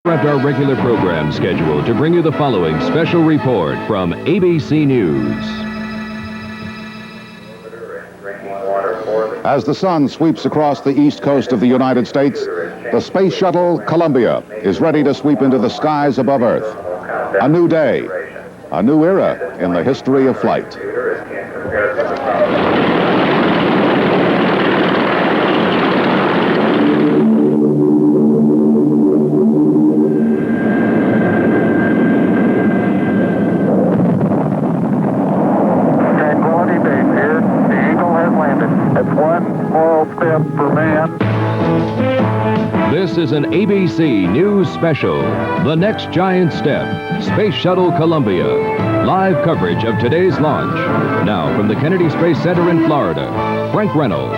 Interrupt our regular program schedule to bring you the following special report from ABC News. As the sun sweeps across the east coast of the United States, the space shuttle Columbia is ready to sweep into the skies above Earth. A new day, a new era in the history of flight. This is an ABC News special, The Next Giant Step, Space Shuttle Columbia. Live coverage of today's launch. Now from the Kennedy Space Center in Florida, Frank Reynolds.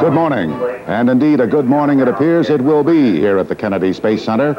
Good morning, and indeed a good morning it appears it will be here at the Kennedy Space Center.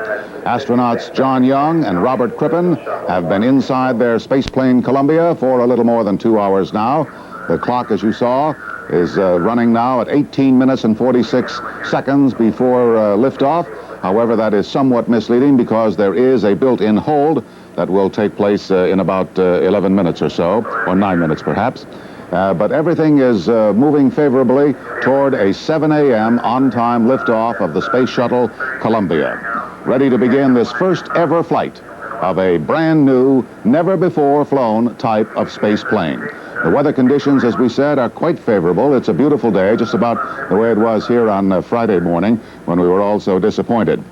Astronauts John Young and Robert Crippen have been inside their spaceplane Columbia for a little more than 2 hours now. The clock, as you saw, is running now at 18 minutes and 46 seconds before liftoff. However, that is somewhat misleading because there is a built-in hold that will take place in about 11 minutes or so, or 9 minutes perhaps. But everything is moving favorably toward a 7 a.m. on-time liftoff of the Space Shuttle Columbia, ready to begin this first ever flight of a brand new, never-before-flown type of space plane. The weather conditions, as we said, are quite favorable. It's a beautiful day, just about the way it was here on Friday morning when we were all so disappointed.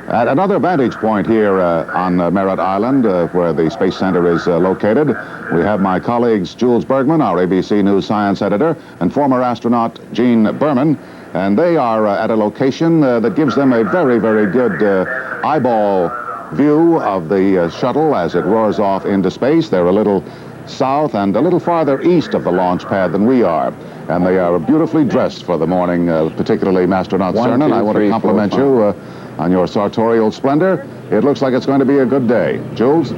At another vantage point here on Merritt Island, where the Space Center is located, we have my colleagues Jules Bergman, our ABC News science editor, and former astronaut Gene Berman, and they are at a location that gives them a very, very good eyeball view of the shuttle as it roars off into space. They're a little south and a little farther east of the launch pad than we are. And they are beautifully dressed for the morning, particularly Astronaut Cernan. I want to compliment you on your sartorial splendor. It looks like it's going to be a good day. Jules?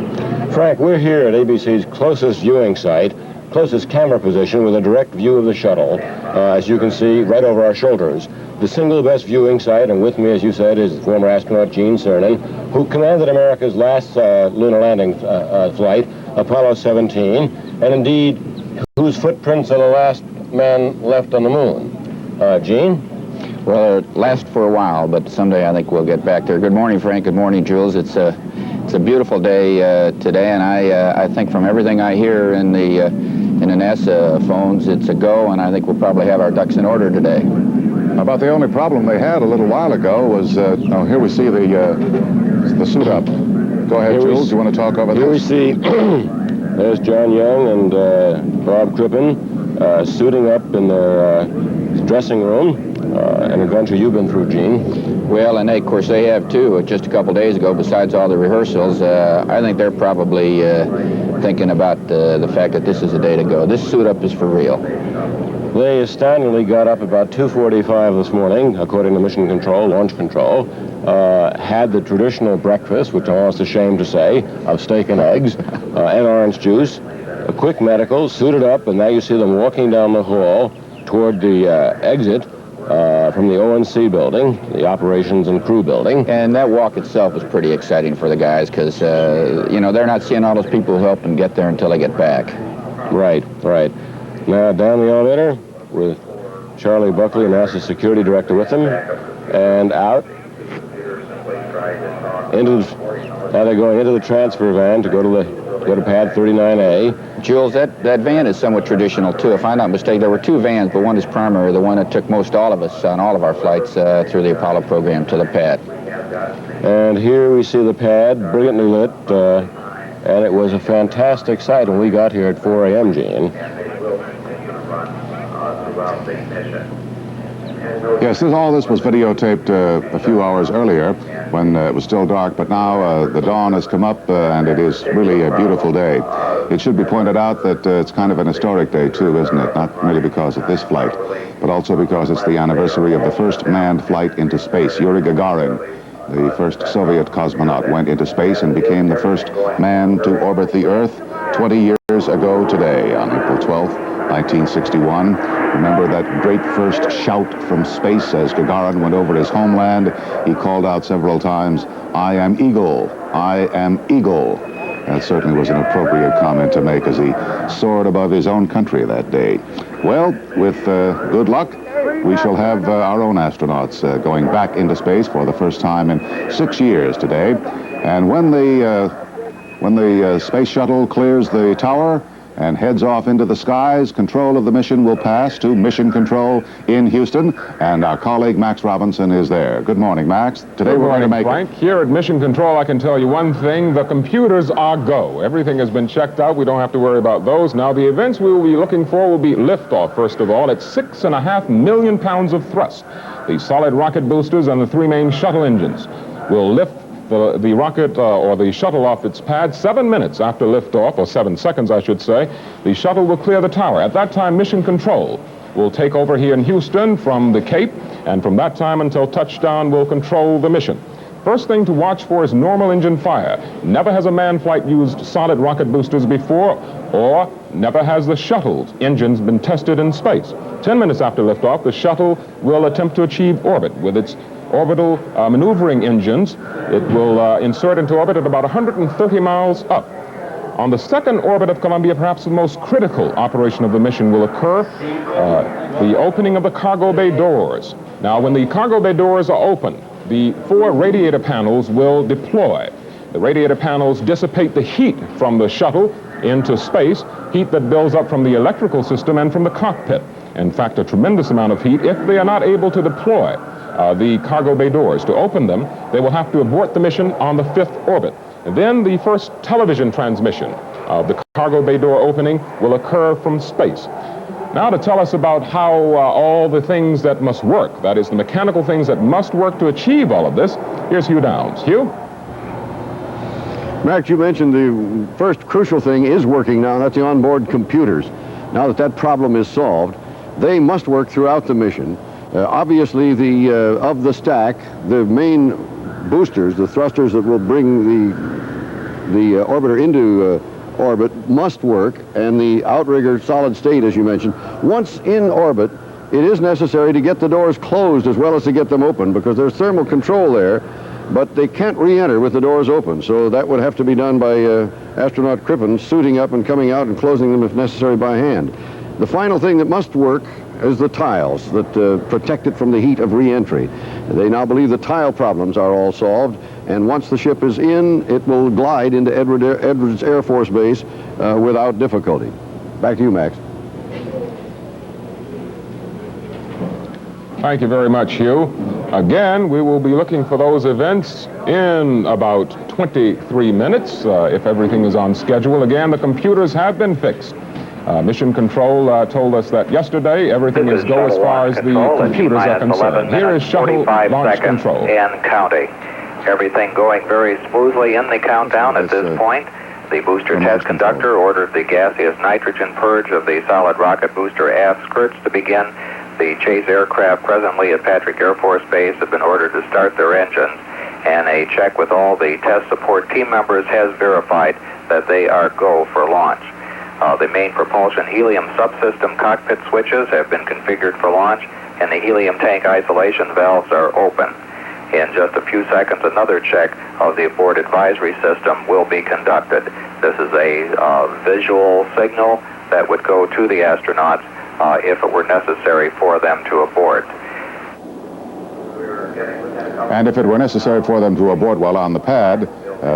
Frank, we're here at ABC's closest viewing site, closest camera position with a direct view of the shuttle, as you can see, right over our shoulders. The single best viewing site, and with me, as you said, is former astronaut Gene Cernan, who commanded America's last lunar landing flight, Apollo 17, and indeed, whose footprints are the last man left on the moon. Gene? Well, it lasts for a while, but someday I think we'll get back there. Good morning, Frank. Good morning, Jules. It's a beautiful day today, and I think from everything I hear in the NASA phones, it's a go, and I think we'll probably have our ducks in order today. About the only problem they had a little while ago was, here we see the suit up. Go ahead, Jules. You want to talk over this? Here we see, there's John Young and Bob Crippen suiting up in their dressing room. An adventure you've been through, Gene. Well, and of course they have too. Just a couple days ago, besides all the rehearsals, I think they're probably thinking about the fact that this is the day to go. This suit up is for real. They astoundingly got up about 2:45 this morning, according to Mission Control, Launch Control, had the traditional breakfast, which I'm almost ashamed to say, of steak and eggs, and orange juice, a quick medical, suited up, and now you see them walking down the hall toward the exit from the ONC building, the Operations and Crew building. And that walk itself is pretty exciting for the guys because, they're not seeing all those people who helped them get there until they get back. Right. Now down the elevator with Charlie Buckley, NASA Security Director, with them, and out now they're going into the transfer van to go to pad 39A. Jules, that van is somewhat traditional too. If I'm not mistaken, there were two vans, but one is primary, the one that took most all of us on all of our flights through the Apollo program to the pad. And here we see the pad, brilliantly lit, and it was a fantastic sight when we got here at 4 a.m., Gene. Yes, all this was videotaped a few hours earlier when it was still dark, but now the dawn has come up and it is really a beautiful day. It should be pointed out that it's kind of an historic day too, isn't it? Not merely because of this flight, but also because it's the anniversary of the first manned flight into space. Yuri Gagarin, the first Soviet cosmonaut, went into space and became the first man to orbit the Earth 20 years ago today on April 12th, 1961. Remember that great first shout from space as Gagarin went over his homeland? He called out several times, "I am Eagle, I am Eagle." That certainly was an appropriate comment to make as he soared above his own country that day. Well, with good luck, we shall have our own astronauts going back into space for the first time in 6 years today. And when the space shuttle clears the tower and heads off into the skies, control of the mission will pass to Mission Control in Houston, and our colleague Max Robinson is there. Good morning, Max. Today we're going to make... Frank. Here at Mission Control, I can tell you one thing. The computers are go. Everything has been checked out. We don't have to worry about those. Now, the events we will be looking for will be liftoff, first of all, at 6.5 million pounds of thrust. The solid rocket boosters and the 3 main shuttle engines will lift the rocket or the shuttle off its pad 7 minutes after liftoff, or 7 seconds, I should say. The shuttle will clear the tower. At that time, Mission Control will take over here in Houston from the Cape, and from that time until touchdown, will control the mission. First thing to watch for is normal engine fire. Never has a manned flight used solid rocket boosters before, or never has the shuttle's engines been tested in space. 10 minutes after liftoff, the shuttle will attempt to achieve orbit with its orbital maneuvering engines. It will insert into orbit at about 130 miles up. On the second orbit of Columbia, perhaps the most critical operation of the mission will occur, the opening of the cargo bay doors. Now, when the cargo bay doors are open, the 4 radiator panels will deploy. The radiator panels dissipate the heat from the shuttle into space, heat that builds up from the electrical system and from the cockpit. In fact, a tremendous amount of heat. If they are not able to deploy the cargo bay doors to open them, they will have to abort the mission on the 5th orbit. And then the first television transmission of the cargo bay door opening will occur from space. Now, to tell us about how all the things that must work, that is, the mechanical things that must work to achieve all of this, here's Hugh Downs. Hugh? Max, you mentioned the first crucial thing is working now, and that's the onboard computers. Now that that problem is solved, they must work throughout the mission. Obviously, of the stack, the main boosters, the thrusters that will bring the orbiter into orbit must work, and the outrigger solid state, as you mentioned. Once in orbit, it is necessary to get the doors closed as well as to get them open, because there's thermal control there, but they can't re-enter with the doors open. So that would have to be done by astronaut Crippen suiting up and coming out and closing them if necessary by hand. The final thing that must work is the tiles that protect it from the heat of re-entry. They now believe the tile problems are all solved, and once the ship is in, it will glide into Edwards Air Force Base without difficulty. Back to you, Max. Thank you very much, Hugh. Again, we will be looking for those events in about 23 minutes, if everything is on schedule. Again, the computers have been fixed. Mission Control told us that yesterday. Everything is go as far as the computers are concerned. Here is Shuttle Launch Control. And counting. Everything going very smoothly in the countdown at this point. The booster test conductor ordered the gaseous nitrogen purge of the solid rocket booster aft skirts to begin. The chase aircraft presently at Patrick Air Force Base have been ordered to start their engines, and a check with all the test support team members has verified that they are go for launch. The main propulsion helium subsystem cockpit switches have been configured for launch, and the helium tank isolation valves are open. In just a few seconds, another check of the abort advisory system will be conducted. This is a visual signal that would go to the astronauts if it were necessary for them to abort. And if it were necessary for them to abort while on the pad,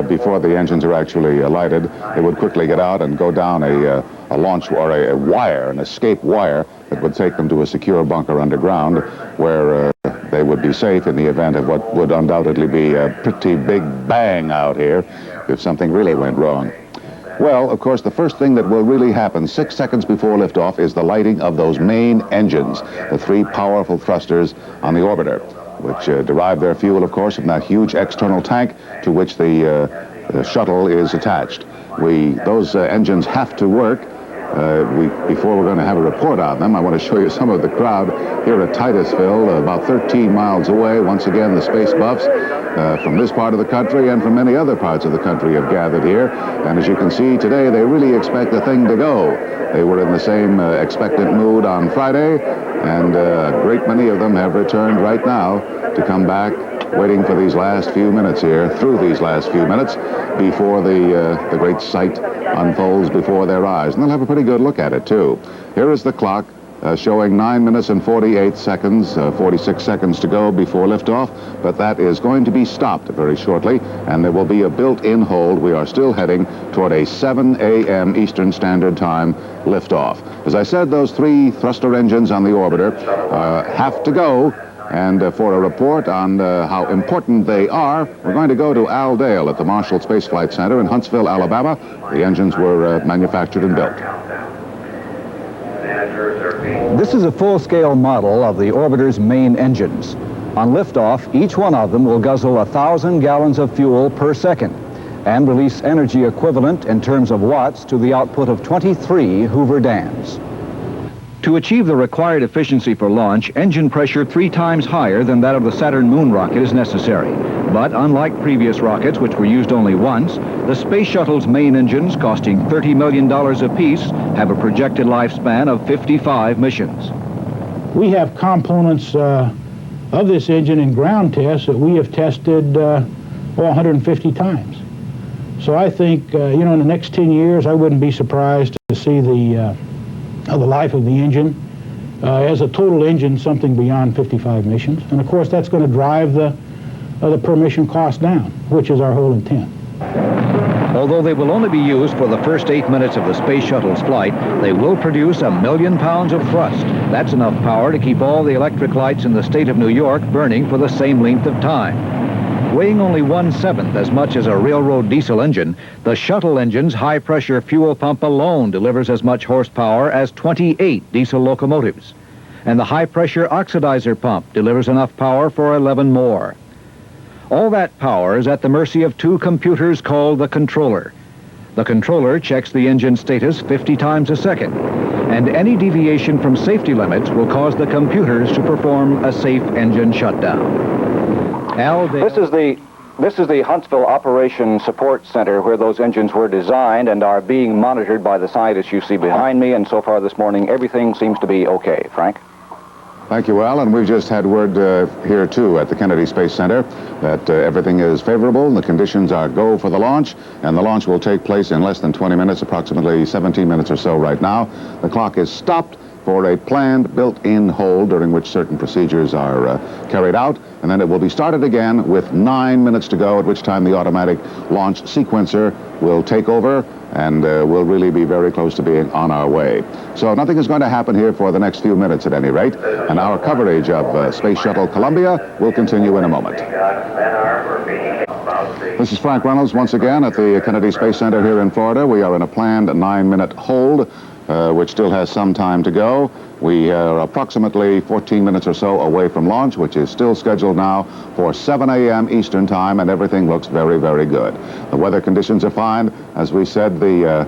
before the engines are actually lighted, they would quickly get out and go down a launch or a wire, an escape wire that would take them to a secure bunker underground where they would be safe in the event of what would undoubtedly be a pretty big bang out here if something really went wrong. Well, of course, the first thing that will really happen 6 seconds before liftoff is the lighting of those main engines, the 3 powerful thrusters on the orbiter, which derive their fuel, of course, from that huge external tank to which the shuttle is attached. Those engines have to work. Before we're going to have a report on them, I want to show you some of the crowd here at Titusville, about 13 miles away. Once again, the space buffs from this part of the country and from many other parts of the country have gathered here. And as you can see today, they really expect the thing to go. They were in the same expectant mood on Friday, and a great many of them have returned right now to come back, waiting for these last few minutes here, through these last few minutes, before the great sight unfolds before their eyes. And they'll have a pretty good look at it, too. Here is the clock showing 9 minutes and 48 seconds, 46 seconds to go before liftoff, but that is going to be stopped very shortly, and there will be a built-in hold. We are still heading toward a 7 a.m. Eastern Standard Time liftoff. As I said, those 3 thruster engines on the orbiter have to go. And for a report on how important they are, we're going to go to Al Dale at the Marshall Space Flight Center in Huntsville, Alabama. The engines were manufactured and built. This is a full-scale model of the orbiter's main engines. On liftoff, each one of them will guzzle 1,000 gallons of fuel per second and release energy equivalent in terms of watts to the output of 23 Hoover dams. To achieve the required efficiency for launch, engine pressure 3 times higher than that of the Saturn moon rocket is necessary. But unlike previous rockets, which were used only once, the Space Shuttle's main engines, costing $30 million apiece, have a projected lifespan of 55 missions. We have components of this engine in ground tests that we have tested 150 times. So I think, in the next 10 years, I wouldn't be surprised to see the life of the engine as a total engine something beyond 55 missions. And of course that's going to drive the per mission cost down, which is our whole intent. Although they will only be used for the first 8 minutes of the Space Shuttle's flight, they will produce 1 million pounds of thrust. That's enough power to keep all the electric lights in the state of New York burning for the same length of time. Weighing only 1/7 as much as a railroad diesel engine, the shuttle engine's high-pressure fuel pump alone delivers as much horsepower as 28 diesel locomotives. And the high-pressure oxidizer pump delivers enough power for 11 more. All that power is at the mercy of 2 computers called the controller. The controller checks the engine status 50 times a second, and any deviation from safety limits will cause the computers to perform a safe engine shutdown. This is the Huntsville Operation Support Center where those engines were designed and are being monitored by the scientists you see behind me, and so far this morning everything seems to be okay. Frank? Thank you, Al, and we've just had word here, too, at the Kennedy Space Center that everything is favorable, and the conditions are go for the launch, and the launch will take place in less than 20 minutes, approximately 17 minutes or so right now. The clock is stopped for a planned built-in hold during which certain procedures are carried out, and then it will be started again with 9 minutes to go, at which time the automatic launch sequencer will take over, and we'll really be very close to being on our way. So nothing is going to happen here for the next few minutes at any rate, and our coverage of Space Shuttle Columbia will continue in a moment. This is Frank Reynolds once again at the Kennedy Space Center here in Florida. We are in a planned 9-minute hold, which still has some time to go. We are approximately 14 minutes or so away from launch, which is still scheduled now for 7 a.m. Eastern Time, and everything looks very, very good. The weather conditions are fine. As we said, the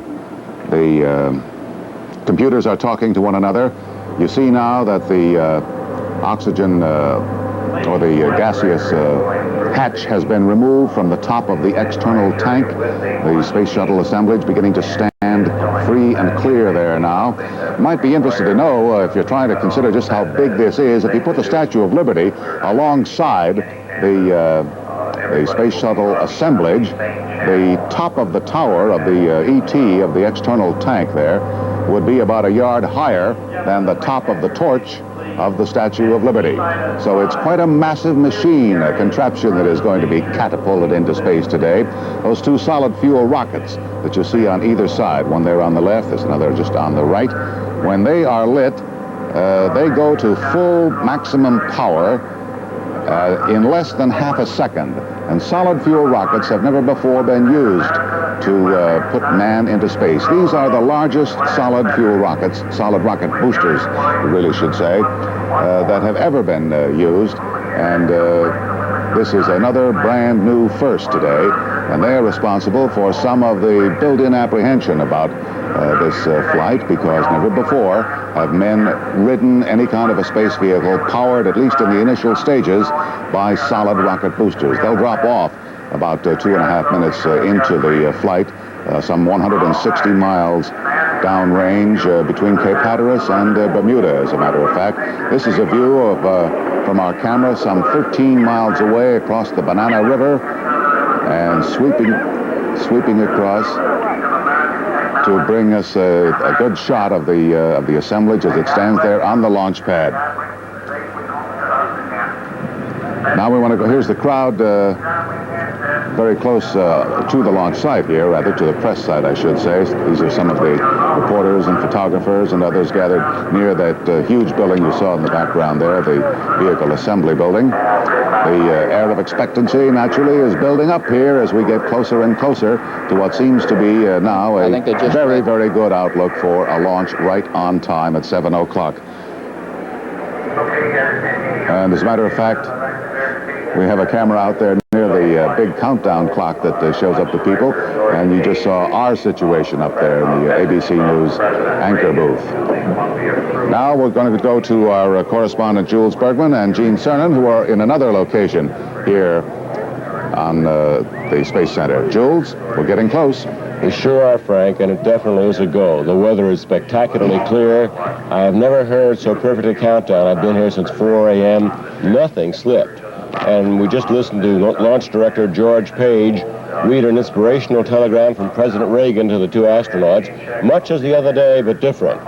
computers are talking to one another. You see now that the oxygen or the gaseous hatch has been removed from the top of the external tank. The Space Shuttle assemblage beginning to stand free and clear there now. Might be interested to know, if you're trying to consider just how big this is, if you put the Statue of Liberty alongside the Space Shuttle assemblage, the top of the tower of the ET of the external tank there would be about a yard higher than the top of the torch of the Statue of Liberty. So it's quite a massive machine, a contraption that is going to be catapulted into space today. Those 2 solid fuel rockets that you see on either side, one there on the left, there's another just on the right, when they are lit, they go to full maximum power in less than half a second. And solid fuel rockets have never before been used to put man into space. These are the largest solid fuel rockets, solid rocket boosters, we really should say, that have ever been used. And this is another brand new first today And they are responsible for some of the built-in apprehension about this flight, because never before have men ridden any kind of a space vehicle powered, at least in the initial stages, by solid rocket boosters. They'll drop off about 2.5 minutes into the flight, some 160 miles downrange between Cape Hatteras and Bermuda, as a matter of fact. This is a view of from our camera some 13 miles away across the Banana River, and sweeping across to bring us a good shot of the assemblage as it stands there on the launch pad. Now we want to go. Here's the crowd very close to the launch site here, rather to the press site, I should say. These are some of the reporters and photographers and others gathered near that huge building you saw in the background there, the vehicle assembly building. The air of expectancy, naturally, is building up here as we get closer and closer to what seems to be now a very, very good outlook for a launch right on time at 7 o'clock. And as a matter of fact, we have a camera out there near the big countdown clock that shows up the people, and you just saw our situation up there in the ABC News anchor booth. Now we're going to go to our correspondent Jules Bergman and Gene Cernan, who are in another location here on the Space Center. Jules, we're getting close. We sure are, Frank, and it definitely is a go. The weather is spectacularly clear. I have never heard so perfect a countdown. I've been here since 4 a.m. Nothing slipped. And we just listened to Launch Director George Page read an inspirational telegram from President Reagan to the two astronauts, much as the other day, but different.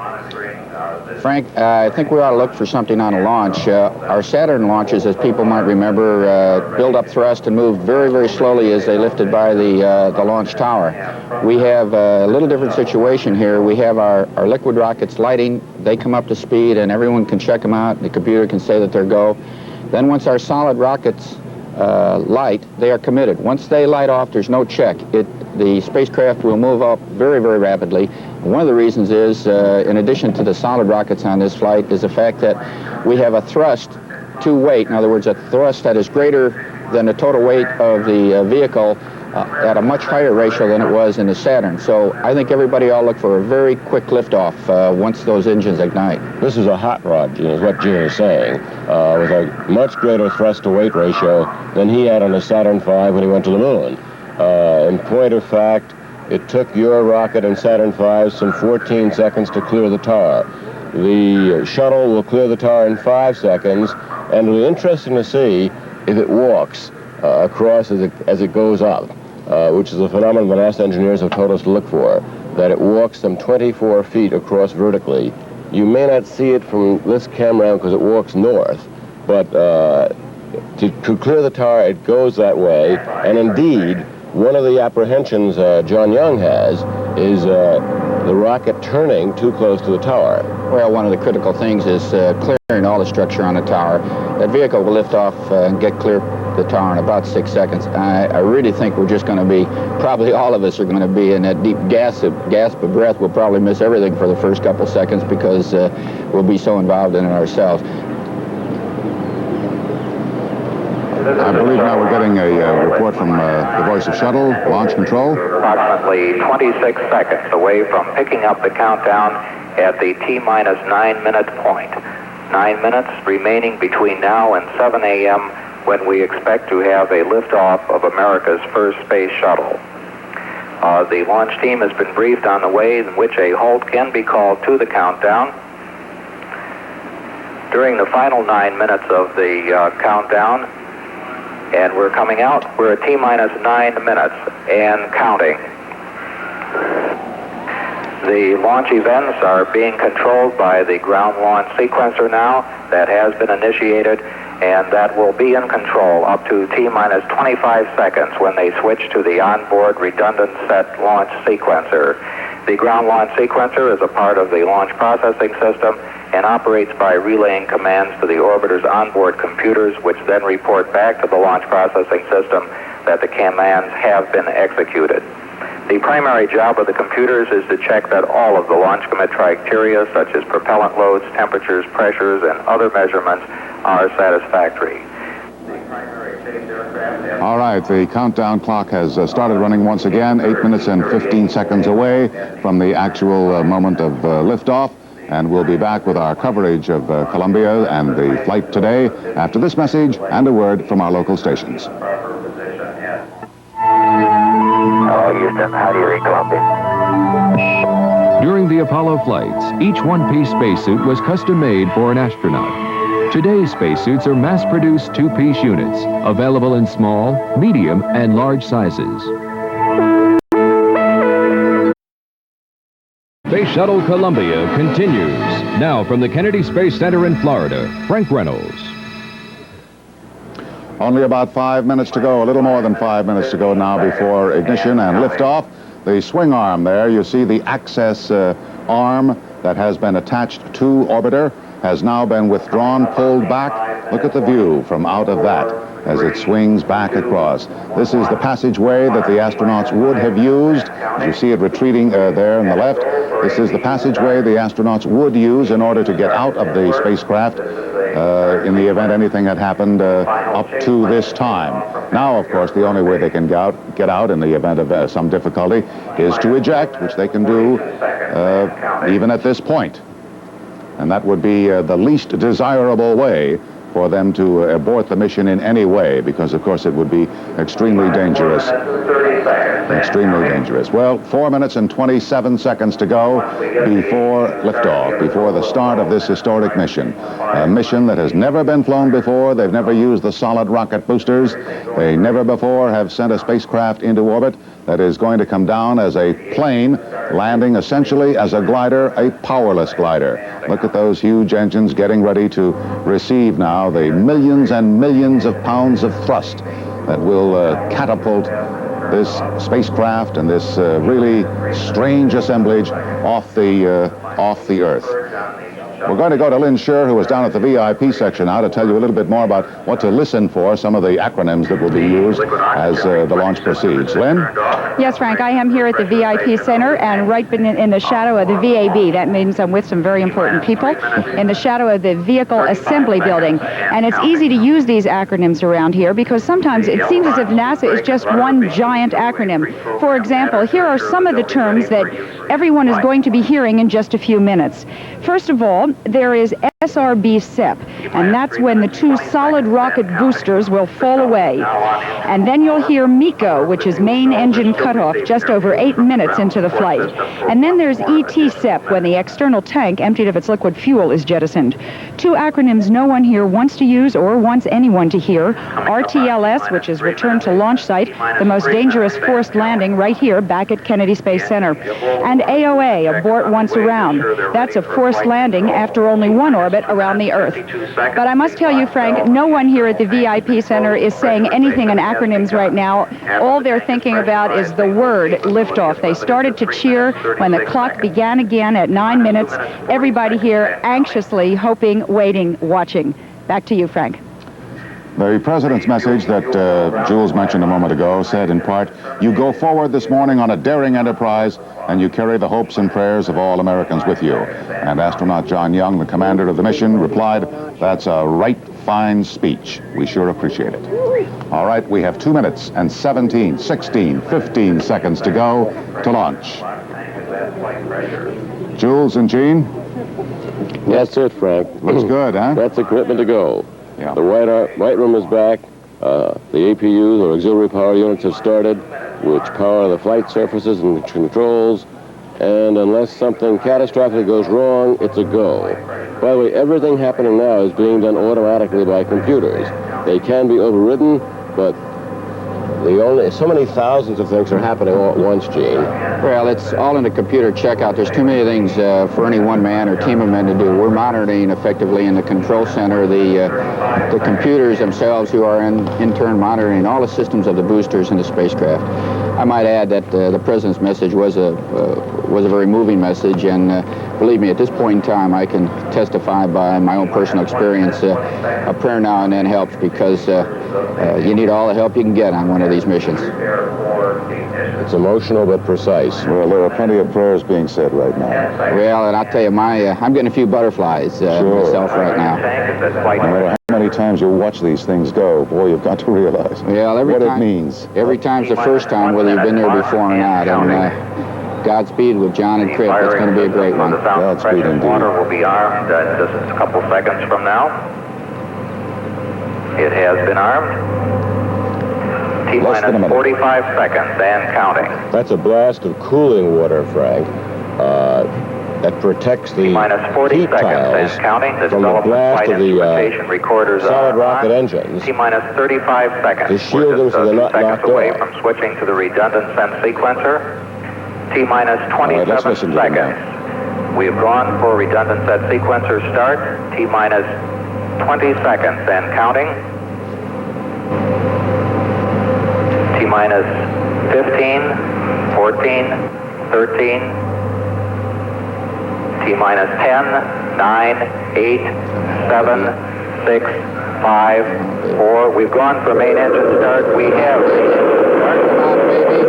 Frank, I think we ought to look for something on a launch. Our Saturn launches, as people might remember, build up thrust and move very, very slowly as they lifted by the launch tower. We have a little different situation here. We have our liquid rockets lighting. They come up to speed, and everyone can check them out. The computer can say that they're go. Then once our solid rockets light, they are committed. Once they light off, there's no check. The spacecraft will move up very, very rapidly. One of the reasons is, in addition to the solid rockets on this flight, is the fact that we have a thrust to weight. In other words, a thrust that is greater than the total weight of the vehicle at a much higher ratio than it was in the Saturn. So I think everybody ought to look for a very quick liftoff once those engines ignite. This is a hot rod, Gene, is what Gene is saying, with a much greater thrust-to-weight ratio than he had on the Saturn V when he went to the moon. In point of fact, it took your rocket and Saturn V some 14 seconds to clear the tar. The shuttle will clear the tar in 5 seconds, and it'll be interesting to see if it walks across as it goes up, which is a phenomenon the NASA engineers have told us to look for, that it walks some 24 feet across vertically. You may not see it from this camera because it walks north, but to clear the tar, it goes that way, and indeed, one of the apprehensions John Young has is the rocket turning too close to the tower. Well, one of the critical things is clearing all the structure on the tower. That vehicle will lift off and get clear the tower in about 6 seconds. I really think we're just going to be, probably all of us are going to be in that deep gasp of breath. We'll probably miss everything for the first couple seconds because we'll be so involved in it ourselves. I believe now we're getting a report from the Voice of Shuttle, Launch Control. Approximately 26 seconds away from picking up the countdown at the T-minus 9-minute point. 9 minutes remaining between now and 7 a.m. when we expect to have a liftoff of America's first space shuttle. The launch team has been briefed on the way in which a halt can be called to the countdown. During the final 9 minutes of the countdown, and we're coming out, we're at T-minus 9 minutes and counting. The launch events are being controlled by the ground launch sequencer now. That has been initiated, and that will be in control up to T-minus 25 seconds when they switch to the onboard redundant set launch sequencer. The ground launch sequencer is a part of the launch processing system and operates by relaying commands to the orbiter's onboard computers, which then report back to the launch processing system that the commands have been executed. The primary job of the computers is to check that all of the launch commit criteria, such as propellant loads, temperatures, pressures, and other measurements, are satisfactory. The primary All right, the countdown clock has started running once again, 8 minutes and 15 seconds away from the actual moment of liftoff. And we'll be back with our coverage of Columbia and the flight today after this message and a word from our local stations. Hello, Houston. How do you read Columbia? During the Apollo flights, each one-piece spacesuit was custom-made for an astronaut. Today's spacesuits are mass-produced two-piece units, available in small, medium, and large sizes. Space Shuttle Columbia continues. Now from the Kennedy Space Center in Florida, Frank Reynolds. Only about 5 minutes to go, a little more than 5 minutes to go now before ignition and liftoff. The swing arm there, you see the access arm that has been attached to orbiter has now been withdrawn, pulled back. Look at the view from out of that as it swings back across. This is the passageway that the astronauts would have used. As you see it retreating there on the left, this is the passageway the astronauts would use in order to get out of the spacecraft in the event anything had happened up to this time. Now, of course, the only way they can get out in the event of some difficulty is to eject, which they can do even at this point. And that would be the least desirable way for them to abort the mission in any way, because, of course, it would be extremely dangerous. Extremely dangerous. Well, 4 minutes and 27 seconds to go before liftoff, before the start of this historic mission. A mission that has never been flown before. They've never used the solid rocket boosters. They never before have sent a spacecraft into orbit that is going to come down as a plane, landing essentially as a glider, a powerless glider. Look at those huge engines getting ready to receive now the millions and millions of pounds of thrust that will catapult this spacecraft and this really strange assemblage off the Earth. We're going to go to Lynn Scher, who is down at the VIP section now, to tell you a little bit more about what to listen for, some of the acronyms that will be used as the launch proceeds. Lynn? Yes, Frank, I am here at the VIP Center and right in the shadow of the VAB. That means I'm with some very important people in the shadow of the Vehicle Assembly Building. And it's easy to use these acronyms around here because sometimes it seems as if NASA is just one giant acronym. For example, here are some of the terms that everyone is going to be hearing in just a few minutes. First of all, there is SRB-SEP, and that's when the two solid rocket boosters will fall away. And then you'll hear MECO, which is main engine cutoff, just over 8 minutes into the flight. And then there's ET-SEP, when the external tank, emptied of its liquid fuel, is jettisoned. Two acronyms no one here wants to use or wants anyone to hear. RTLS, which is return to launch site, the most dangerous forced landing right here back at Kennedy Space Center. And AOA, abort once around. That's a forced landing after only one orbit around the Earth. But I must tell you, Frank, no one here at the VIP Center is saying anything in acronyms right now. All they're thinking about is the word liftoff. They started to cheer when the clock began again at 9 minutes. Everybody here anxiously hoping, waiting, watching. Back to you, Frank. The President's message that Jules mentioned a moment ago said, in part, "You go forward this morning on a daring enterprise, and you carry the hopes and prayers of all Americans with you." And astronaut John Young, the commander of the mission, replied, "That's a right fine speech. We sure appreciate it." All right, we have 2 minutes and 17, 16, 15 seconds to go to launch. Jules and Gene? That's it, Frank. Looks good, huh? That's equipment to go. Yeah. The white room is back. The APUs, or auxiliary power units, have started, which power the flight surfaces and controls. And unless something catastrophic goes wrong, it's a go. By the way, everything happening now is being done automatically by computers. They can be overridden, but so many thousands of things are happening all at once, Gene. Well, it's all in the computer checkout. There's too many things for any one man or team of men to do. We're monitoring effectively in the control center the computers themselves, who are in turn monitoring all the systems of the boosters in the spacecraft. I might add that the President's message was a very moving message, and believe me, at this point in time, I can testify by my own personal experience. A prayer now and then helps, because you need all the help you can get on one of these missions. It's emotional but precise. Well, there are plenty of prayers being said right now. Well, and I'll tell you, I'm getting a few butterflies myself right now. No matter how many many times you watch these things go, boy, you've got to realize what it means. Every time's the first time, whether you've been there before or not. And Godspeed with John and Crip. It's going to be a great one. Godspeed indeed. Water will be armed just a couple seconds from now. It has been armed. T-minus 45 seconds and counting. That's a blast of cooling water, Frank. That protects the T-minus 40 heat seconds tiles and counting. The from the development blast flight of the instrumentation recorders solid are rocket on. engines. T-minus 35 seconds. To shield them so they're not seconds knocked away off. from switching to the redundant sense sequencer. T-minus 27 seconds. We have gone for redundant set sequencer start. T-minus 20 seconds and counting. T-minus 15, 14, 13, T-minus 10, 9, 8, 7, 6, 5, 4. We've gone for main engine start. We have... Come on, baby.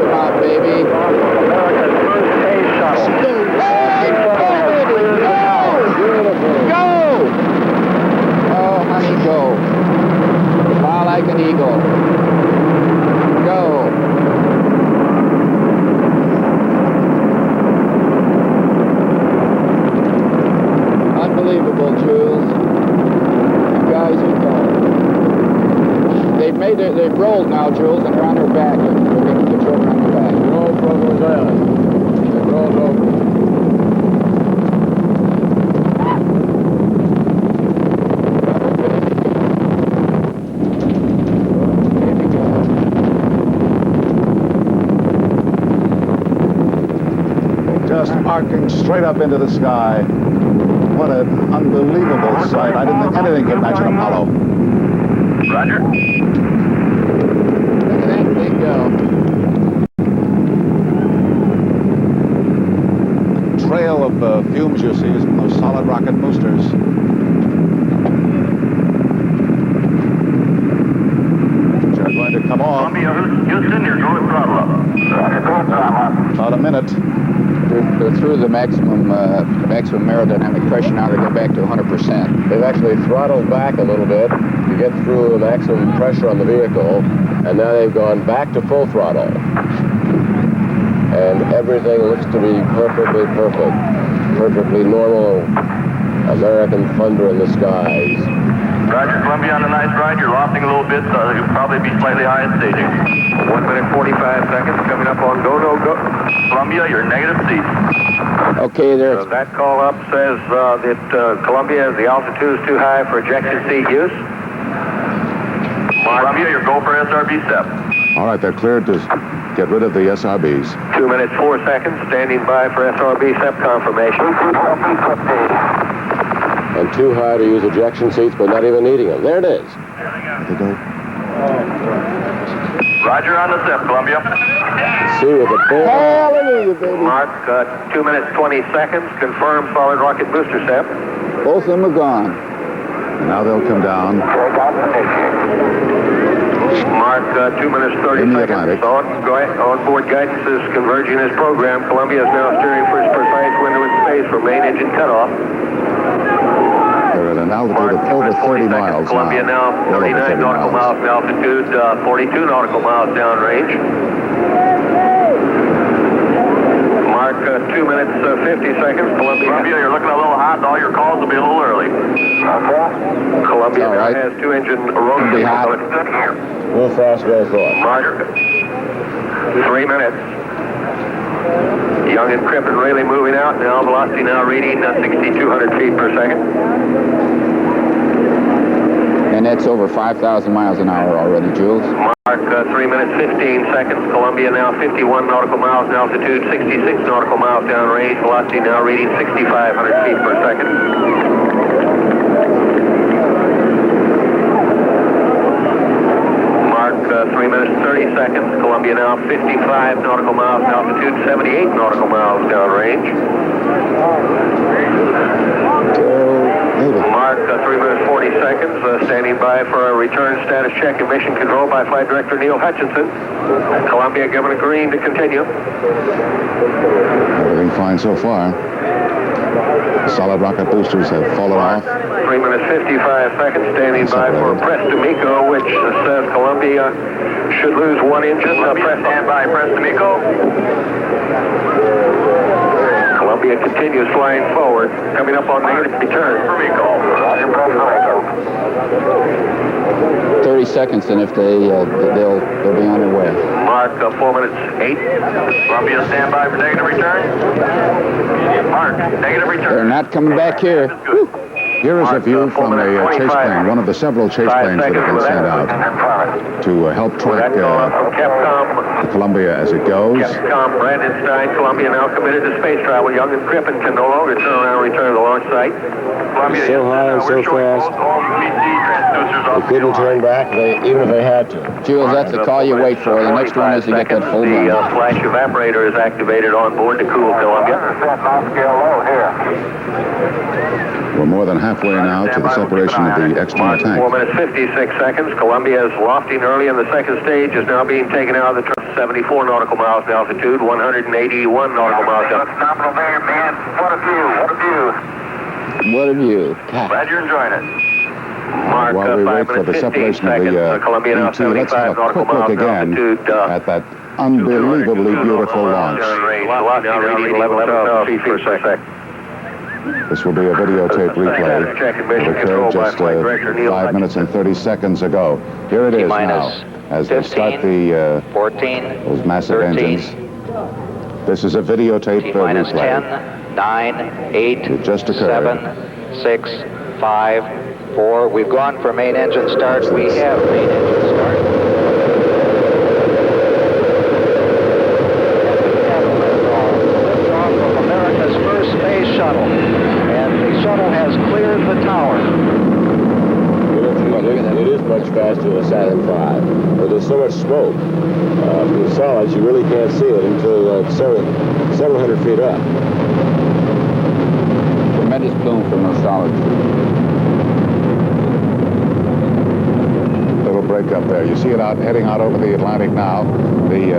Come on, baby. America's first space shuttle. Go! Oh, honey, go. Fly like an eagle. Go. Unbelievable, Jules. You guys are gone. They've rolled now, Jules, and they're on their back. They're going to put you over on your back. Roll programs on. It rolls over. Just arcing straight up into the sky. What an unbelievable sight. I didn't think anything could match an Apollo. Roger. Look at that thing go. The trail of fumes you see is from those solid rocket boosters. Which are going to come off. Houston, you're going throttle up. About a minute. They're through the maximum aerodynamic pressure now. They go back to 100%. They've actually throttled back a little bit to get through the maximum pressure on the vehicle, and now they've gone back to full throttle. And everything looks to be perfectly perfect. Perfectly normal American thunder in the skies. Roger, Columbia on a nice ride. You're lofting a little bit, so you'll probably be slightly high in staging. 1 minute 45 seconds coming up on go, no, go. Columbia, you're negative seat. Okay, there. So that call up says that Columbia, the altitude is too high for ejection seat use. Columbia, your go for SRB step. All right, they're cleared to get rid of the SRBs. 2 minutes 4 seconds, standing by for SRB step confirmation. And too high to use ejection seats, but not even needing them. There it is. They go. Roger on the step, Columbia. See with the big... Hallelujah, baby. Mark, 2 minutes 20 seconds, confirm solid rocket booster step. Both of them are gone. Now they'll come down. Mark, 2 minutes 30 In the seconds. Atlantic. On-board guidance is converging as programmed. Columbia is now steering for its precise window in space for main engine cutoff. They're at an altitude of over 30 miles Columbia now 39 nautical miles in altitude, 42 nautical miles downrange. Mark, 2 minutes 50 seconds. Columbia, you're looking a little hot, and all your calls will be a little early. Columbia All right. now has 2 engine rotor. Be hot. Real fast, real thought. Mark, 3 minutes. Young and Crip and Rayleigh moving out now. Velocity now reading 6,200 feet per second. And that's over 5,000 miles an hour already, Jules. Mark, 3 minutes 15 seconds. Columbia now 51 nautical miles in altitude, 66 nautical miles downrange. Velocity now reading 6,500 feet per second. Mark, 3 minutes 30 seconds. Columbia now 55 nautical miles in altitude, 78 nautical miles downrange. Mark, 3 minutes 40 seconds. Standing by for a return status check and mission control by Flight Director Neil Hutchinson. Columbia given a green to continue. Everything fine so far. The solid rocket boosters have fallen off. 3 minutes 55 seconds standing by for Prestamico, which says Columbia should lose 1 engine. Stand by, Prestamico. Columbia continues flying forward, coming up on negative return. 30 seconds, and if they'll be on their way. Mark, 4 minutes 8. Columbia, stand by for negative return. Mark, negative return. They're not coming back here. Here is a view from a chase plane, one of the several chase planes that have been sent out to help track the Columbia as it goes. Capcom, Brandenstein, Columbia now committed to space travel. Young and Crippen can no longer turn around and return to the launch site. Columbia So high and so fast, they couldn't turn back, even if they had to. Jules, that's the call you wait for. The next one is to get that full run. The flash evaporator is activated on board to cool Columbia. We're more than halfway now to the separation of the external tank. 4 minutes 56 seconds. Columbia is lofting early in the second stage, is now being taken out of the 74 nautical miles in altitude, 181 nautical miles down. Nominal man, what a view, what a view. What a view. God. Glad you're enjoying it. Mark, While we wait for the separation of the Columbia now ET, let's have a quick look again at that unbelievably beautiful launch. This will be a videotape replay. It occurred just 5 minutes and 30 seconds ago. Here it is now, as they start those massive engines. This is a videotape replay. 10, 9, 8, It just occurred. 7, 6, 5, 4. We've gone for main engine start. We have main engine start. Liftoff from America's first space shuttle. And the shuttle has cleared the tower. It is much faster than Saturn V, but there's so much smoke from the solids, you really can't see it until several hundred feet up. Tremendous plume from those solids. Little break up there. You see it heading out over the Atlantic now. The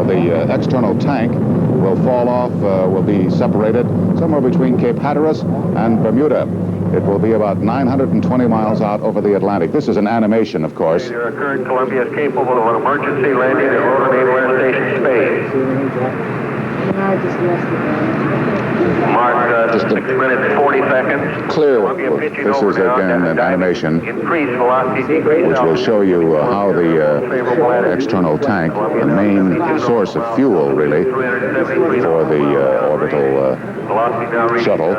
the external tank will fall off, will be separated somewhere between Cape Hatteras and Bermuda. It will be about 920 miles out over the Atlantic. This is an animation, of course. Current Columbia is capable of an emergency landing at Royal Naval Air Station Space. Mark, 6 minutes 40 seconds. Clear. This is again an animation which will show you how the external tank, the main source of fuel really for the orbital shuttle,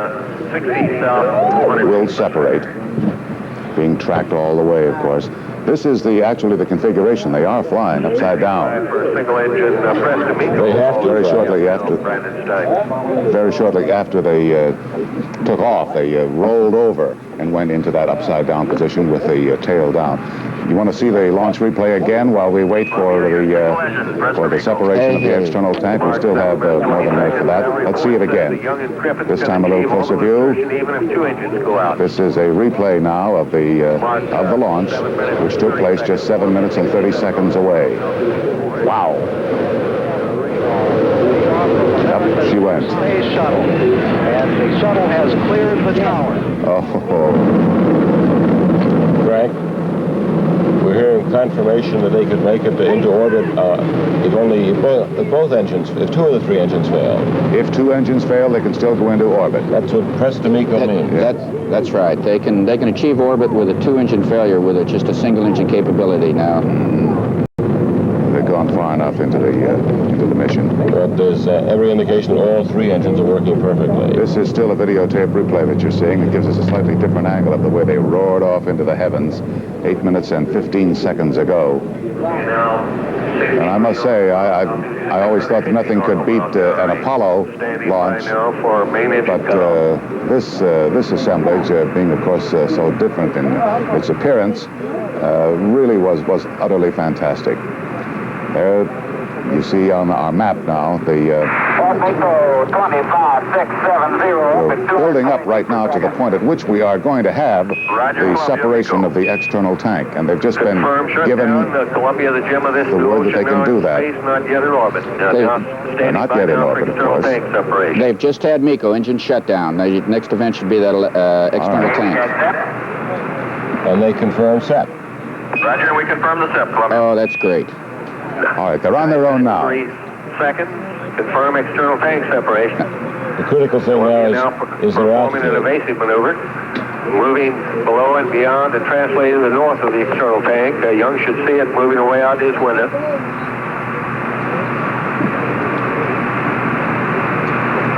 will separate, being tracked all the way, of course. This is actually the configuration. They are flying upside down. They have to. Very shortly after they took off, they rolled over and went into that upside down position with the tail down. You want to see the launch replay again while we wait for the separation of the external tank? We still have more than a minute for that. Let's see it again. This time a little closer view. This is a replay now of the launch, which took place just 7 minutes and 30 seconds away. Wow. Up she went. Space shuttle. And the shuttle has cleared the tower. Oh. Frank, we're hearing confirmation that they could make it into orbit if only both engines, if 2 of the 3 engines fail. If 2 engines fail, they can still go into orbit. That's what Prestamico means. That's right. They can achieve orbit with a 2-engine failure with just a single-engine capability now. They've gone far enough into the mission. But there's every indication that all 3 engines are working perfectly. This is still a videotape replay that you're seeing. It gives us a slightly different angle of the way they roared off into the heavens 8 minutes and 15 seconds ago. And I must say, I always thought that nothing could beat an Apollo launch, but this assemblage, being of course so different in its appearance, really was utterly fantastic. You see on our map now, we're building up right now to the point at which we are going to have the separation of the external tank, and they've just been given Columbia, the gem of this the word that they can do that. Not yet in orbit. They're not yet in orbit, of course. They've just had MECO, engine shutdown. The next event should be that external tank. And they confirm SEP. Roger, we confirm the SEP, Columbia. Oh, that's great. All right, they're on their own now. 3 seconds. Confirm external tank separation. The critical thing now is their performing an altitude. evasive maneuver, moving below and beyond and translating to the north of the external tank. Young should see it moving away out his window.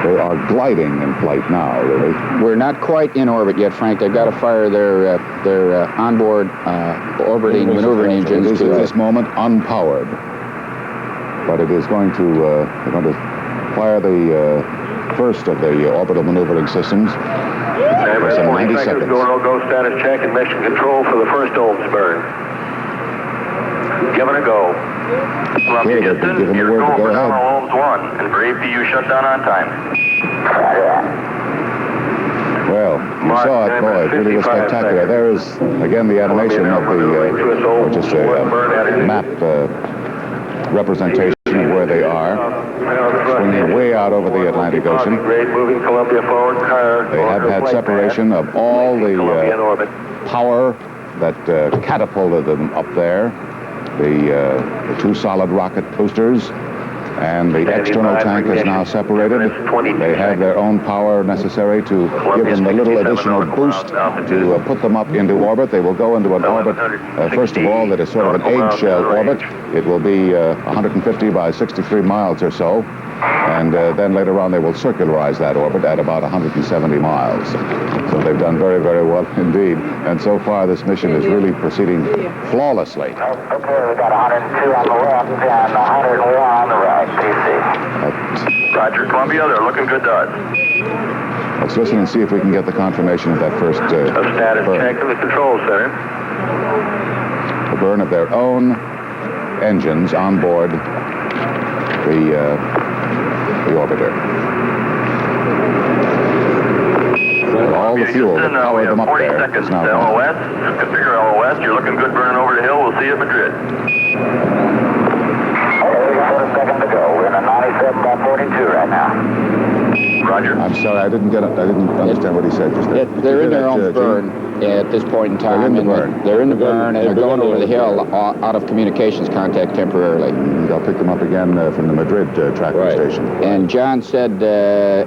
They are gliding in flight now, really. We're not quite in orbit yet, Frank. They've got to fire their onboard orbiting maneuvering It engines is to at this moment unpowered, but it is going to they're going to fire the first of the orbital maneuvering systems. For some 90 seconds. Go status check and mission control for the first ohms burn. Give it a go. Okay, they've been given the word to go ahead. Ohms 1 and for APU shutdown on time. Well, you saw it, boy, it really was spectacular. There is, again, the animation of the, or just a map representation of where they are, swinging way out over the Atlantic Ocean. Moving Columbia forward, They have had separation of all the power that catapulted them up there, the 2 solid rocket boosters, and the external tank is now separated. They have their own power necessary to give them the little additional boost to put them up into orbit. They will go into an orbit, first of all, that is sort of an eggshell orbit. It will be 150 by 63 miles or so. And then later on, they will circularize that orbit at about 170 miles. So they've done very, very well indeed. And so far, this mission is really proceeding flawlessly. Okay, we got 102 on the left and 101 on the right, PC. Roger, Columbia, they're looking good to us. Let's listen and see if we can get the confirmation of that first A status burn. check in the control center. The burn of their own engines on board the orbiter. All the fuel that powered them up there is now gone. LOS, configure LOS. You're looking good burning over the hill. We'll see you at Madrid. Okay, we got a second to go. We're in a 97.42 right now. Roger. I'm sorry, I didn't understand what he said just there. They're in their own burn at this point in time. They're in the burn. They're in the burn, and they're going over the hill out of communications contact temporarily. They'll pick them up again from the Madrid tracking station. And John said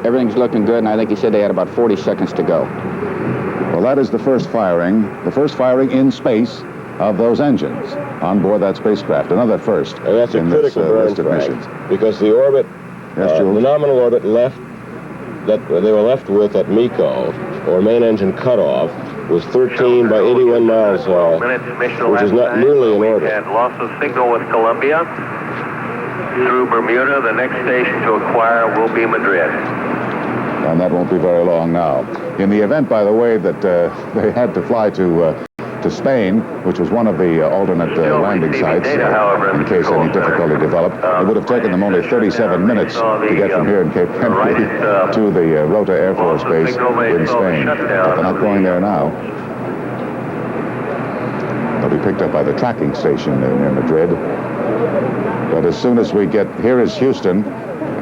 everything's looking good, and I think he said they had about 40 seconds to go. Well, that is the first firing in space of those engines on board that spacecraft. Another first And that's a in critical this burn, list of Frank, missions. because the orbit, Yes, the Jules? nominal orbit that they were left with at MECO, or main engine cutoff, was 13 by 81 miles, which is not nearly in orbit. We had loss of signal with Columbia. Through Bermuda, the next station to acquire will be Madrid. And that won't be very long now. In the event, by the way, that they had to fly to Spain, which was one of the alternate landing sites, in case any difficulty developed, it would have taken them only 37 minutes to get from here in Cape Henry to the Rota Air Force Base in Spain. But they're not going there now. They'll be picked up by the tracking station in Madrid. But as soon as we get, here is Houston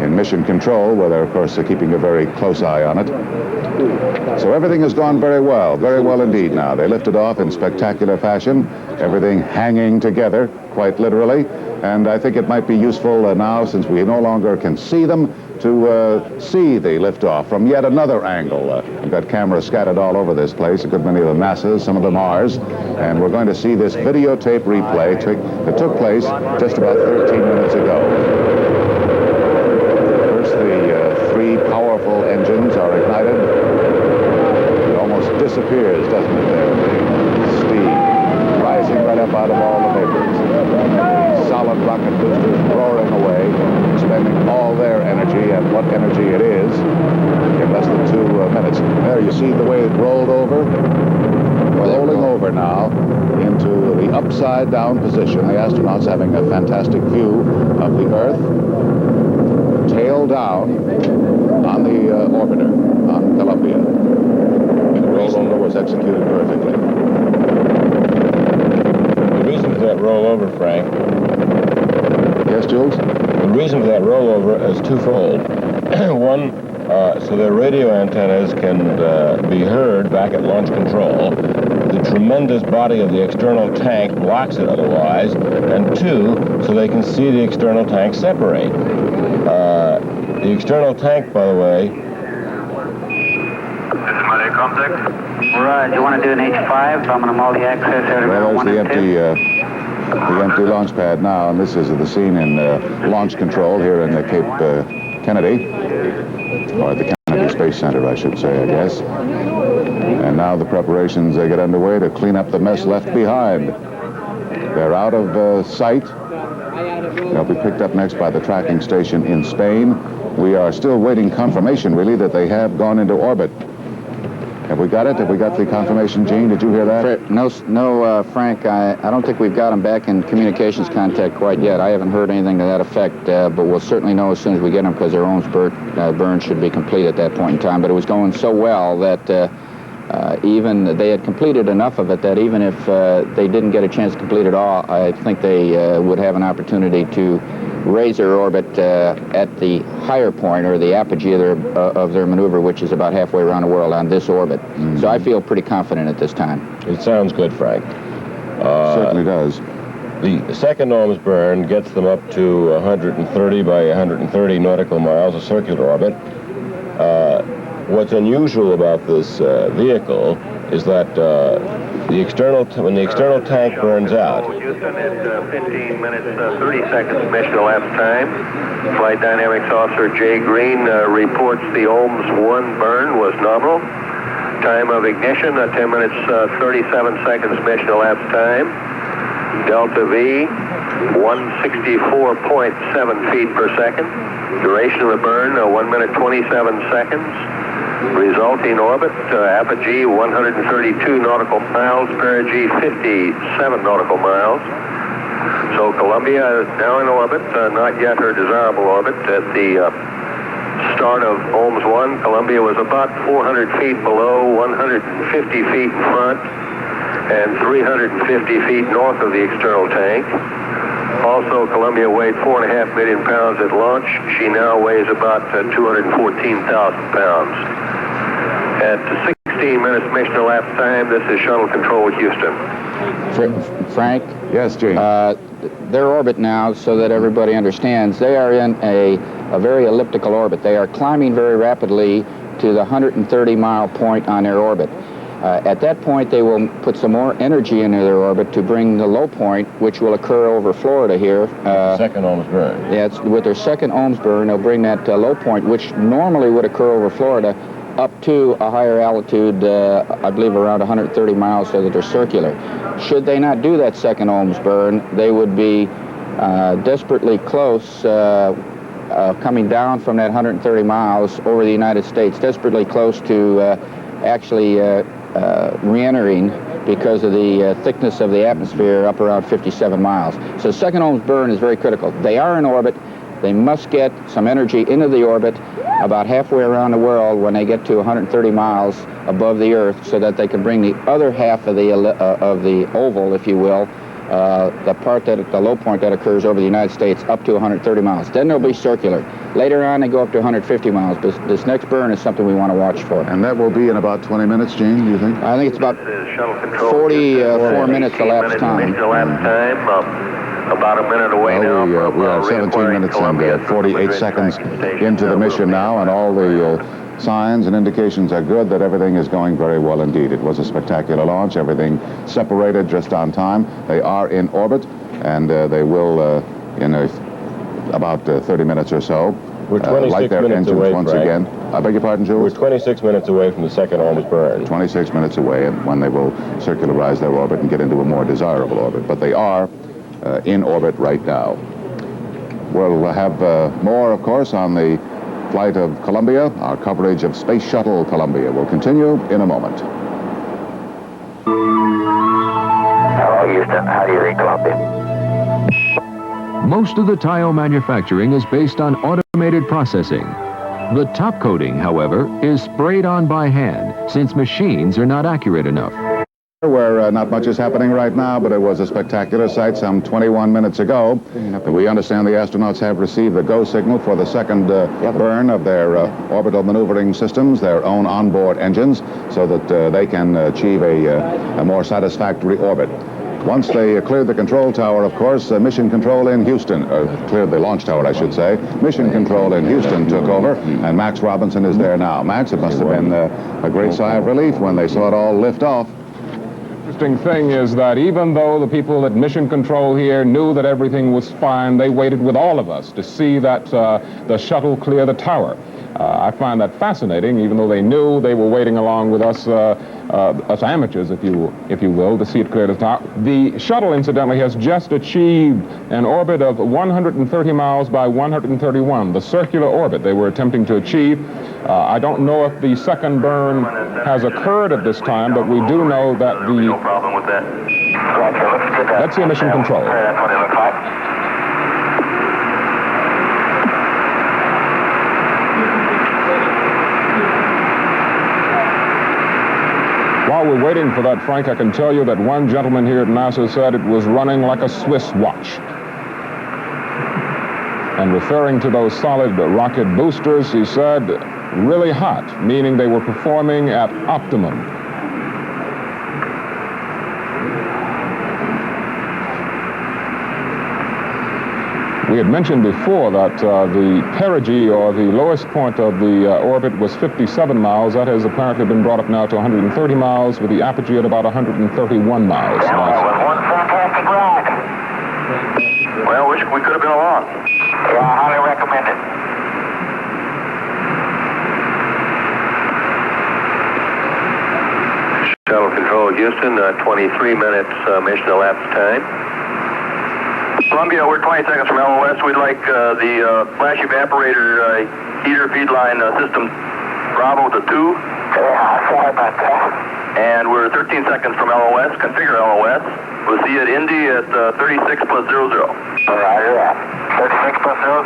in mission control, where they're, of course, keeping a very close eye on it. So everything has gone very well indeed now. They lifted off in spectacular fashion, everything hanging together, quite literally. And I think it might be useful now, since we no longer can see them, to see the liftoff from yet another angle. We've got cameras scattered all over this place, a good many of them NASA's, some of them ours, and we're going to see this videotape replay that took place just about 13 minutes ago. First, the 3 powerful engines are ignited. It almost disappears, doesn't it, there, the steam rising right up out of all the vapors. Solid rocket boosters roaring away, spending all their energy, and what energy it is, in less than 2 minutes. There, you see the way it rolled over? rolling over now into the upside-down position. The astronauts having a fantastic view of the Earth, tail down on the orbiter on Columbia. The rollover was executed perfectly. The reason for that rollover, Frank. Yes, Jules? The reason for that rollover is twofold. One, so their radio antennas can be heard back at launch control. The tremendous body of the external tank blocks it otherwise. And two, so they can see the external tank separate. The external tank, by the way... This is my contact. Right, you want to do an H5? I'm going to multi-access area Well, 1 there's and 2. the empty launch pad now, and this is the scene in launch control here in the Cape Kennedy, or at the Kennedy Space Center, I should say, I guess. And now the preparations get underway to clean up the mess left behind. They're out of sight. They'll be picked up next by the tracking station in Spain. We are still waiting confirmation, really, that they have gone into orbit. Have we got it? Have we got the confirmation, Gene? Did you hear that? No, Frank, I don't think we've got them back in communications contact quite yet. I haven't heard anything to that effect, but we'll certainly know as soon as we get them, because their own burn should be complete at that point in time. But it was going so well that even they had completed enough of it that even if they didn't get a chance to complete it all, I think they would have an opportunity to raise their orbit at the higher point, or the apogee of their maneuver, which is about halfway around the world on this orbit. Mm-hmm. So I feel pretty confident at this time. It sounds good, Frank. Certainly does. The second OMS burn gets them up to 130 by 130 nautical miles, a circular orbit. What's unusual about this vehicle is that when the external tank burns out. Houston, it's 15 minutes, 30 seconds mission elapsed time. Flight Dynamics Officer Jay Green reports the OMS 1 burn was nominal. Time of ignition, 10 minutes, 37 seconds mission elapsed time. Delta V, 164.7 feet per second. Duration of the burn, 1 minute, 27 seconds. Resulting orbit, apogee 132 nautical miles, perigee 57 nautical miles. So Columbia is now in orbit, not yet her desirable orbit. At the start of OMS 1, Columbia was about 400 feet below, 150 feet in front, and 350 feet north of the external tank. Also, Columbia weighed 4.5 million pounds at launch. She now weighs about 214,000 pounds. At 16 minutes mission elapsed time, this is Shuttle Control with Houston. Frank? Yes, Gene. Their orbit now, so that everybody understands, they are in a very elliptical orbit. They are climbing very rapidly to the 130-mile point on their orbit. At that point, they will put some more energy into their orbit to bring the low point, which will occur over Florida here. Second OMS burn. Yeah, it's with their second OMS burn, they'll bring that low point, which normally would occur over Florida, up to a higher altitude, I believe around 130 miles, so that they're circular. Should they not do that second OMS burn, they would be desperately close, coming down from that 130 miles over the United States, desperately close to actually re-entering, because of the thickness of the atmosphere, up around 57 miles. So second OMS burn is very critical. They are in orbit. They must get some energy into the orbit about halfway around the world when they get to 130 miles above the Earth, so that they can bring the other half of the oval, if you will, the part that the low point that occurs over the United States, up to 130 miles. Then they'll be circular. Later on, they go up to 150 miles. This next burn is something we want to watch for. And that will be in about 20 minutes, Gene, do you think? I think it's about 44 minutes elapsed time. Mission elapsed time, about a minute away now. We are 17 minutes and 48 seconds into the mission now, and all the signs and indications are good that everything is going very well indeed. It was a spectacular launch. Everything separated just on time. They are in orbit, and they will, in about 30 minutes or so, We're 26 light their minutes engines away, once Frank. again. I beg your pardon, Jules? We're 26 minutes away from the second OMS burn. 26 minutes away, and when they will circularize their orbit and get into a more desirable orbit. But they are in orbit right now. We'll have more, of course, on the flight of Columbia. Our coverage of Space Shuttle Columbia will continue in a moment. Hello, Houston. How do you read Columbia? Most of the tile manufacturing is based on automated processing. The top coating, however, is sprayed on by hand since machines are not accurate enough. Where not much is happening right now, but it was a spectacular sight some 21 minutes ago. We understand the astronauts have received the go signal for the second burn of their orbital maneuvering systems, their own onboard engines, so that they can achieve a more satisfactory orbit. Once they cleared the control tower, of course, Mission Control in Houston, cleared the launch tower, I should say. Mission Control in Houston took over, and Max Robinson is there now. Max, it must have been a great sigh of relief when they saw it all lift off. Interesting thing is that even though the people at Mission Control here knew that everything was fine, they waited with all of us to see that the shuttle clear the tower. I find that fascinating, even though they knew they were waiting along with us, us amateurs, if you will, to see it clear the tower. The shuttle, incidentally, has just achieved an orbit of 130 miles by 131, the circular orbit they were attempting to achieve. I don't know if the second burn has occurred at this time, but we do know that the... No problem with that. Let's see Mission Control. That's what it looks like. While we're waiting for that, Frank, I can tell you that one gentleman here at NASA said it was running like a Swiss watch. And referring to those solid rocket boosters, he said, really hot, meaning they were performing at optimum. We had mentioned before that the perigee, or the lowest point of the orbit, was 57 miles. That has apparently been brought up now to 130 miles, with the apogee at about 131 miles. Well, it was one fantastic ride. Well, wish we could have been along. Yeah, I highly recommend it. Shuttle Control Houston, 23 minutes mission elapsed time. Columbia, we're 20 seconds from LOS. We'd like the flash evaporator heater feed line system Bravo to 2. Yeah, sorry about that. And we're 13 seconds from LOS. Configure LOS. We'll see you at Indy at 36 plus 00. Roger that. 36 plus 00.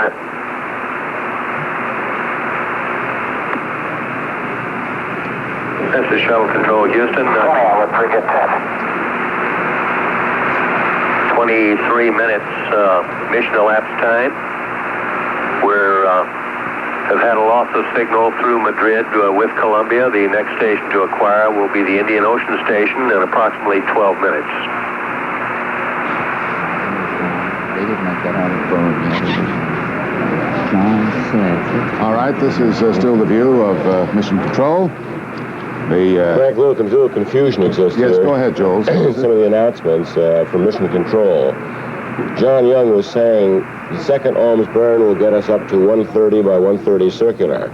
This is Shuttle Control Houston. Yeah, we're pretty good test. 23 minutes mission elapsed time. We're have had a loss of signal through Madrid with Columbia. The next station to acquire will be the Indian Ocean Station in approximately 12 minutes. They didn't make that out of the All right, this is still the view of Mission Control. Frank, a little confusion exists yes, here. go ahead, Joel. Some of the announcements from Mission Control. John Young was saying the second ohms burn will get us up to 130 by 130 circular.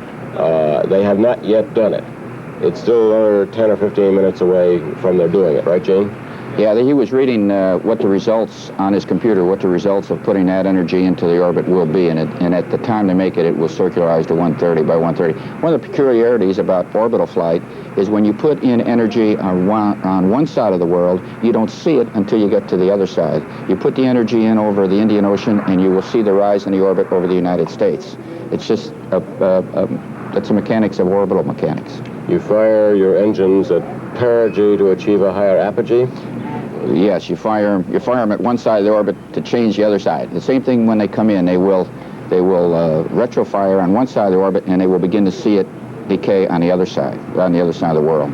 They have not yet done it. It's still another 10 or 15 minutes away from their doing it, right, Gene? Yeah, he was reading what the results on his computer, what the results of putting that energy into the orbit will be, and at the time they make it, it will circularize to 130 by 130. One of the peculiarities about orbital flight is when you put in energy on one side of the world, you don't see it until you get to the other side. You put the energy in over the Indian Ocean, and you will see the rise in the orbit over the United States. It's just that's the mechanics of orbital mechanics. You fire your engines at perigee to achieve a higher apogee? Yes, you fire them at one side of the orbit to change the other side. The same thing when they come in. They will retrofire on one side of the orbit, and they will begin to see it decay on the other side of the world.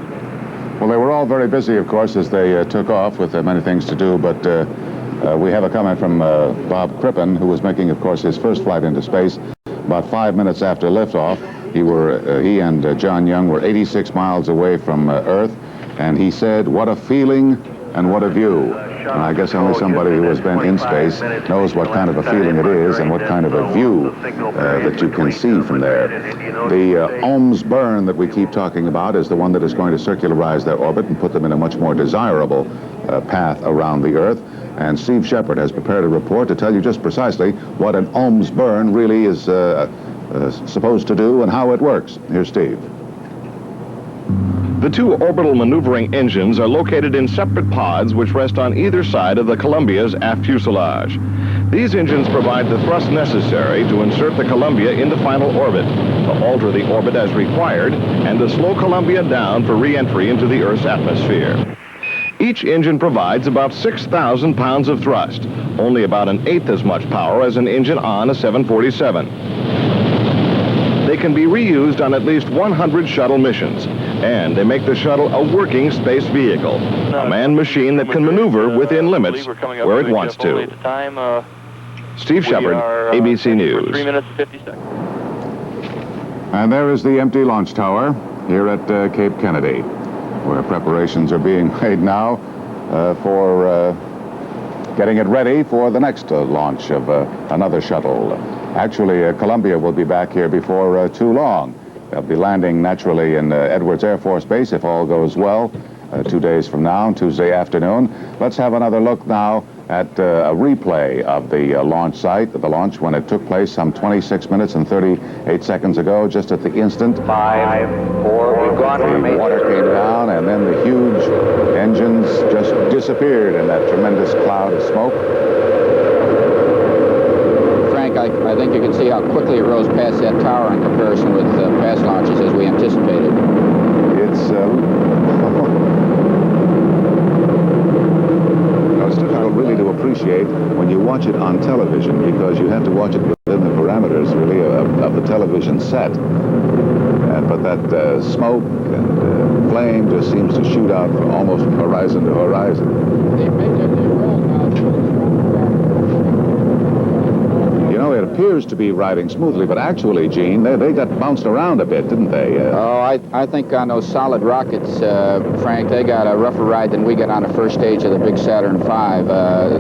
Well, they were all very busy, of course, as they took off with many things to do, but we have a comment from Bob Crippen, who was making, of course, his first flight into space. About 5 minutes after liftoff, he and John Young were 86 miles away from Earth, and he said, "What a feeling and what a view." And I guess only somebody who has been in space knows what kind of a feeling it is and what kind of a view that you can see from there. The ohms burn that we keep talking about is the one that is going to circularize their orbit and put them in a much more desirable path around the Earth. And Steve Shepard has prepared a report to tell you just precisely what an ohms burn really is supposed to do and how it works. Here's Steve. The two orbital maneuvering engines are located in separate pods which rest on either side of the Columbia's aft fuselage. These engines provide the thrust necessary to insert the Columbia into final orbit, to alter the orbit as required, and to slow Columbia down for re-entry into the Earth's atmosphere. Each engine provides about 6,000 pounds of thrust, only about an eighth as much power as an engine on a 747. They can be reused on at least 100 shuttle missions, and they make the shuttle a working space vehicle, a manned machine that can maneuver within limits where it wants to. Steve Shepard, ABC News. 3 minutes and 50 seconds. And there is the empty launch tower here at Cape Kennedy, where preparations are being made now for getting it ready for the next launch of another shuttle. Actually, Columbia will be back here before too long. They'll be landing naturally in Edwards Air Force Base if all goes well 2 days from now, Tuesday afternoon. Let's have another look now at a replay of the launch site, the launch when it took place some 26 minutes and 38 seconds ago, just at the instant. 5, 4, we've gone from The water came down, and then the huge engines just disappeared in that tremendous cloud of smoke. Frank, I think you can see how quickly it rose past that tower in comparison with past launches as we anticipated. It's it's difficult really to appreciate when you watch it on television, because you have to watch it within the parameters really of the television set. But that smoke and flame just seems to shoot out from almost from horizon to horizon. You know, it appears to be riding smoothly, but actually, Gene, they got bounced around a bit, didn't they? I think on those solid rockets, Frank, they got a rougher ride than we got on the first stage of the big Saturn V.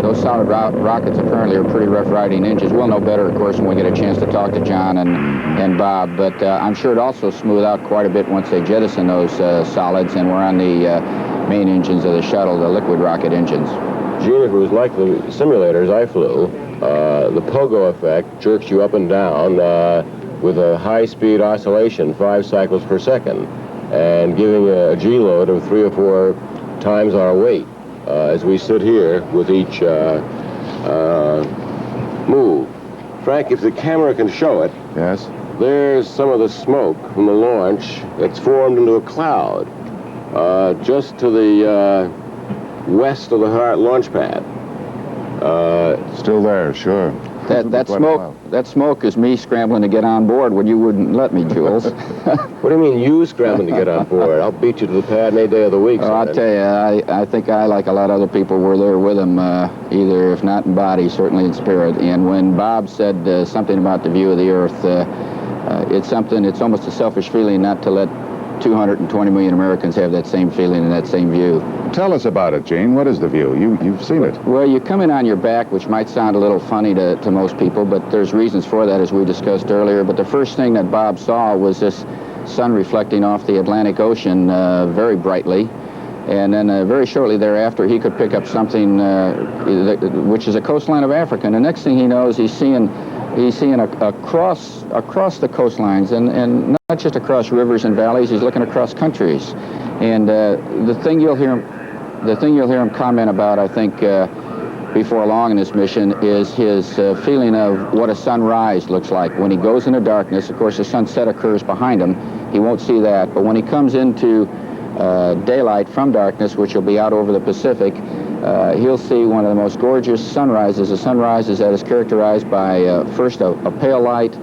Those solid rockets apparently are pretty rough riding engines. We'll know better, of course, when we get a chance to talk to John and Bob, but I'm sure it also smooth out quite a bit once they jettison those solids and we're on the main engines of the shuttle, the liquid rocket engines. Gene, if it was like the simulators I flew, the pogo effect jerks you up and down with a high-speed oscillation, 5 cycles per second, and giving a G-load of 3 or 4 times our weight as we sit here with each move. Frank, if the camera can show it, Yes. there's some of the smoke from the launch that's formed into a cloud just to the west of the launch pad. Still there, sure. That smoke is me scrambling to get on board when you wouldn't let me, Jules. What do you mean you scrambling to get on board? I'll beat you to the pad any day of the week. I'll tell you, I think I, like a lot of other people, were there with him, either if not in body, certainly in spirit. And when Bob said something about the view of the Earth, it's almost a selfish feeling not to let 220 million Americans have that same feeling and that same view. Tell us about it, Gene. What is the view? You've seen it. Well, you come in on your back, which might sound a little funny to most people, but there's reasons for that, as we discussed earlier. But the first thing that Bob saw was this sun reflecting off the Atlantic Ocean very brightly. And then very shortly thereafter, he could pick up something which is a coastline of Africa. And the next thing he knows, he's seeing across the coastlines, and not just across rivers and valleys. He's looking across countries. And the thing you'll hear him comment about, I think, before long in this mission, is his feeling of what a sunrise looks like. When he goes into darkness, of course, the sunset occurs behind him. He won't see that. But when he comes into daylight from darkness, which will be out over the Pacific, he'll see one of the most gorgeous sunrises. A sunrise that is characterized by first a pale light,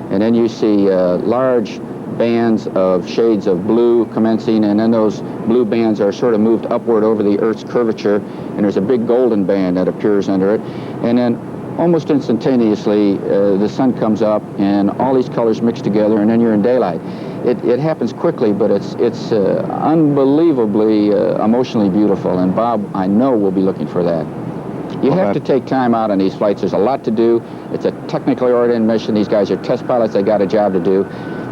and then you see large bands of shades of blue commencing, and then those blue bands are sort of moved upward over the Earth's curvature, and there's a big golden band that appears under it. And then almost instantaneously, the sun comes up, and all these colors mix together, and then you're in daylight. It happens quickly, but it's unbelievably emotionally beautiful, and Bob, I know, will be looking for that. You have to take time out on these flights. There's a lot to do. It's a technically oriented mission. These guys are test pilots. They got a job to do.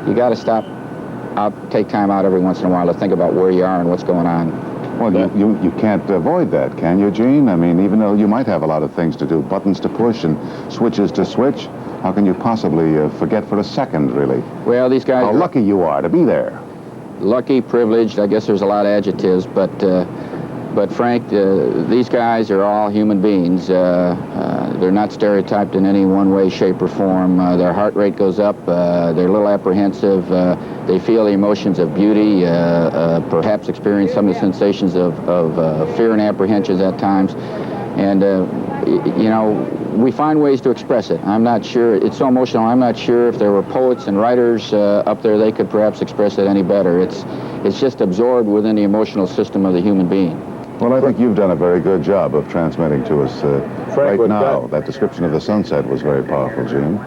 You got to stop out, take time out every once in a while to think about where you are and what's going on. Well, you can't avoid that, can you, Gene? I mean, even though you might have a lot of things to do, buttons to push and switches to switch, how can you possibly forget for a second, really? Well, these guys... How lucky you are to be there. lucky, privileged, I guess there's a lot of adjectives, but Frank, these guys are all human beings. They're not stereotyped in any one way, shape, or form. Their heart rate goes up. They're a little apprehensive. They feel the emotions of beauty, perhaps experience some of the sensations of fear and apprehensions at times. And, you know, we find ways to express it. I'm not sure. It's so emotional. I'm not sure if there were poets and writers up there, they could perhaps express it any better. It's just absorbed within the emotional system of the human being. Well, I think you've done a very good job of transmitting to us Frank, right now. That description of the sunset was very powerful, Gene.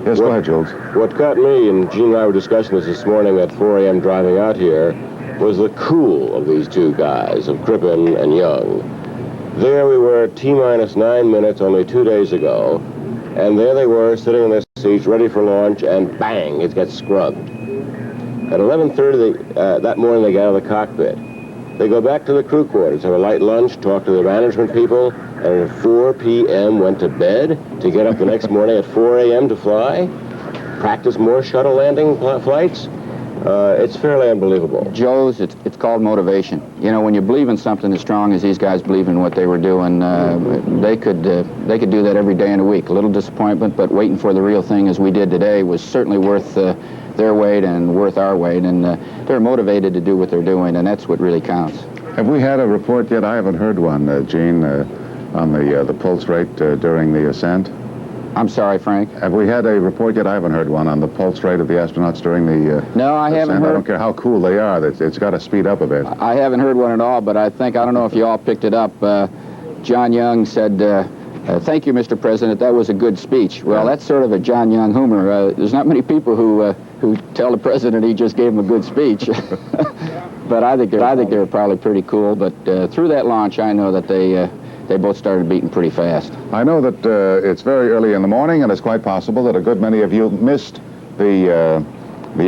Yes, go ahead, Jules. What got me, and Gene and I were discussing this morning at 4 a.m. driving out here, was the cool of these two guys, of Crippen and Young. There we were, T-minus 9 minutes only 2 days ago, and there they were sitting in their seats ready for launch, and bang, it gets scrubbed. At 11:30 that morning, they get out of the cockpit. They go back to the crew quarters, have a light lunch, talk to the management people, and at 4 p.m. went to bed to get up the next morning at 4 a.m. to fly, practice more shuttle landing flights. It's fairly unbelievable. Joe's, it's called motivation. You know, when you believe in something as strong as these guys believe in what they were doing, they could do that every day in a week. A little disappointment, but waiting for the real thing as we did today was certainly worth their wait and worth our wait, and they're motivated to do what they're doing, and that's what really counts. Have we had a report yet? I haven't heard one, Gene, on the pulse rate during the ascent. I'm sorry, Frank? Have we had a report yet? I haven't heard one on the pulse rate of the astronauts during the No, I haven't heard. I don't care how cool they are. It's got to speed up a bit. I haven't heard one at all, but I don't know if you all picked it up. John Young said, thank you, Mr. President, that was a good speech. Well, that's sort of a John Young humor. There's not many people who tell the president he just gave him a good speech. But I think they're probably pretty cool. But through that launch, I know that they both started beating pretty fast. I know that it's very early in the morning, and it's quite possible that a good many of you missed the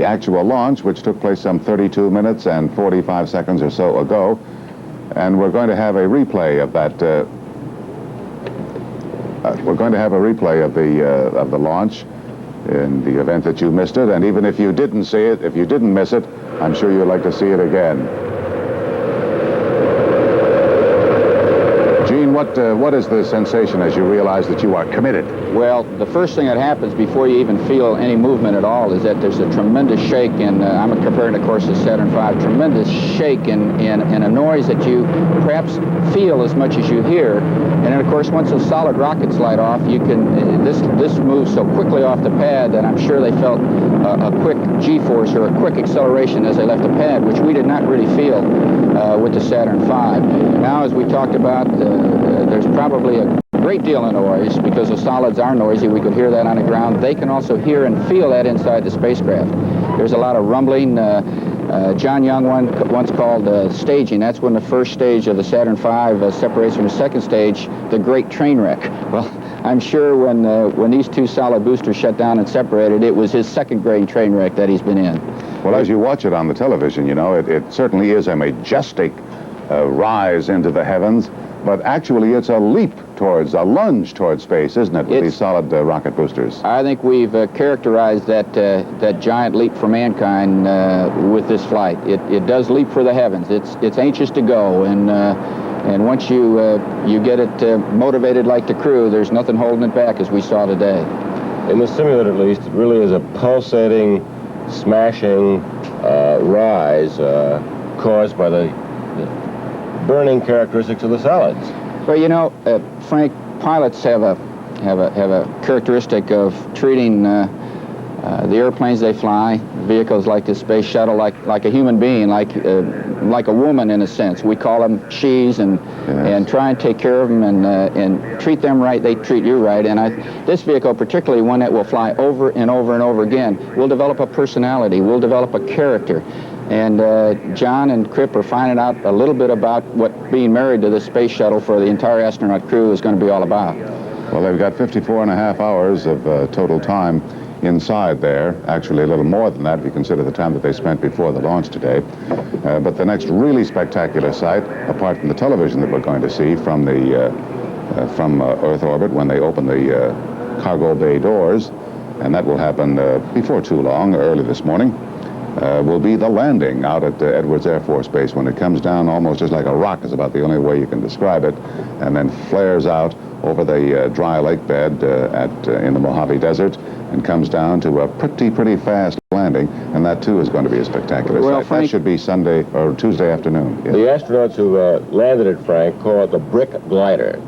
actual launch, which took place some 32 minutes and 45 seconds or so ago. And we're going to have a replay of that. We're going to have a replay of the launch in the event that you missed it. And even if you didn't see it, if you didn't miss it, I'm sure you'd like to see it again. Gene, what is the sensation as you realize that you are committed? Well, the first thing that happens before you even feel any movement at all is that there's a tremendous shake, and I'm comparing, of course, to Saturn V, tremendous shake and a noise that you perhaps feel as much as you hear. And then, of course, once those solid rockets light off, you can, this moves so quickly off the pad that I'm sure they felt a quick G-force or a quick acceleration as they left the pad, which we did not really feel with the Saturn V. Now, as we talked about, there's probably a great deal of noise because the solids are noisy. We could hear that on the ground. They can also hear and feel that inside the spacecraft. There's a lot of rumbling. John Young once called staging. That's when the first stage of the Saturn V separates from the second stage, the great train wreck. Well, I'm sure when these two solid boosters shut down and separated, it was his second great train wreck that he's been in. Well, as you watch it on the television, you know, it certainly is a majestic rise into the heavens, but actually it's a leap towards, a lunge towards space, isn't it, with these solid rocket boosters? I think we've characterized that giant leap for mankind with this flight. It does leap for the heavens. It's anxious to go, and once you get it motivated like the crew, there's nothing holding it back, as we saw today. In the simulator, at least, it really is a pulsating, smashing rise caused by the burning characteristics of the solids. Well, you know, Frank, pilots have a characteristic of treating the airplanes they fly, vehicles like the space shuttle, like a human being, like a woman in a sense. We call them she's, and try and take care of them and treat them right. They treat you right. And this vehicle, particularly one that will fly over and over and over again, will develop a personality. Will develop a character. And John and Cripp are finding out a little bit about what being married to the space shuttle for the entire astronaut crew is going to be all about. Well, they've got 54 and a half hours of total time inside there. Actually, a little more than that if you consider the time that they spent before the launch today. But the next really spectacular sight, apart from the television that we're going to see from the from Earth orbit when they open the cargo bay doors, and that will happen before too long, early this morning. will be the landing out at Edwards Air Force Base. When it comes down almost just like a rock is about the only way you can describe it, and then flares out over the dry lake bed in the Mojave Desert and comes down to a pretty fast landing, and that too is going to be a spectacular Well, sight. Frank, that should be Sunday or Tuesday afternoon. Yes. The astronauts who landed it, Frank, call it the brick glider.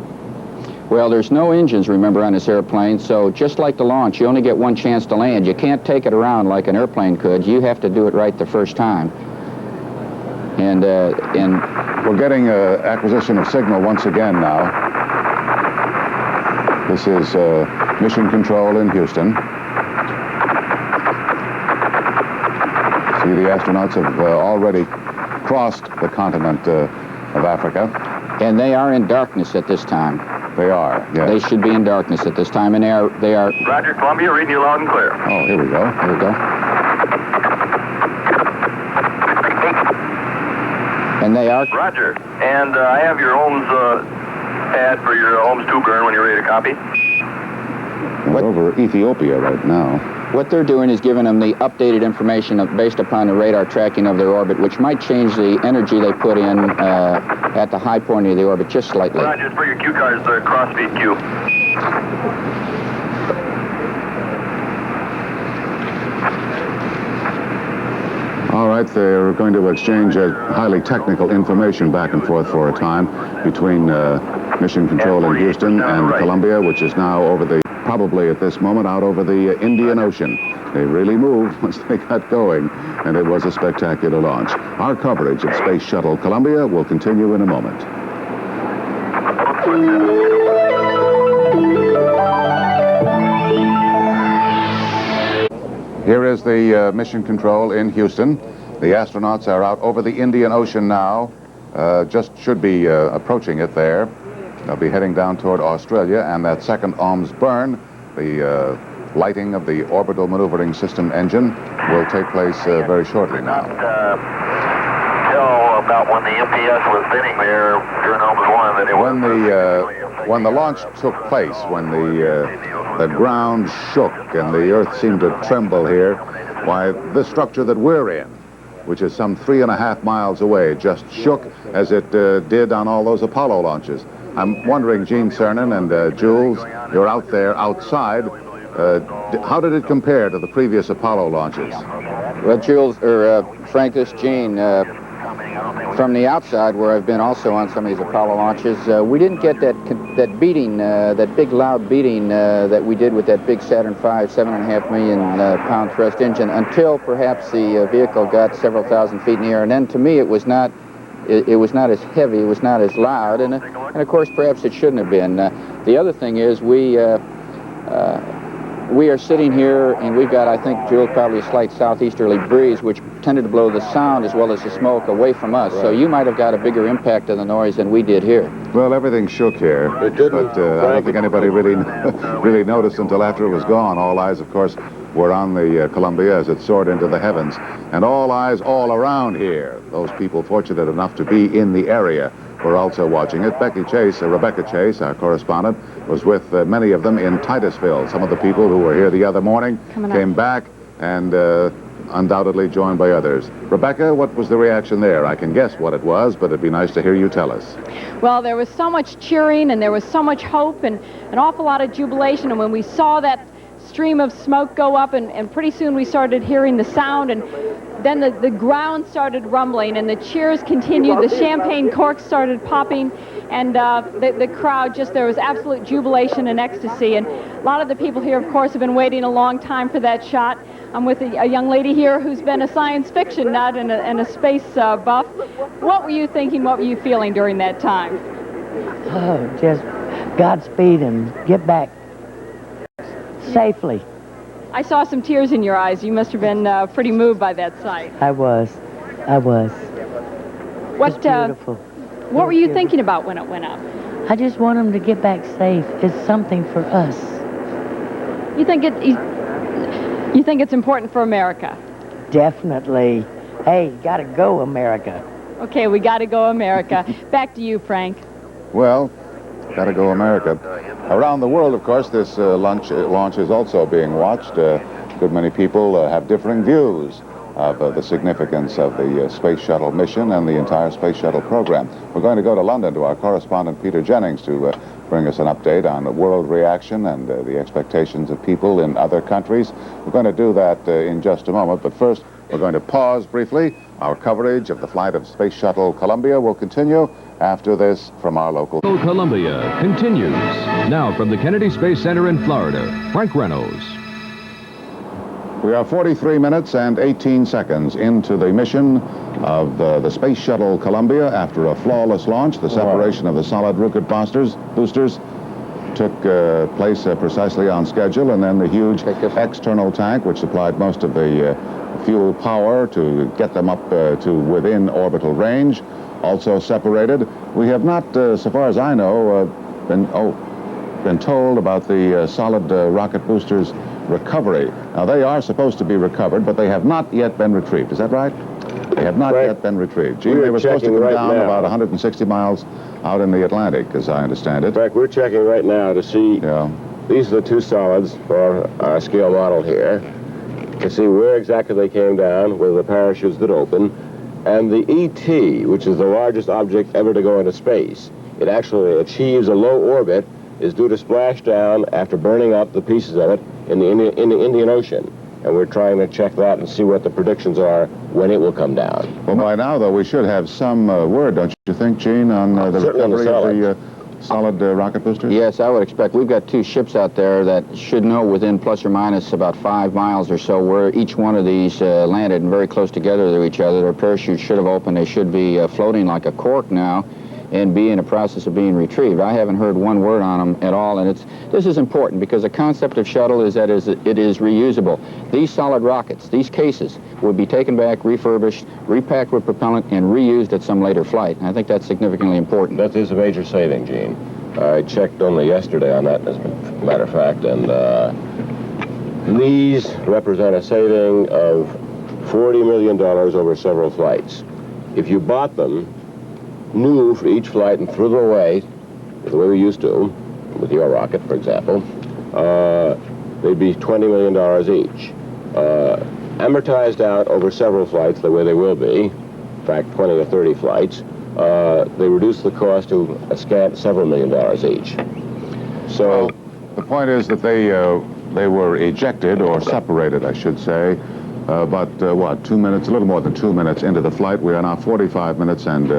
well, there's no engines, remember, on this airplane, so just like the launch, you only get one chance to land. You can't take it around like an airplane could. You have to do it right the first time. And we're getting acquisition of signal once again now. This is Mission Control in Houston. See, the astronauts have already crossed the continent of Africa. and they are in darkness at this time. They are, yes. They should be in darkness at this time, and they are. Roger, Columbia, reading you loud and clear. Oh, here we go. Here we go. And they are. Roger. And I have your Ohms pad for your Ohms 2 burn when you're ready to copy. We're over Ethiopia right now. What they're doing is giving them the updated information based upon the radar tracking of their orbit, which might change the energy they put in at the high point of the orbit just slightly. Roger, for your Q cards, cross-feed Q. All right, they're going to exchange highly technical information back and forth for a time between Mission Control in Houston and Columbia, which is now over the, probably at this moment, out over the Indian Ocean. They really moved once they got going, and it was a spectacular launch. Our coverage of Space Shuttle Columbia will continue in a moment. Here is the Mission Control in Houston. The astronauts are out over the Indian Ocean now. Just should be approaching it there. They'll be heading down toward Australia, and that second Ohms burn, the lighting of the orbital maneuvering system engine, will take place very shortly now. Tell about when the MPS was spinning there during Ohms 1 that it was... When the launch took place, when the ground shook and the Earth seemed to tremble here, why, this structure that we're in, which is some 3.5 miles away, just shook as it did on all those Apollo launches. I'm wondering, Gene Cernan and Jules, you're out there outside. How did it compare to the previous Apollo launches? Well, Jules, or Frank, this is Gene. From the outside, where I've been also on some of these Apollo launches, we didn't get that beating, that big loud beating that we did with that big Saturn V 7.5 million pound thrust engine until perhaps the vehicle got several thousand feet in the air. And then to me, it was not as heavy, it was not as loud, and of course perhaps it shouldn't have been. The other thing is we are sitting here and we've got, I think, Jules, probably a slight southeasterly breeze which tended to blow the sound as well as the smoke away from us. Right. So you might have got a bigger impact of the noise than we did here. Well, everything shook here, but I don't think anybody really noticed until after it was gone. All eyes, of course, were on the Columbia as it soared into the heavens, and all eyes all around here. Those people fortunate enough to be in the area were also watching it. Rebecca Chase, our correspondent, was with many of them in Titusville. Some of the people who were here the other morning came back and undoubtedly joined by others. Rebecca, what was the reaction there? I can guess what it was, but it'd be nice to hear you tell us. Well, there was so much cheering and there was so much hope and an awful lot of jubilation, and when we saw that stream of smoke go up and pretty soon we started hearing the sound, and then the ground started rumbling and the cheers continued, the champagne corks started popping, and the crowd, just, there was absolute jubilation and ecstasy. And a lot of the people here, of course, have been waiting a long time for that shot. I'm with a young lady here who's been a science fiction nut and a space buff. What were you thinking, what were you feeling during that time? Oh, just Godspeed and get back safely. I saw some tears in your eyes. You must have been pretty moved by that sight. I was. What, beautiful. What were you thinking about when it went up? I just want them to get back safe. It's something for us. You think it's important for America? Definitely. Hey, gotta go, America. Okay, we gotta go, America. Back to you, Frank. Well, gotta go, America. Around the world, of course, this launch is also being watched. A good many people have differing views of the significance of the space shuttle mission and the entire space shuttle program. We're going to go to London to our correspondent Peter Jennings to bring us an update on the world reaction and the expectations of people in other countries. We're going to do that in just a moment, but first we're going to pause briefly. Our coverage of the flight of Space Shuttle Columbia will continue after this from our local... Columbia continues. Now from the Kennedy Space Center in Florida, Frank Reynolds. We are 43 minutes and 18 seconds into the mission of the Space Shuttle Columbia after a flawless launch. The separation of the solid rocket boosters took place precisely on schedule, and then the huge external tank, which supplied most of the fuel power to get them up to within orbital range, also separated. We have not, so far as I know, been told about the solid rocket boosters recovery. Now, they are supposed to be recovered, but they have not yet been retrieved. Is that right? They have not yet been retrieved. Gene, they were supposed to come down about 160 miles out in the Atlantic, as I understand it. In fact, we're checking right now to see, these are the two solids for our scale model here, to see where exactly they came down, whether the parachutes did open, and the ET, which is the largest object ever to go into space, it actually achieves a low orbit, is due to splash down after burning up the pieces of it in the Indian Ocean. And we're trying to check that and see what the predictions are when it will come down. Well, by now, though, we should have some word, don't you think, Gene, on the recovery of the solid rocket boosters? Yes, I would expect. We've got two ships out there that should know within plus or minus about 5 miles or so where each one of these landed and very close together to each other. Their parachutes should have opened. They should be floating like a cork now and be in a process of being retrieved. I haven't heard one word on them at all, and this is important because the concept of shuttle is that it is reusable. These solid rockets, these cases, would be taken back, refurbished, repacked with propellant, and reused at some later flight. And I think that's significantly important. That is a major saving, Gene. I checked only yesterday on that, as a matter of fact, and these represent a saving of $40 million over several flights. If you bought them new for each flight and threw them away, the way we used to, with your rocket, for example, they'd be $20 million each. Amortized out over several flights, the way they will be, in fact, 20 or 30 flights, they reduce the cost to a scant several $million each. So, well, the point is that they were ejected, or separated, I should say, but what, 2 minutes, a little more than 2 minutes into the flight. We are now 45 minutes and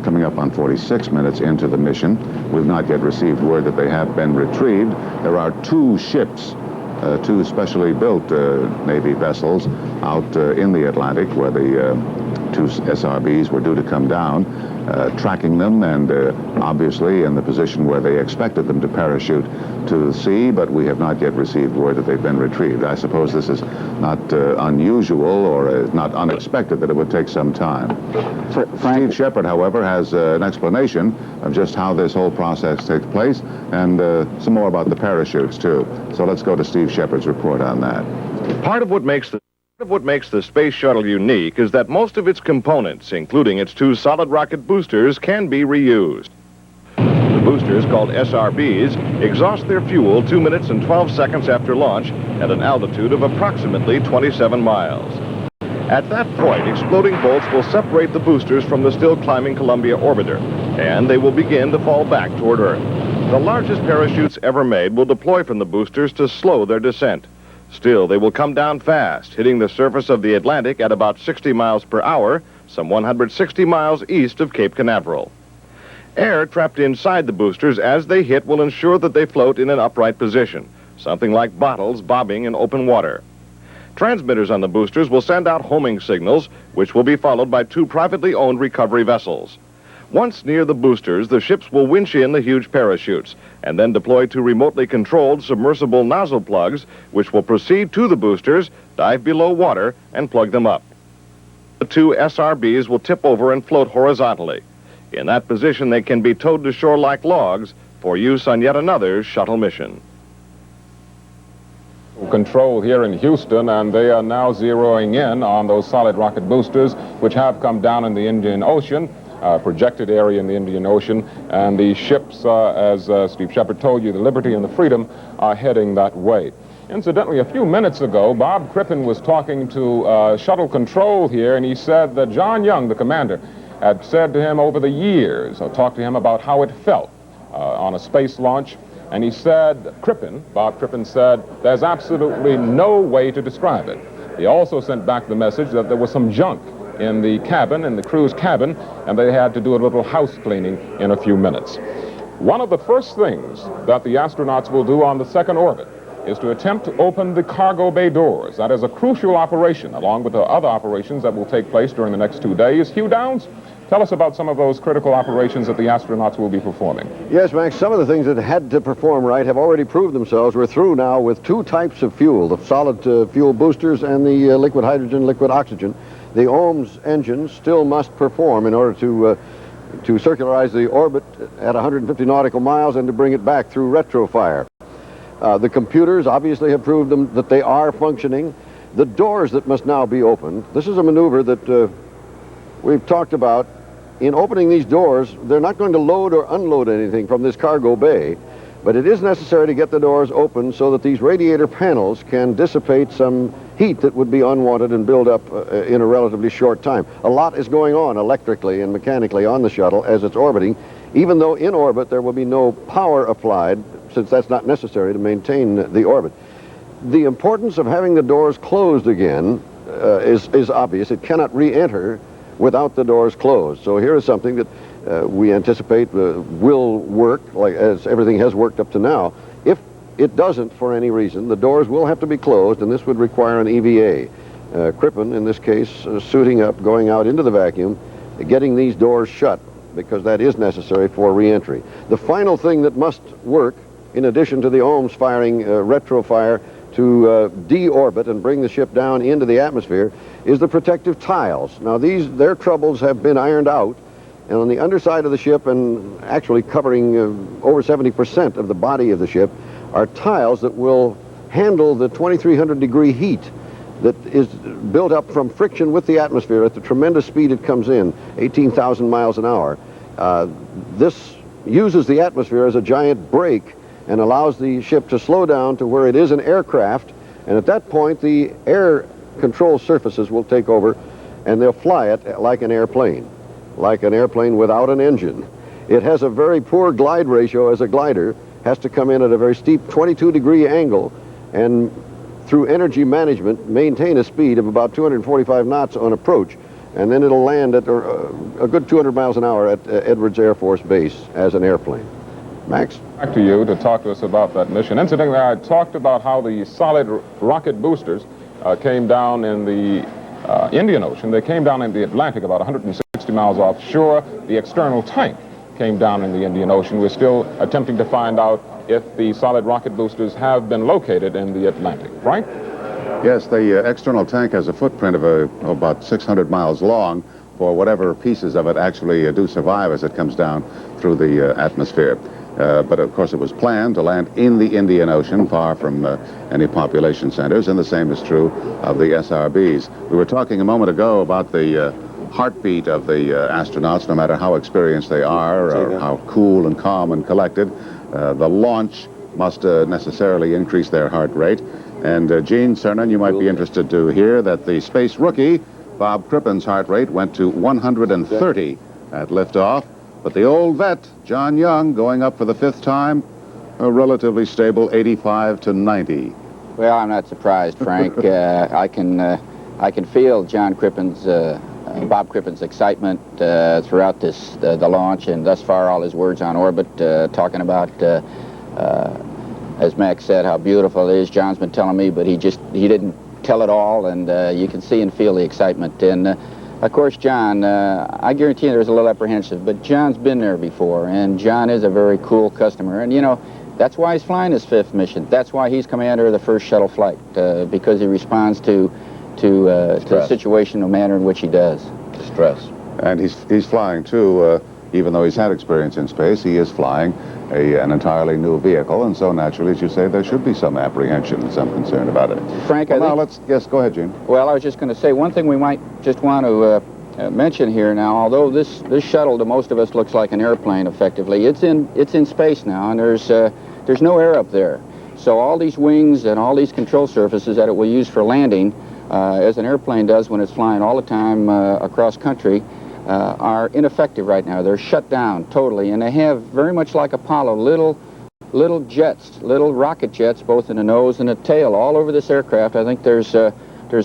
coming up on 46 minutes into the mission. We've not yet received word that they have been retrieved. There are two ships, two specially built Navy vessels out in the Atlantic where the two SRBs were due to come down, tracking them, and obviously in the position where they expected them to parachute to the sea, but we have not yet received word that they've been retrieved. I suppose this is not unusual or not unexpected that it would take some time. Steve Shepard, however, has an explanation of just how this whole process takes place, and some more about the parachutes, too. So let's go to Steve Shepard's report on that. Part of what makes the Space Shuttle unique is that most of its components, including its two solid rocket boosters, can be reused. The boosters, called SRBs, exhaust their fuel 2 minutes and 12 seconds after launch at an altitude of approximately 27 miles. At that point, exploding bolts will separate the boosters from the still climbing Columbia orbiter, and they will begin to fall back toward Earth. The largest parachutes ever made will deploy from the boosters to slow their descent. Still, they will come down fast, hitting the surface of the Atlantic at about 60 miles per hour, some 160 miles east of Cape Canaveral. Air trapped inside the boosters as they hit will ensure that they float in an upright position, something like bottles bobbing in open water. Transmitters on the boosters will send out homing signals, which will be followed by two privately owned recovery vessels. Once near the boosters, the ships will winch in the huge parachutes and then deploy two remotely controlled submersible nozzle plugs, which will proceed to the boosters, dive below water, and plug them up. The two SRBs will tip over and float horizontally. In that position, they can be towed to shore like logs for use on yet another shuttle mission. Control here in Houston, and they are now zeroing in on those solid rocket boosters, which have come down in the Indian Ocean. Projected area in the Indian Ocean, and the ships, as Steve Shepard told you, the Liberty and the Freedom, are heading that way. Incidentally, a few minutes ago, Bob Crippen was talking to shuttle control here, and he said that John Young, the commander, had said to him over the years, talked to him about how it felt on a space launch, and he said, Bob Crippen said, there's absolutely no way to describe it. He also sent back the message that there was some junk in the cabin, in the crew's cabin, and they had to do a little house cleaning in a few minutes. One of the first things that the astronauts will do on the second orbit is to attempt to open the cargo bay doors. That is a crucial operation, along with the other operations that will take place during the next 2 days. Hugh Downs, tell us about some of those critical operations that the astronauts will be performing. Yes, Max, some of the things that had to perform right have already proved themselves. We're through now with two types of fuel, the solid fuel boosters and the liquid hydrogen, liquid oxygen. The OMS engines still must perform in order to circularize the orbit at 150 nautical miles and to bring it back through retrofire. The computers obviously have proved them that they are functioning. The doors that must now be opened, this is a maneuver that we've talked about. In opening these doors, they're not going to load or unload anything from this cargo bay, but it is necessary to get the doors open so that these radiator panels can dissipate some heat that would be unwanted and build up in a relatively short time. A lot is going on electrically and mechanically on the shuttle as it's orbiting, even though in orbit there will be no power applied, since that's not necessary to maintain the orbit. The importance of having the doors closed again is obvious. It cannot re-enter without the doors closed. So here is something that we anticipate will work, like as everything has worked up to now. If it doesn't for any reason, the doors will have to be closed, and this would require an EVA. Crippen, in this case, suiting up, going out into the vacuum, getting these doors shut, because that is necessary for re-entry. The final thing that must work, in addition to the OMS firing retrofire to deorbit and bring the ship down into the atmosphere, is the protective tiles. Now their troubles have been ironed out, and on the underside of the ship, and actually covering over 70% of the body of the ship, are tiles that will handle the 2,300 degree heat that is built up from friction with the atmosphere at the tremendous speed it comes in, 18,000 miles an hour. This uses the atmosphere as a giant brake and allows the ship to slow down to where it is an aircraft, and at that point the air control surfaces will take over and they'll fly it like an airplane without an engine. It has a very poor glide ratio as a glider, has to come in at a very steep 22 degree angle, and through energy management maintain a speed of about 245 knots on approach, and then it'll land at a good 200 miles an hour at Edwards Air Force Base as an airplane. Max? Back to you to talk to us about that mission. Incidentally, I talked about how the solid rocket boosters came down in the Indian Ocean. They came down in the Atlantic about 160 miles offshore. The external tank came down in the Indian Ocean. We're still attempting to find out if the solid rocket boosters have been located in the Atlantic. Frank? Yes, the external tank has a footprint of about 600 miles long for whatever pieces of it actually do survive as it comes down through the atmosphere. But of course it was planned to land in the Indian Ocean, far from any population centers, and the same is true of the SRBs. We were talking a moment ago about the heartbeat of the astronauts, no matter how experienced they are or how cool and calm and collected. The launch must necessarily increase their heart rate. And Gene Cernan, you might be interested to hear that the space rookie, Bob Crippen's heart rate went to 130 at liftoff. But the old vet, John Young, going up for the fifth time, a relatively stable 85 to 90. Well, I'm not surprised, Frank. I can feel Bob Crippen's excitement throughout the launch, and thus far all his words on orbit, talking about, as Max said, how beautiful it is. John's been telling me, but he didn't tell it all, and you can see and feel the excitement. And of course, John, I guarantee you there's a little apprehensive, but John's been there before, and John is a very cool customer. And, you know, that's why he's flying his fifth mission. That's why he's commander of the first shuttle flight, because he responds to the situation, the manner in which he does. Stress. And he's flying, too, even though he's had experience in space, he is flying an entirely new vehicle, and so naturally, as you say, there should be some apprehension and some concern about it. Frank, yes, go ahead, Gene. Well, I was just going to say, one thing we might just want to mention here now, although this shuttle to most of us looks like an airplane effectively, it's in space now, and there's no air up there. So all these wings and all these control surfaces that it will use for landing, as an airplane does when it's flying all the time across country, are ineffective right now. They're shut down totally, and they have, very much like Apollo, little jets, little rocket jets, both in the nose and the tail, all over this aircraft. I think there's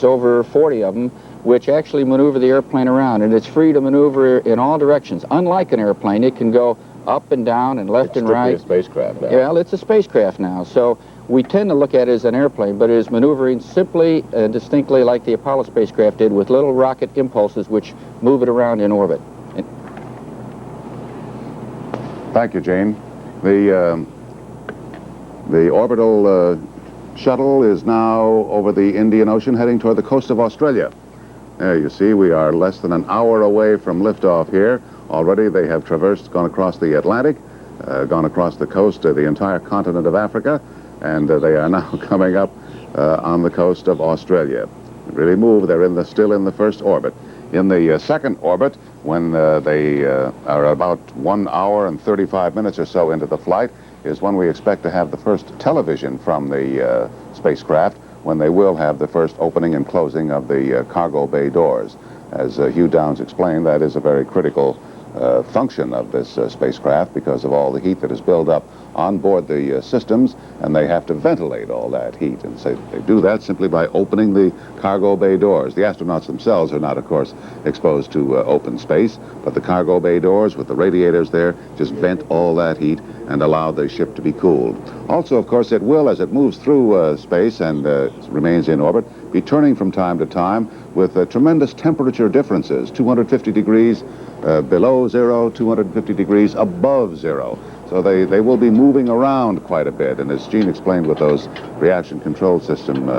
over 40 of them, which actually maneuver the airplane around, and it's free to maneuver in all directions. Unlike an airplane, it can go up and down and left and right. It's strictly a spacecraft now. Yeah, well, it's a spacecraft now. So we tend to look at it as an airplane, but it is maneuvering simply and distinctly like the Apollo spacecraft did, with little rocket impulses which move it around in orbit. Thank you, Gene. The orbital shuttle is now over the Indian Ocean, heading toward the coast of Australia. There you see, we are less than an hour away from liftoff here. Already they have gone across the Atlantic, gone across the coast of the entire continent of Africa, and they are now coming up on the coast of Australia. Really moved. They're still in the first orbit. In the second orbit, when they are about 1 hour and 35 minutes or so into the flight, is when we expect to have the first television from the spacecraft, when they will have the first opening and closing of the cargo bay doors. As Hugh Downs explained, that is a very critical function of this spacecraft because of all the heat that is built up on board the systems, and they have to ventilate all that heat. And so they do that simply by opening the cargo bay doors. The astronauts themselves are not, of course, exposed to open space, but the cargo bay doors with the radiators there just vent all that heat and allow the ship to be cooled. Also, of course, it will, as it moves through space and remains in orbit, be turning from time to time with tremendous temperature differences, 250 degrees below zero, 250 degrees above zero. So they will be moving around quite a bit, and as Gene explained, with those reaction control system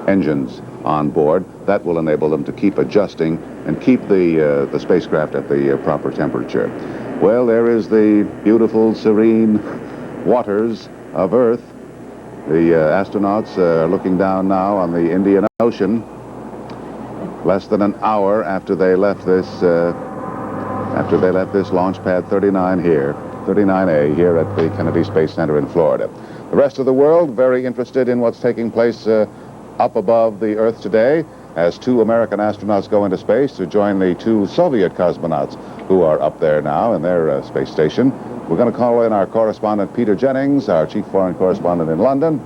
engines on board, that will enable them to keep adjusting and keep the spacecraft at the proper temperature. Well, there is the beautiful, serene waters of Earth. The astronauts are looking down now on the Indian Ocean, less than an hour after they left this launch pad 39A here at the Kennedy Space Center in Florida. The rest of the world very interested in what's taking place up above the Earth today, as 2 American astronauts go into space to join the 2 Soviet cosmonauts who are up there now in their space station. We're going to call in our correspondent Peter Jennings, our chief foreign correspondent in London.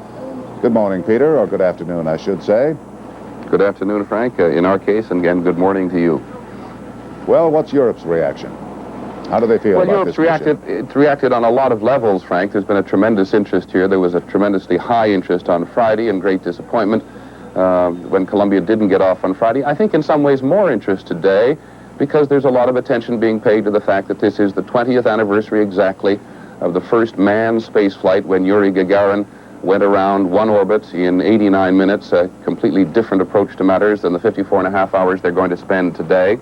Good morning, Peter, or good afternoon, I should say. Good afternoon, Frank. In our case, and again, good morning to you. Well, what's Europe's reaction? How do they feel about this mission? It's reacted on a lot of levels, Frank. There's been a tremendous interest here. There was a tremendously high interest on Friday and great disappointment when Columbia didn't get off on Friday. I think in some ways more interest today because there's a lot of attention being paid to the fact that this is the 20th anniversary exactly of the first manned space flight when Yuri Gagarin went around one orbit in 89 minutes, a completely different approach to matters than the 54 and a half hours they're going to spend today.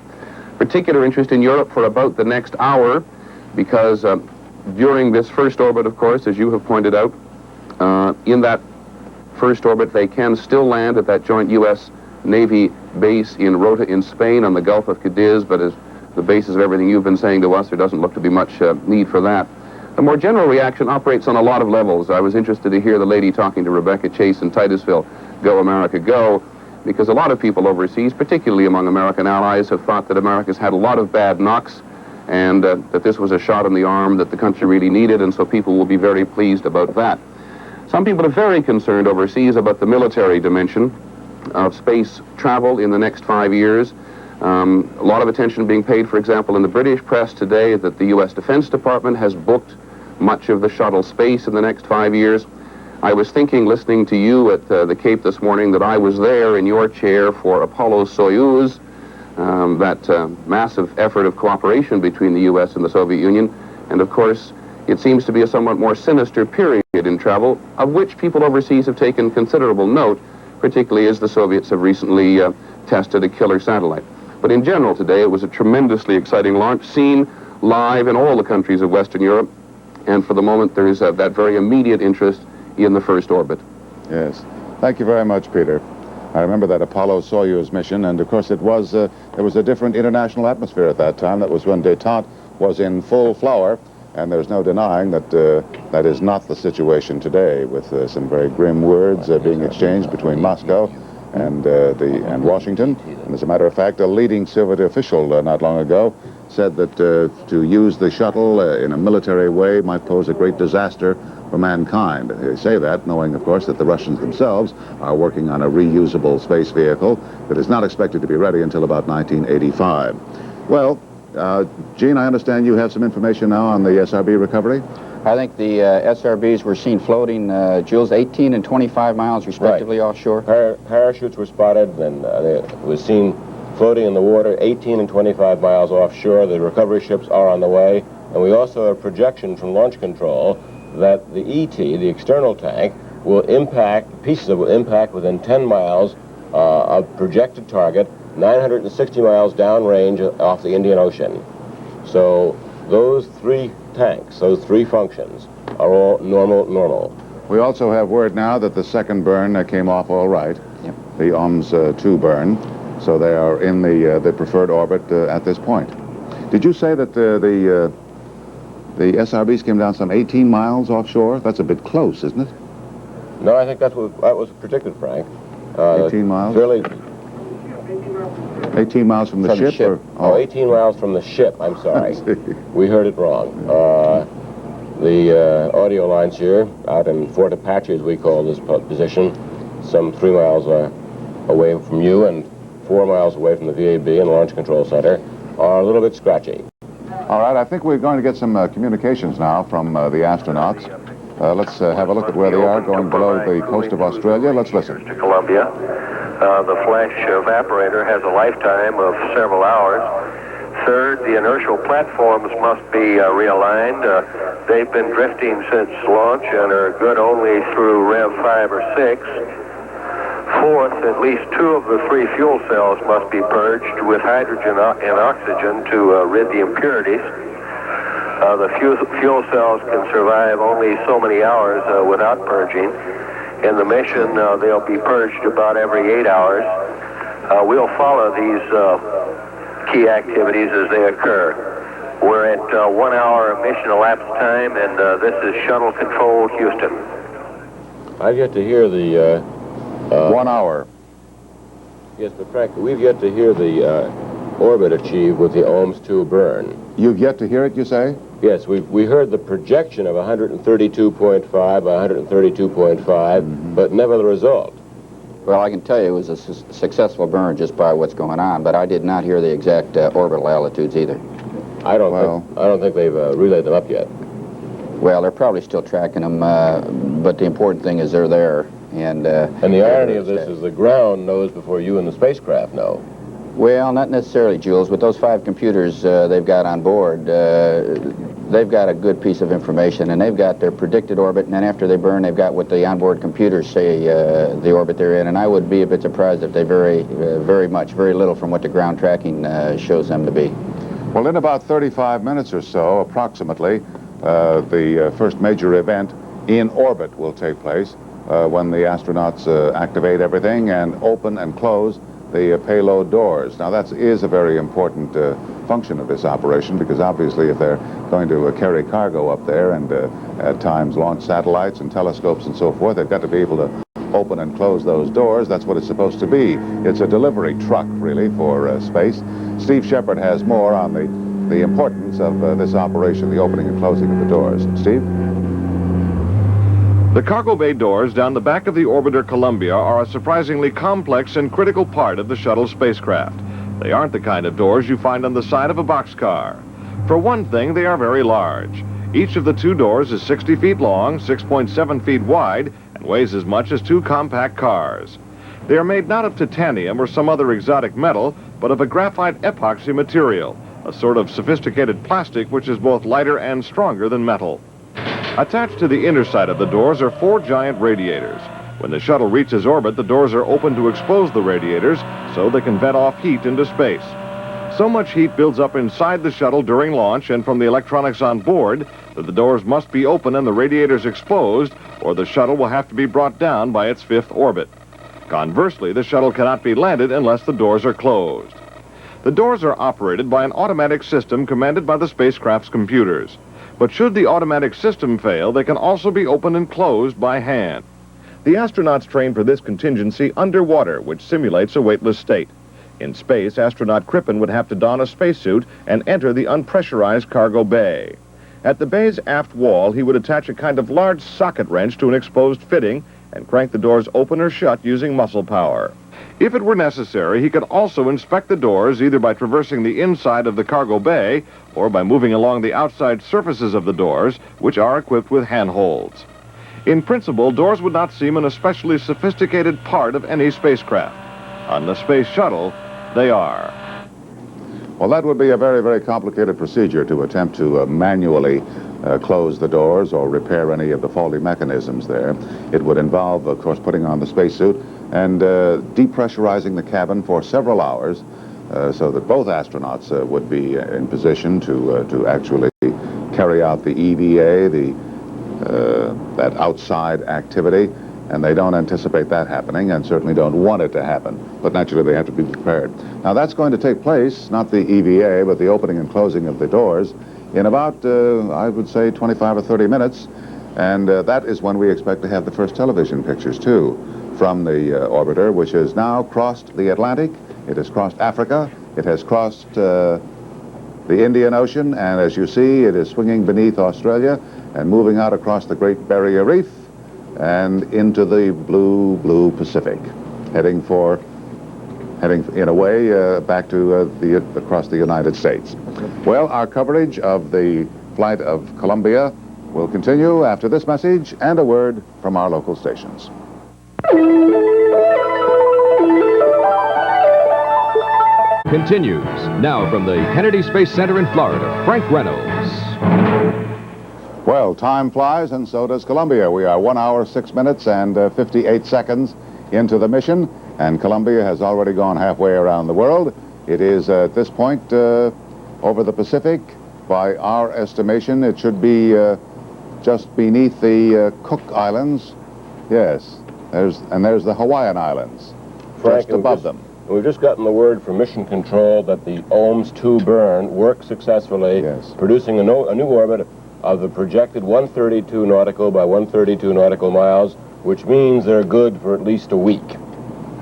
Particular interest in Europe for about the next hour because during this first orbit, of course, as you have pointed out, in that first orbit they can still land at that joint U.S. Navy base in Rota in Spain on the Gulf of Cadiz, but as the basis of everything you've been saying to us, there doesn't look to be much need for that. The more general reaction operates on a lot of levels. I was interested to hear the lady talking to Rebecca Chase in Titusville, Go America Go, because a lot of people overseas, particularly among American allies, have thought that America's had a lot of bad knocks and that this was a shot in the arm that the country really needed, and so people will be very pleased about that. Some people are very concerned overseas about the military dimension of space travel in the next 5 years. A lot of attention being paid, for example, in the British press today that the U.S. Defense Department has booked much of the shuttle space in the next 5 years. I was thinking, listening to you at the Cape this morning, that I was there in your chair for Apollo-Soyuz, that massive effort of cooperation between the U.S. and the Soviet Union. And of course, it seems to be a somewhat more sinister period in travel, of which people overseas have taken considerable note, particularly as the Soviets have recently tested a killer satellite. But in general today, it was a tremendously exciting launch, seen live in all the countries of Western Europe. And for the moment, there is that very immediate interest in the first orbit. Yes. Thank you very much, Peter. I remember that Apollo-Soyuz mission, and of course it was, there was a different international atmosphere at that time. That was when détente was in full flower. And there's no denying that that is not the situation today, with some very grim words being exchanged between Moscow and Washington. And as a matter of fact, a leading Soviet official not long ago said that to use the shuttle in a military way might pose a great disaster for mankind. They say that knowing, of course, that the Russians themselves are working on a reusable space vehicle that is not expected to be ready until about 1985. Well, Gene, I understand you have some information now on the SRB recovery? I think the SRBs were seen floating, Jules, 18 and 25 miles respectively offshore. Parachutes were spotted, and it was seen floating in the water 18 and 25 miles offshore. The recovery ships are on the way, and we also have a projection from launch control that the ET, the external tank, will impact, pieces of it will impact within 10 miles of projected target, 960 miles downrange off the Indian Ocean. So those three tanks, those three functions, are all normal. We also have word now that the second burn came off all right, yep. The OMS 2 burn, so they are in the preferred orbit at this point. Did you say that the SRBs came down some 18 miles offshore? That's a bit close, isn't it? No, I think that was predicted, Frank. 18 miles? Fairly, 18 miles from the ship? Or, oh, 18 miles from the ship, I'm sorry. We heard it wrong. The audio lines here, out in Fort Apache, as we call this position, some 3 miles away from you and 4 miles away from the VAB and Launch Control Center, are a little bit scratchy. All right, I think we're going to get some communications now from the astronauts. Let's have a look at where they are, going below the coast of Australia. Let's listen. To Columbia. The flash evaporator has a lifetime of several hours. Third, the inertial platforms must be realigned. They've been drifting since launch and are good only through Rev 5 or 6. Fourth, at least 2 of the 3 fuel cells must be purged with hydrogen and oxygen to rid the impurities. The fuel cells can survive only so many hours without purging. In the mission, they'll be purged about every 8 hours. We'll follow these key activities as they occur. We're at 1 hour mission elapsed time, and this is Shuttle Control, Houston. I've yet to hear the... 1 hour. Yes, but Frank, we've yet to hear the orbit achieved with the OMS 2 burn. You've yet to hear it, you say? Yes, we heard the projection of 132.5 by 132.5, but never the result. Well, I can tell you it was a successful burn just by what's going on, but I did not hear the exact orbital altitudes either. I don't think they've relayed them up yet. Well, they're probably still tracking them, but the important thing is they're there. And the irony of this is the ground knows before you and the spacecraft know. Well, not necessarily, Jules. With those 5 computers they've got on board, they've got a good piece of information, and they've got their predicted orbit, and then after they burn, they've got what the onboard computers say the orbit they're in, and I would be a bit surprised if they vary very little from what the ground tracking shows them to be. Well, in about 35 minutes or so, approximately, the first major event in orbit will take place when the astronauts activate everything and open and close the payload doors. Now, that is a very important function of this operation, because obviously if they're going to carry cargo up there and at times launch satellites and telescopes and so forth, they've got to be able to open and close those doors. That's what it's supposed to be. It's a delivery truck, really, for space. Steve Shepard has more on the importance of this operation, the opening and closing of the doors. Steve? The cargo bay doors down the back of the orbiter Columbia are a surprisingly complex and critical part of the shuttle spacecraft. They aren't the kind of doors you find on the side of a boxcar. For one thing, they are very large. Each of the 2 doors is 60 feet long, 6.7 feet wide, and weighs as much as 2 compact cars. They are made not of titanium or some other exotic metal, but of a graphite epoxy material, a sort of sophisticated plastic which is both lighter and stronger than metal. Attached to the inner side of the doors are 4 giant radiators. When the shuttle reaches orbit, the doors are open to expose the radiators so they can vent off heat into space. So much heat builds up inside the shuttle during launch and from the electronics on board that the doors must be open and the radiators exposed, or the shuttle will have to be brought down by its 5th orbit. Conversely, the shuttle cannot be landed unless the doors are closed. The doors are operated by an automatic system commanded by the spacecraft's computers. But should the automatic system fail, they can also be opened and closed by hand. The astronauts train for this contingency underwater, which simulates a weightless state. In space, astronaut Crippen would have to don a spacesuit and enter the unpressurized cargo bay. At the bay's aft wall, he would attach a kind of large socket wrench to an exposed fitting and crank the doors open or shut using muscle power. If it were necessary, he could also inspect the doors either by traversing the inside of the cargo bay or by moving along the outside surfaces of the doors, which are equipped with handholds. In principle, doors would not seem an especially sophisticated part of any spacecraft. On the space shuttle, they are. Well, that would be a very, very complicated procedure to attempt to manually close the doors or repair any of the faulty mechanisms there. It would involve, of course, putting on the spacesuit and depressurizing the cabin for several hours so that both astronauts would be in position to actually carry out the EVA, that outside activity. And they don't anticipate that happening and certainly don't want it to happen. But naturally, they have to be prepared. Now, that's going to take place, not the EVA, but the opening and closing of the doors, in about, I would say, 25 or 30 minutes. And that is when we expect to have the first television pictures, too, from the orbiter, which has now crossed the Atlantic. It has crossed Africa. It has crossed the Indian Ocean. And as you see, it is swinging beneath Australia and moving out across the Great Barrier Reef and into the blue Pacific, heading in a way back to across the United States. Well, our coverage of the flight of Columbia will continue after this message and a word from our local stations. Continues now from the Kennedy Space Center in Florida. Frank Reynolds. Well, time flies, and so does Columbia. We are 1 hour, 6 minutes, and 58 seconds into the mission, and Columbia has already gone halfway around the world. It is, at this point, over the Pacific. By our estimation, it should be just beneath the Cook Islands. Yes, there's the Hawaiian Islands, Frank, just above them. We've just gotten the word from Mission Control that the OMS 2 burn worked successfully, producing a new orbit of the projected 132 nautical by 132 nautical miles, which means they're good for at least a week.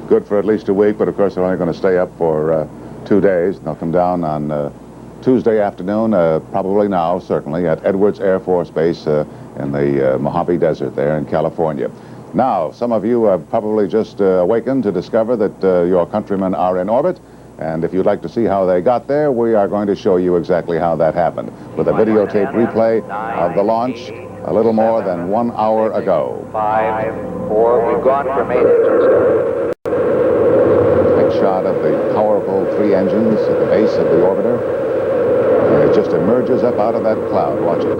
Good for at least a week, but of course they're only going to stay up for 2 days. They'll come down on Tuesday afternoon, probably now, certainly, at Edwards Air Force Base in the Mojave Desert there in California. Now, some of you have probably just awakened to discover that your countrymen are in orbit. And if you'd like to see how they got there, we are going to show you exactly how that happened with a videotape replay of the launch a little more than 1 hour ago. 5, 4, we've gone from 8 engines. Big shot of the powerful 3 engines at the base of the orbiter. And it just emerges up out of that cloud. Watch it.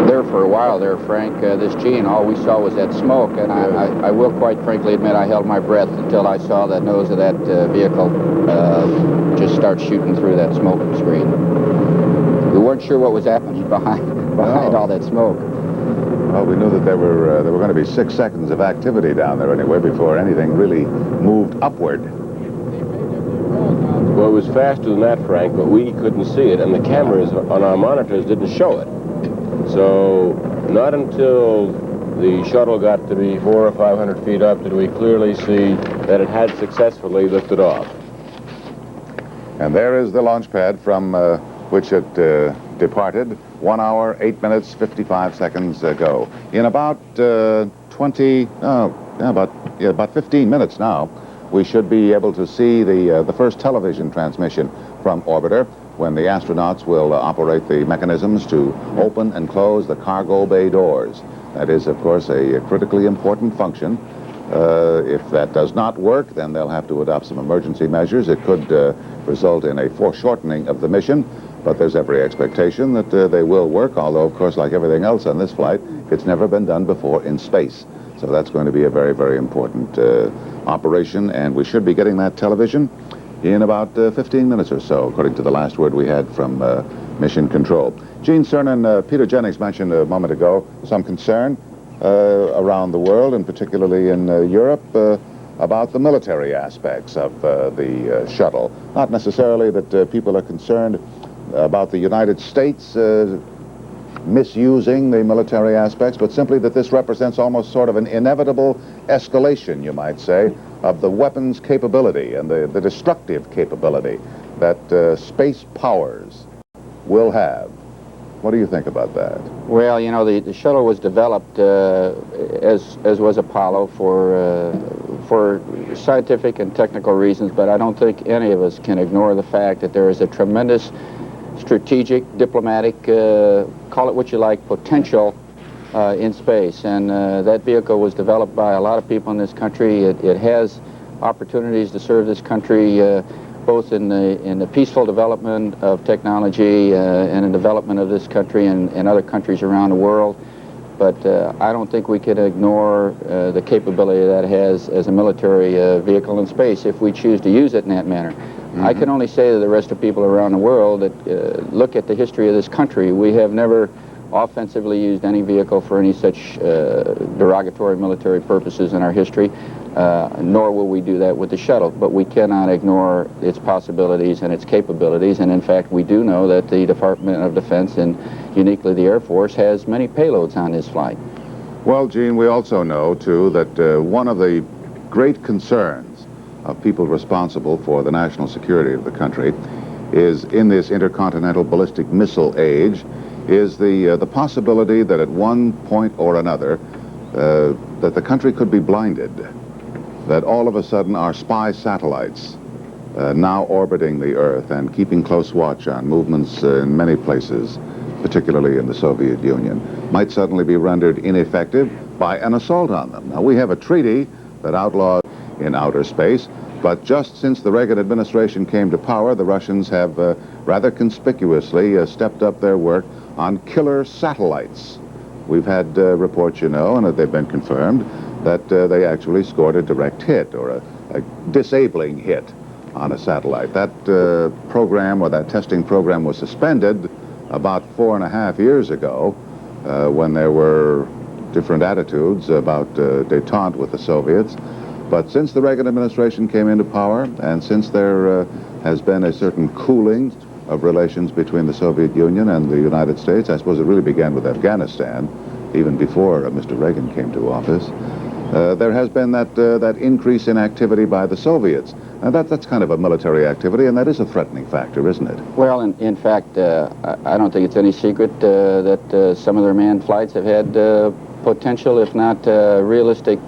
There for a while there, Frank, this Gene, all we saw was that smoke, and I will quite frankly admit I held my breath until I saw the nose of that vehicle just start shooting through that smoke screen. We weren't sure what was happening behind all that smoke. Well, we knew that there were going to be 6 seconds of activity down there anyway before anything really moved upward. Well, it was faster than that, Frank, but we couldn't see it, and the cameras on our monitors didn't show it. So not until the shuttle got to be 400 or 500 feet up did we clearly see that it had successfully lifted off. And there is the launch pad from which it departed 1 hour, 8 minutes, 55 seconds ago. In about about 15 minutes now, we should be able to see the first television transmission from orbiter, when the astronauts will operate the mechanisms to open and close the cargo bay doors. That is, of course, a critically important function. If that does not work, then they'll have to adopt some emergency measures. It could result in a foreshortening of the mission, but there's every expectation that they will work, although, of course, like everything else on this flight, it's never been done before in space. So that's going to be a very, very important operation, and we should be getting that television in about 15 minutes or so, according to the last word we had from Mission Control. Gene Cernan, Peter Jennings mentioned a moment ago some concern around the world, and particularly in Europe, about the military aspects of the shuttle. Not necessarily that people are concerned about the United States misusing the military aspects, but simply that this represents almost sort of an inevitable escalation, you might say, of the weapons capability and the destructive capability that space powers will have. What do you think about that? Well, you know, the shuttle was developed as was Apollo for scientific and technical reasons, but I don't think any of us can ignore the fact that there is a tremendous strategic, diplomatic, call it what you like, potential in space. And that vehicle was developed by a lot of people in this country. It has opportunities to serve this country both in the peaceful development of technology and in development of this country and other countries around the world. But I don't think we can ignore the capability that it has as a military vehicle in space if we choose to use it in that manner. Mm-hmm. I can only say to the rest of people around the world that look at the history of this country. We have never offensively used any vehicle for any such derogatory military purposes in our history, nor will we do that with the shuttle. But we cannot ignore its possibilities and its capabilities, and in fact we do know that the Department of Defense and uniquely the Air Force has many payloads on this flight. Well, Gene, we also know too that one of the great concerns of people responsible for the national security of the country is, in this intercontinental ballistic missile age, is the possibility that at one point or another that the country could be blinded, that all of a sudden our spy satellites now orbiting the Earth and keeping close watch on movements in many places, particularly in the Soviet Union, might suddenly be rendered ineffective by an assault on them. Now, we have a treaty that outlaws in outer space, but just since the Reagan administration came to power, the Russians have rather conspicuously stepped up their work on killer satellites. We've had reports, you know, and they've been confirmed, that they actually scored a direct hit or a disabling hit on a satellite. That program, or that testing program, was suspended about 4.5 years ago when there were different attitudes about détente with the Soviets. But since the Reagan administration came into power, and since there has been a certain cooling of relations between the Soviet Union and the United States, I suppose it really began with Afghanistan, even before Mr. Reagan came to office, there has been that increase in activity by the Soviets. Now that's kind of a military activity, and that is a threatening factor, isn't it? Well, in fact, I don't think it's any secret that some of their manned flights have had potential, if not realistic,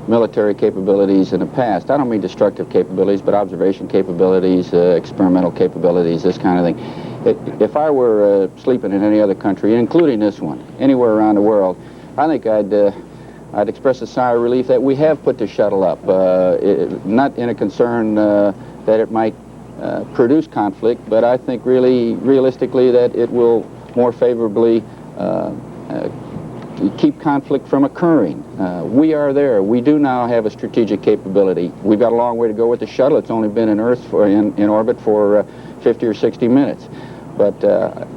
military capabilities in the past. I don't mean destructive capabilities, but observation capabilities, experimental capabilities, this kind of thing. If I were sleeping in any other country, including this one, anywhere around the world, I think I'd express a sigh of relief that we have put the shuttle up. Not in a concern that it might produce conflict, but I think really, realistically, that it will more favorably keep conflict from occurring. We are there. We do now have a strategic capability. We've got a long way to go with the shuttle. It's only been in orbit for 50 or 60 minutes. But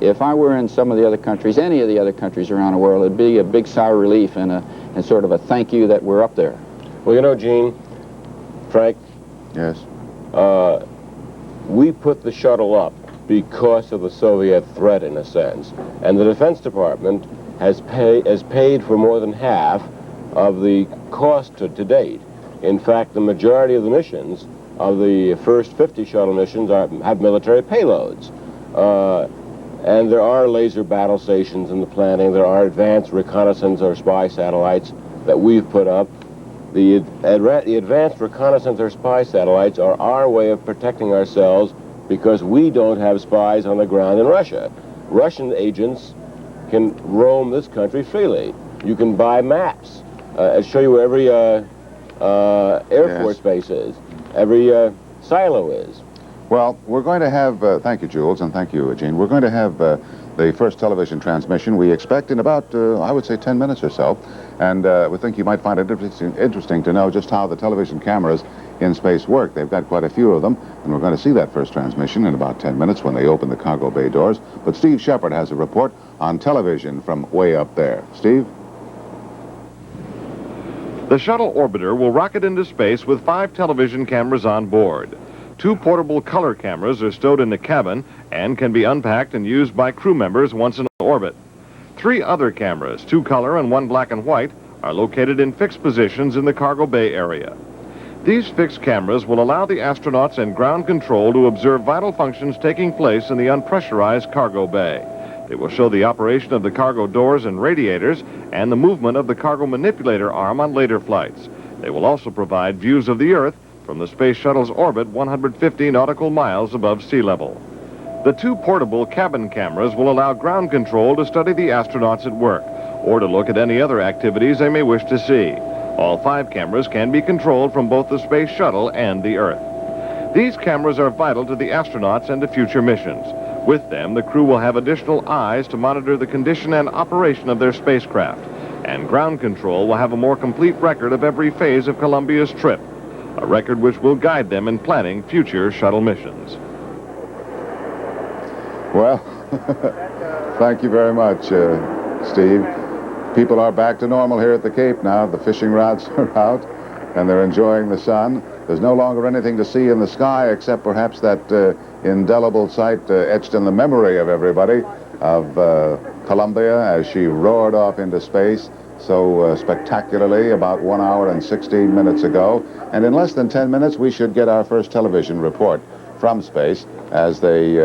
if I were in some of the other countries, any of the other countries around the world, it'd be a big sigh of relief and sort of a thank you that we're up there. Well, you know, Gene, Frank. Yes. We put the shuttle up because of the Soviet threat, in a sense, and the Defense Department has paid for more than half of the cost to date. In fact, the majority of the missions, of the first 50 shuttle missions, have military payloads. And there are laser battle stations in the planning. There are advanced reconnaissance or spy satellites that we've put up. The advanced reconnaissance or spy satellites are our way of protecting ourselves because we don't have spies on the ground in Russia. Russian agents can roam this country freely. You can buy maps. I'll show you where every Air Force base is, every silo is. Well, we're going to have, thank you, Jules, and thank you, Gene. We're going to have the first television transmission, we expect, in about, I would say, 10 minutes or so. And we think you might find it interesting to know just how the television cameras in space work. They've got quite a few of them, and we're going to see that first transmission in about 10 minutes when they open the cargo bay doors. But Steve Shepard has a report on television from way up there. Steve? The shuttle orbiter will rocket into space with 5 television cameras on board. 2 portable color cameras are stowed in the cabin and can be unpacked and used by crew members once in orbit. 3 other cameras, 2 color and 1 black and white, are located in fixed positions in the cargo bay area. These fixed cameras will allow the astronauts and ground control to observe vital functions taking place in the unpressurized cargo bay. They will show the operation of the cargo doors and radiators and the movement of the cargo manipulator arm on later flights. They will also provide views of the Earth from the Space Shuttle's orbit 150 nautical miles above sea level. The 2 portable cabin cameras will allow ground control to study the astronauts at work or to look at any other activities they may wish to see. All 5 cameras can be controlled from both the Space Shuttle and the Earth. These cameras are vital to the astronauts and to future missions. With them, the crew will have additional eyes to monitor the condition and operation of their spacecraft, and ground control will have a more complete record of every phase of Columbia's trip, a record which will guide them in planning future shuttle missions. Well, thank you very much, Steve. People are back to normal here at the Cape now. The fishing rods are out, and they're enjoying the sun. There's no longer anything to see in the sky except perhaps that indelible sight etched in the memory of everybody of Columbia as she roared off into space so spectacularly about 1 hour and 16 minutes ago. And in less than 10 minutes, we should get our first television report from space as they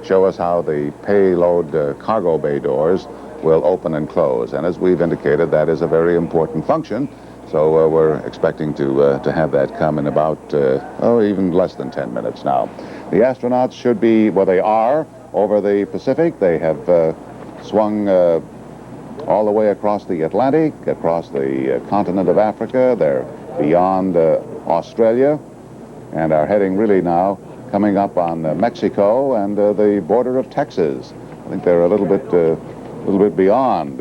show us how the payload cargo bay doors will open and close. And as we've indicated, that is a very important function. So we're expecting to have that come in about, even less than 10 minutes now. The astronauts should be, well, they are over the Pacific. They have swung all the way across the Atlantic, across the continent of Africa. They're beyond Australia and are heading really now coming up on Mexico and the border of Texas. I think they're a little bit beyond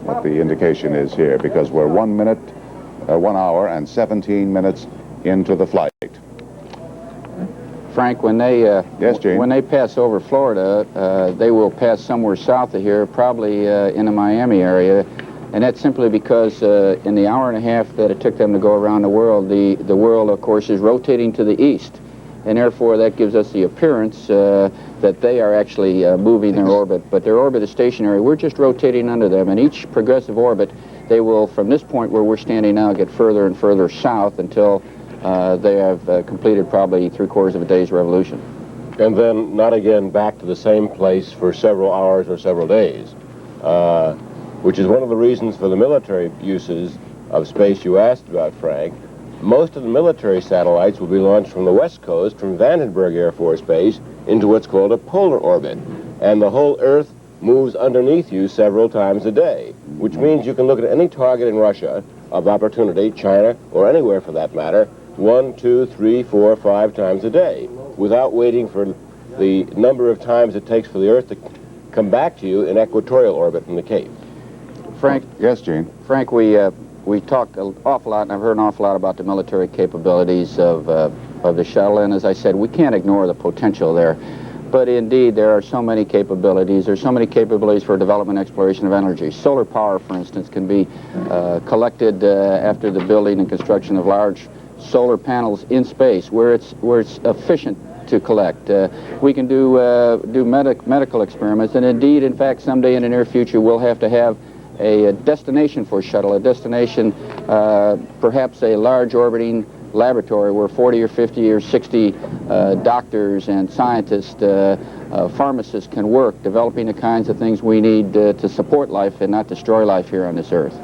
what the indication is here, because we're 1 hour and 17 minutes into the flight. Frank, when they yes, Gene? When they pass over Florida, they will pass somewhere south of here, probably in the Miami area, and that's simply because in the hour and a half that it took them to go around the world, the world, of course, is rotating to the east, and therefore that gives us the appearance that they are actually moving their orbit, but their orbit is stationary. We're just rotating under them, and each progressive orbit, they will, from this point where we're standing now, get further and further south until they have completed probably 3/4 of a day's revolution. And then not again back to the same place for several hours or several days, which is one of the reasons for the military uses of space you asked about, Frank. Most of the military satellites will be launched from the West Coast, from Vandenberg Air Force Base, into what's called a polar orbit. And the whole Earth moves underneath you several times a day, which means you can look at any target in Russia of opportunity, China, or anywhere for that matter, 1, 2, 3, 4, 5 times a day, without waiting for the number of times it takes for the Earth to come back to you in equatorial orbit from the Cape. Frank? Yes, Gene? Frank, we talked an awful lot, and I've heard an awful lot about the military capabilities of the shuttle, and as I said, we can't ignore the potential there. But indeed, there are so many capabilities. There's so many capabilities for development and exploration of energy. Solar power, for instance, can be collected after the building and construction of large solar panels in space, where it's efficient to collect. We can do medical experiments, and indeed, in fact, someday in the near future, we'll have to have a destination for a shuttle, a destination, perhaps a large orbiting laboratory where 40 or 50 or 60 doctors and scientists, pharmacists can work, developing the kinds of things we need to support life and not destroy life here on this Earth.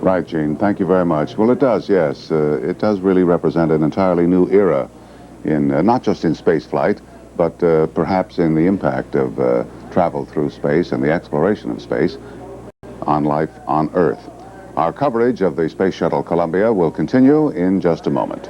Right, Gene. Thank you very much. Well, it does, yes. It does really represent an entirely new era in not just in space flight, but perhaps in the impact of travel through space and the exploration of space on life on Earth. Our coverage of the Space Shuttle Columbia will continue in just a moment.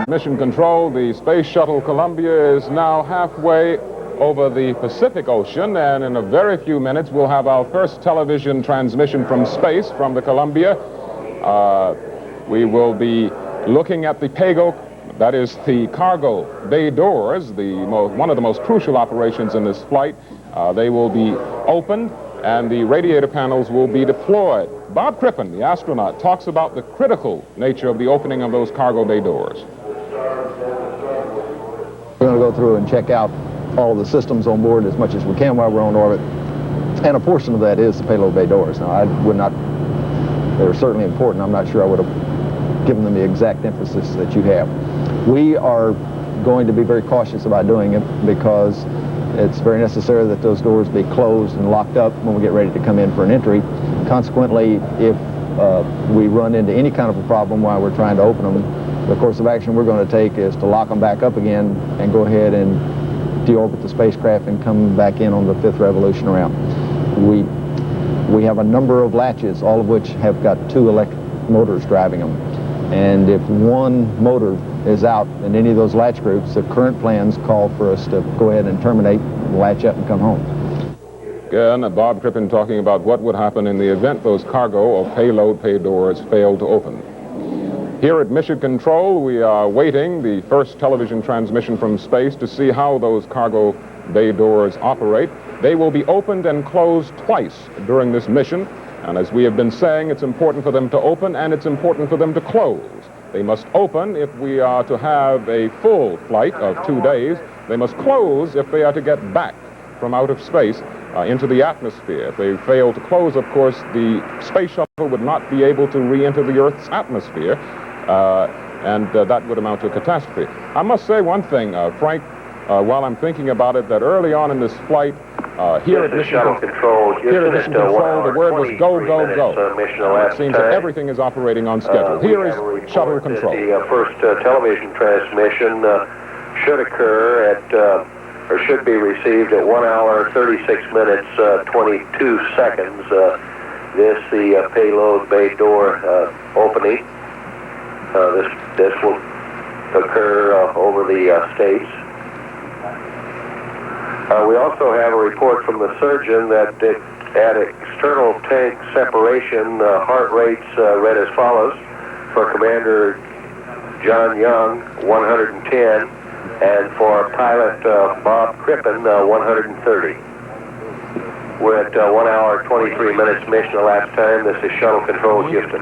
Mission Control, the Space Shuttle Columbia is now halfway over the Pacific Ocean, and in a very few minutes we'll have our first television transmission from space from the Columbia. We will be looking at the paygo, that is the cargo bay doors, one of the most crucial operations in this flight. They will be opened, and the radiator panels will be deployed. Bob Crippen, the astronaut, talks about the critical nature of the opening of those cargo bay doors. We're going to go through and check out all the systems on board as much as we can while we're on orbit. And a portion of that is the payload bay doors. Now, I would not, they're certainly important. I'm not sure I would have given them the exact emphasis that you have. We are going to be very cautious about doing it because it's very necessary that those doors be closed and locked up when we get ready to come in for an entry. Consequently, if we run into any kind of a problem while we're trying to open them, the course of action we're going to take is to lock them back up again and go ahead and deorbit the spacecraft and come back in on the 5th revolution around. We have a number of latches, all of which have got 2 electric motors driving them. And if one motor is out in any of those latch groups, the current plans call for us to go ahead and terminate, latch up, and come home. Again, Bob Crippen talking about what would happen in the event those cargo or payload bay doors failed to open. Here at Mission Control, we are waiting the first television transmission from space to see how those cargo bay doors operate. They will be opened and closed twice during this mission. And as we have been saying, it's important for them to open and it's important for them to close. They must open if we are to have a full flight of 2 days. They must close if they are to get back from out of space into the atmosphere. If they fail to close, of course, the space shuttle would not be able to re-enter the Earth's atmosphere, and that would amount to a catastrophe. I must say one thing, Frank, while I'm thinking about it, that early on in this flight, here at Mission Control, the word was go, go, go. It seems that everything is operating on schedule. Here is shuttle control. The first television transmission should occur at, or should be received at 1 hour, 36 minutes, 22 seconds. This, the payload bay door opening. This will occur over the States. We also have a report from the surgeon that at external tank separation, heart rates read as follows. For Commander John Young, 110, and for pilot Bob Crippen, 130. We're at 1 hour, 23 minutes mission elapsed time. This is Shuttle Control, Houston.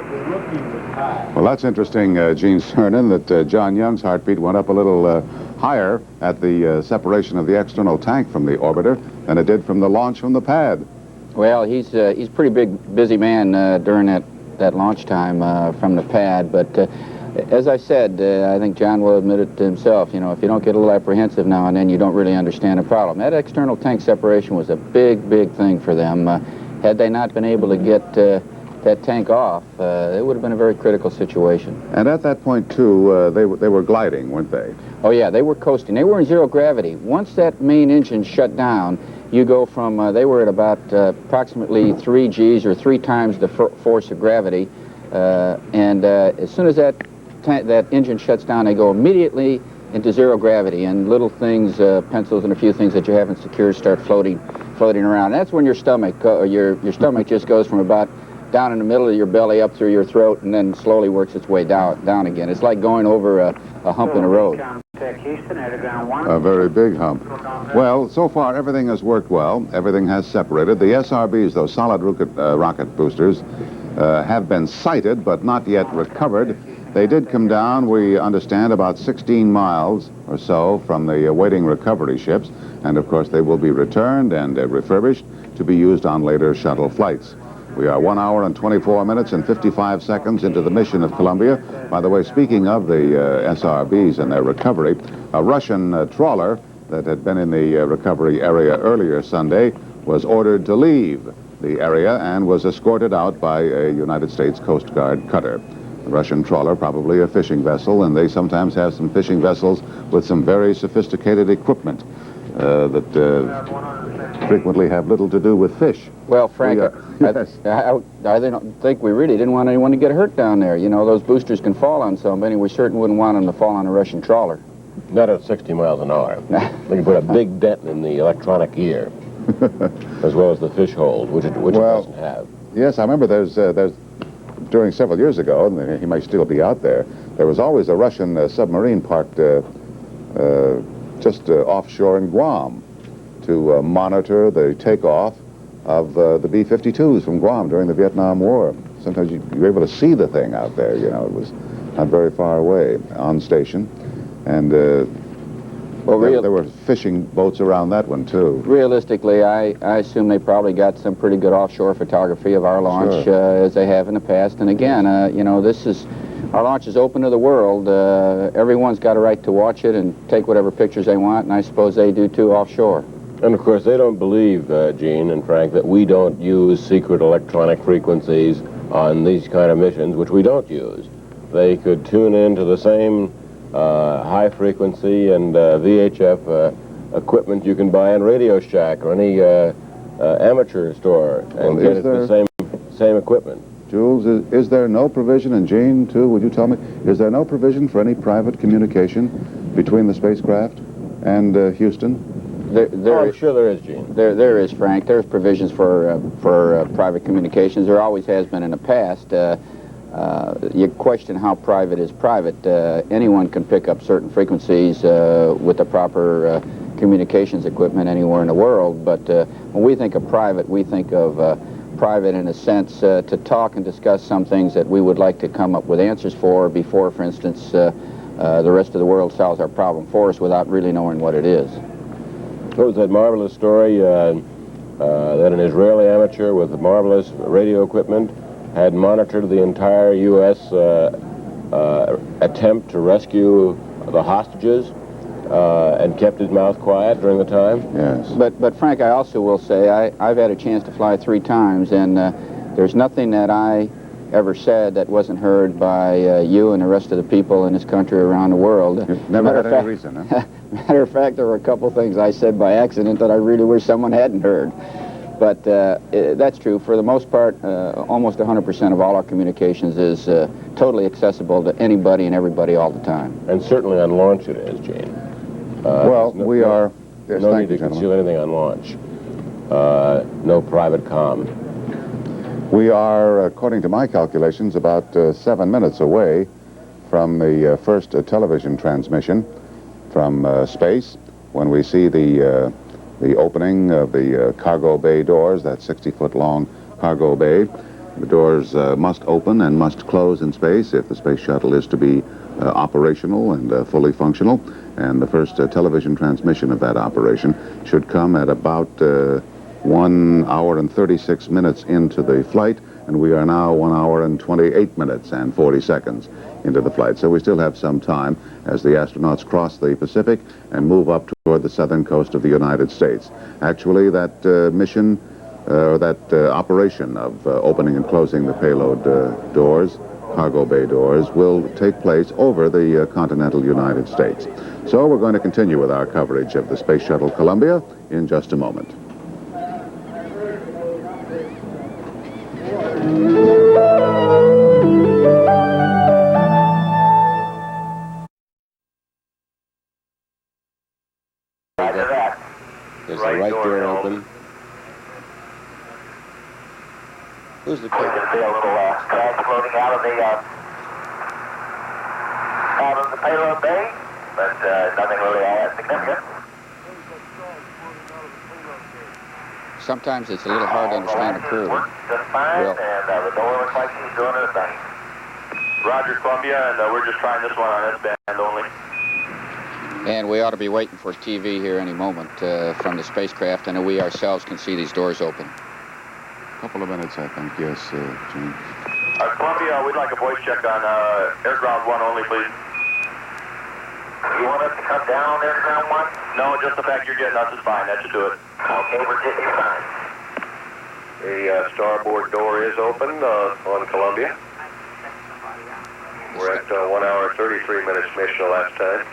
Well, that's interesting, Gene Cernan, that John Young's heartbeat went up a little higher at the separation of the external tank from the orbiter than it did from the launch from the pad. Well, he's a pretty busy man during that launch time from the pad, but as I said, I think John will admit it to himself, you know, if you don't get a little apprehensive now and then, you don't really understand the problem. That external tank separation was a big, big thing for them. Had they not been able to get that tank off, it would have been a very critical situation. And at that point, too, they were gliding, weren't they? Oh, yeah, they were coasting. They were in zero gravity. Once that main engine shut down, you go from, they were at about approximately 3 Gs or 3 times the force of gravity. And as soon as that engine shuts down, they go immediately into zero gravity, and little things, pencils and a few things that you haven't secured start floating around. And that's when your stomach, your stomach just goes from about down in the middle of your belly up through your throat and then slowly works its way down again. It's like going over a hump in a road. A very big hump. Well, so far everything has worked well. Everything has separated. The SRBs, those solid rocket boosters, have been sighted but not yet recovered. They did come down, we understand, about 16 miles or so from the awaiting recovery ships, and of course they will be returned and refurbished to be used on later shuttle flights. We are 1 hour and 24 minutes and 55 seconds into the mission of Columbia. By the way, speaking of the SRBs and their recovery, a Russian trawler that had been in the recovery area earlier Sunday was ordered to leave the area and was escorted out by a United States Coast Guard cutter. The Russian trawler, probably a fishing vessel, and they sometimes have some fishing vessels with some very sophisticated equipment that frequently have little to do with fish. Well, Frank, yes. I don't think we really didn't want anyone to get hurt down there. You know, those boosters can fall on somebody. We certainly wouldn't want them to fall on a Russian trawler. Not at 60 miles an hour. They can put a big dent in the electronic ear, as well as the fish hold, which it doesn't have. Yes, I remember there's during several years ago, and he might still be out there, there was always a Russian submarine parked just offshore in Guam to monitor the takeoff of the B-52s from Guam during the Vietnam War. Sometimes you were able to see the thing out there, you know. It was not very far away on station. And there were fishing boats around that one, too. Realistically, I assume they probably got some pretty good offshore photography of our launch, as they have in the past. And again, you know, our launch is open to the world. Everyone's got a right to watch it and take whatever pictures they want, and I suppose they do, too, offshore. And, of course, they don't believe, Gene and Frank, that we don't use secret electronic frequencies on these kind of missions, which we don't use. They could tune in to the same high frequency and VHF equipment you can buy in Radio Shack or any amateur store and get the same equipment. Jules, is there no provision, and Gene, too, would you tell me, is there no provision for any private communication between the spacecraft and Houston? I'm sure there is, Gene. There is, Frank. There's provisions for private communications. There always has been in the past. You question how private is private. Anyone can pick up certain frequencies with the proper communications equipment anywhere in the world. But when we think of private, we think of private in a sense to talk and discuss some things that we would like to come up with answers for before, for instance, the rest of the world solves our problem for us without really knowing what it is. There was that marvelous story that an Israeli amateur with marvelous radio equipment had monitored the entire U.S. Attempt to rescue the hostages and kept his mouth quiet during the time. Yes. But Frank, I also will say I've had a chance to fly 3 times, and there's nothing that I ever said that wasn't heard by you and the rest of the people in this country around the world. You've never had any reason, huh? Matter of fact, there were a couple things I said by accident that I really wish someone hadn't heard. But that's true. For the most part, almost 100% of all our communications is totally accessible to anybody and everybody all the time. And certainly on launch it is, Gene. We are... Yes, no thank need you, to conceal anything on launch. No private comm. We are, according to my calculations, about 7 minutes away from the first television transmission from space, when we see the opening of the cargo bay doors, that 60-foot-long cargo bay. The doors must open and must close in space if the space shuttle is to be operational and fully functional. And the first television transmission of that operation should come at about 1 hour and 36 minutes into the flight, and we are now 1 hour and 28 minutes and 40 seconds into the flight. So we still have some time as the astronauts cross the Pacific and move up toward the southern coast of the United States. Actually, that mission, operation of opening and closing the payload doors, cargo bay doors, will take place over the continental United States. So we're going to continue with our coverage of the Space Shuttle Columbia in just a moment. There's the right door open. Who's the captain? We can see a little crash floating out of the payload bay, but nothing really significant. Sometimes it's a little hard to understand a crew. Just fine, and the door looks like she's doing her thing. Roger, Columbia, and we're just trying this one on S-band only. And we ought to be waiting for TV here any moment from the spacecraft, and we ourselves can see these doors open. A couple of minutes, I think, yes, Gene. Columbia, we'd like a voice check on air ground 1 only, please. You want us to come down air ground 1? No, just the fact you're getting us is fine. That should do it. Okay, we're getting you fine. The starboard door is open on Columbia. We're at 1 hour and 33 minutes mission last time.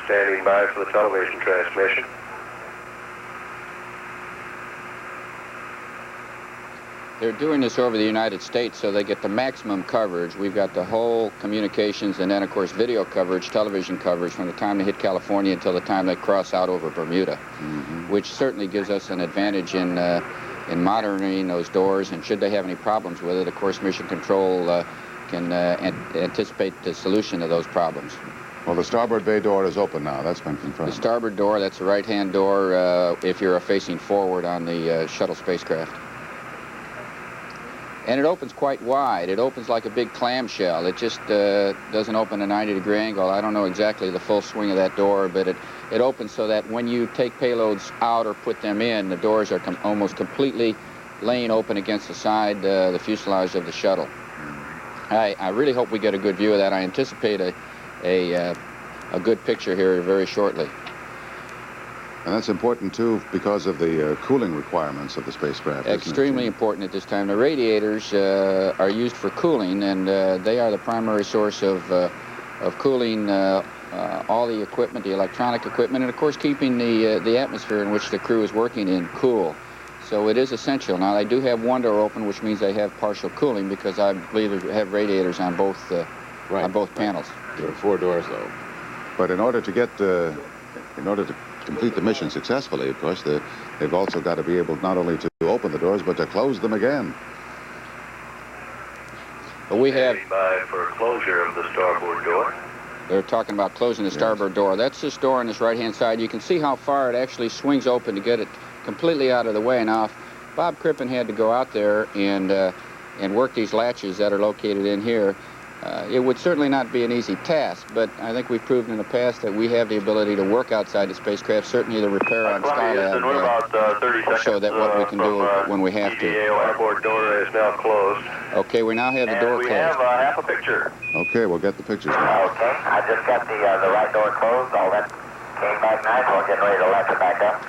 Standing by for the television transmission. They're doing this over the United States so they get the maximum coverage. We've got the whole communications and then, of course, video coverage, television coverage from the time they hit California until the time they cross out over Bermuda, which certainly gives us an advantage in monitoring those doors. And should they have any problems with it, of course, Mission Control can anticipate the solution to those problems. Well, the starboard bay door is open now. That's been confirmed. The starboard door, that's the right-hand door if you're facing forward on the shuttle spacecraft. And it opens quite wide. It opens like a big clamshell. It just doesn't open a 90-degree angle. I don't know exactly the full swing of that door, but it opens so that when you take payloads out or put them in, the doors are almost completely laying open against the side, the fuselage of the shuttle. I really hope we get a good view of that. I anticipate a good picture here very shortly. And that's important, too, because of the cooling requirements of the spacecraft. Extremely important at this time. The radiators are used for cooling, and they are the primary source of cooling all the equipment, the electronic equipment, and, of course, keeping the atmosphere in which the crew is working in cool. So it is essential. Now, they do have one door open, which means they have partial cooling, because I believe they have radiators on both panels. There are 4 doors, though. But in order to complete the mission successfully, of course, they've also got to be able not only to open the doors, but to close them again. But we have... for closure of the starboard door. They're talking about closing the starboard door. That's this door on this right-hand side. You can see how far it actually swings open to get it completely out of the way. Now, if Bob Crippen had to go out there and work these latches that are located in here, it would certainly not be an easy task, but I think we've proven in the past that we have the ability to work outside the spacecraft. Certainly the repair on Skylab show that what we can do when we have to. The starboard door is now closed. Okay, we now have the door closed. We have half a picture. Okay, we'll get the pictures now. Okay, I just got the right door closed. All that came back nice. We're getting ready to latch it back up.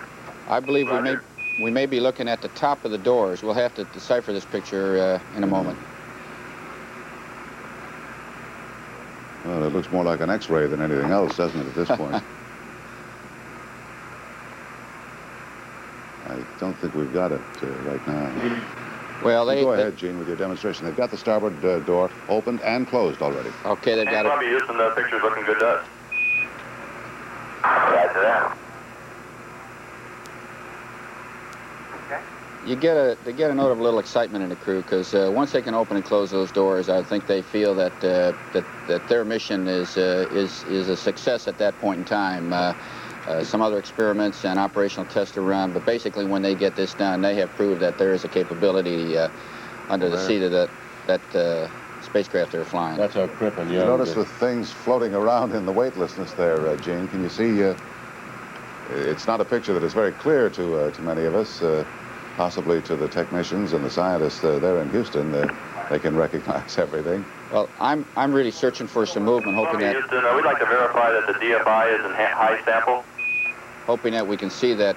I believe we may be looking at the top of the doors. We'll have to decipher this picture in a moment. Well, it looks more like an X-ray than anything else, doesn't it, at this point? I don't think we've got it right now. Well, go ahead, Gene, with your demonstration. They've got the starboard door opened and closed already. Okay, they've got it. Columbia, Houston, the picture's looking good to us. Roger that. They get a note of a little excitement in the crew, because once they can open and close those doors, I think they feel that that their mission is a success at that point in time. Some other experiments and operational tests are run, but basically when they get this done, they have proved that there is a capability under the seat of that spacecraft they're flying. That's how Crippen. You notice the things floating around in the weightlessness there, Gene. Can you see? It's not a picture that is very clear to many of us. Possibly to the technicians and the scientists there in Houston, they can recognize everything. Well, I'm really searching for some movement, hoping that... Houston, we'd like to verify that the DFI is in high sample. Hoping that we can see that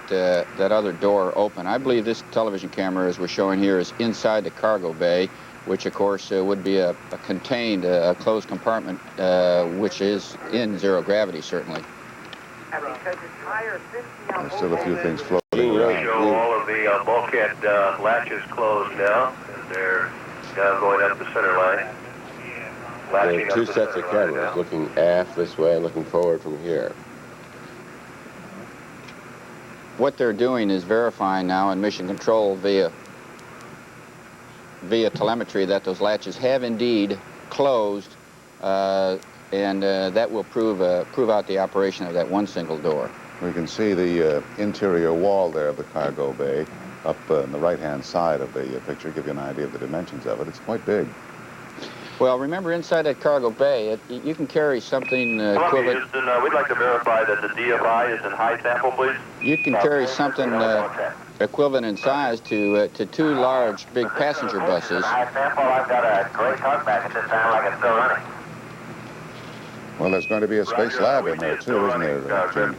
other door open. I believe this television camera, as we're showing here, is inside the cargo bay, which of course would be a contained, closed compartment, which is in zero gravity, certainly. There's still a few things floating around. Show all of the bulkhead latches closed now, and they're now going up the center line. There are 2 sets of cameras looking aft this way and looking forward from here. What they're doing is verifying now in mission control via telemetry that those latches have indeed closed, and that will prove out the operation of that one single door. We can see the interior wall there of the cargo bay up on the right-hand side of the picture, give you an idea of the dimensions of it. It's quite big. Well, remember, inside that cargo bay, you can carry something equivalent... Houston, we'd like to verify that the DFI is in high sample, please. You can carry something equivalent in size to 2 large, big passenger buses. High sample, I've got a great hug back at this time like it's still running. Well, there's going to be a space lab in there, too, isn't there, Jim?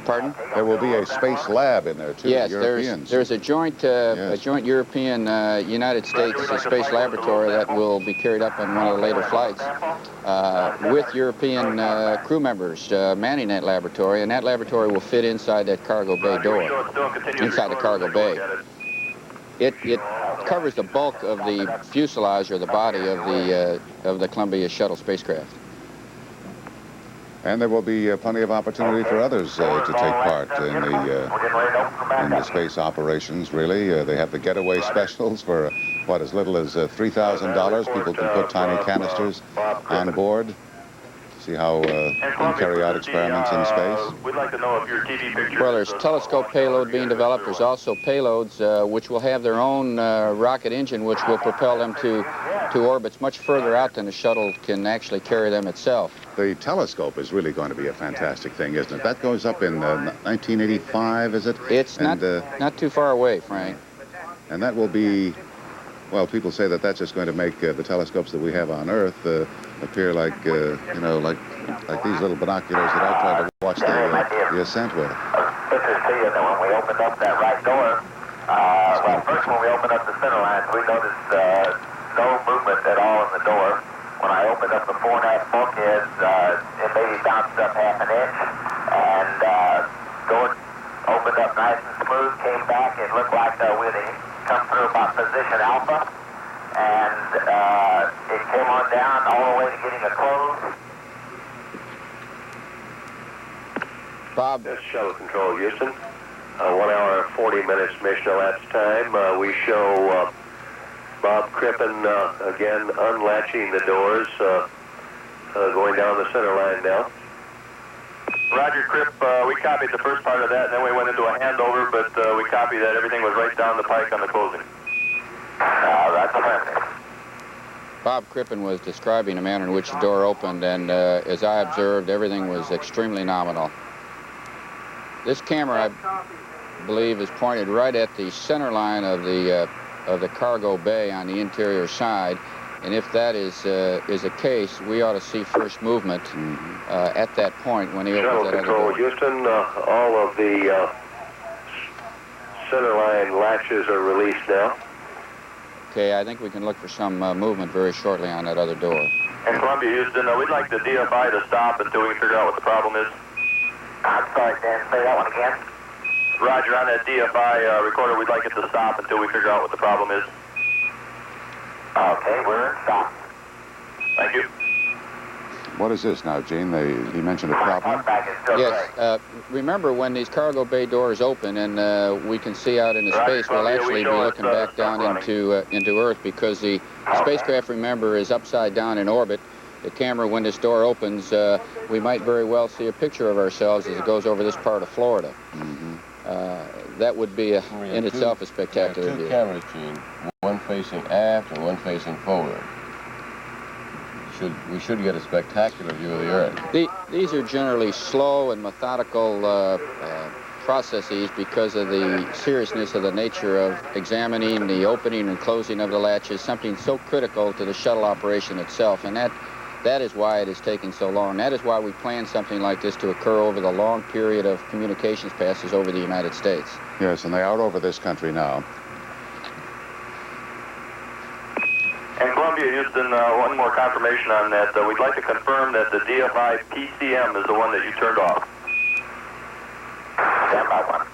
Pardon? There will be a space lab in there, too. Yes, there's a joint European United States space laboratory that will be carried up on one of the later flights with European crew members manning that laboratory, and that laboratory will fit inside that cargo bay door, inside the cargo bay. It covers the bulk of the fuselage or the body of the Columbia shuttle spacecraft. And there will be plenty of opportunity for others to take part in the space operations, really. They have the getaway specials for, what, as little as $3,000. People can put tiny canisters on board. see how and carry out experiments in space. We'd like to know if your TV picture. Well, there's telescope payload being developed. There's also payloads which will have their own rocket engine, which will propel them to orbits much further out than the shuttle can actually carry them itself. The telescope is really going to be a fantastic thing, isn't it? That goes up in 1985, is it? It's not too far away, Frank. And that will be, well, people say that that's just going to make the telescopes that we have on Earth appear like, you know, like these little binoculars that I tried to watch the ascent with. Put this to you that when we opened up that right door, well, first when we opened up the center lines, we noticed no movement at all in the door. When I opened up the fore and aft bulkheads, it maybe bounced up half an inch, and door opened up nice and smooth, came back. It looked like we'd come through about position alpha, and it came on down all the way to getting a close. Bob. This is Shuttle Control, Houston. 1 hour and 40 minutes mission elapsed time. We show Bob Crippen again unlatching the doors, going down the center line now. Roger, Crip, we copied the first part of that, and then we went into a handover, but we copied that everything was right down the pike on the closing. That's perfect. Bob Crippen was describing the manner in which the door opened, and as I observed, everything was extremely nominal. This camera, I believe, is pointed right at the center line of the cargo bay on the interior side, and if that is a case, we ought to see first movement at that point when he opens that other door. Shuttle Control, Houston, all of the center line latches are released now. Okay, I think we can look for some movement very shortly on that other door. In Columbia, Houston, we'd like the DFI to stop until we figure out what the problem is. I'm sorry, Dan, say that one again. Roger, on that DFI recorder, we'd like it to stop until we figure out what the problem is. Okay, we're in stop. Thank you. What is this now, Gene? He mentioned a problem? Yes, remember when these cargo bay doors open and we can see out into space, we'll actually be looking back down into Earth because the spacecraft, remember, is upside down in orbit. The camera, when this door opens, we might very well see a picture of ourselves as it goes over this part of Florida. That would be, in itself, a spectacular view. Two cameras, Gene. One facing aft and one facing forward. We should get a spectacular view of the Earth. These are generally slow and methodical processes because of the seriousness of the nature of examining the opening and closing of the latches, something so critical to the shuttle operation itself, and that is why it is taking so long. That is why we plan something like this to occur over the long period of communications passes over the United States. Yes, and they are over this country now. In Columbia, Houston, one more confirmation on that. We'd like to confirm that the DFI PCM is the one that you turned off. Stand by one.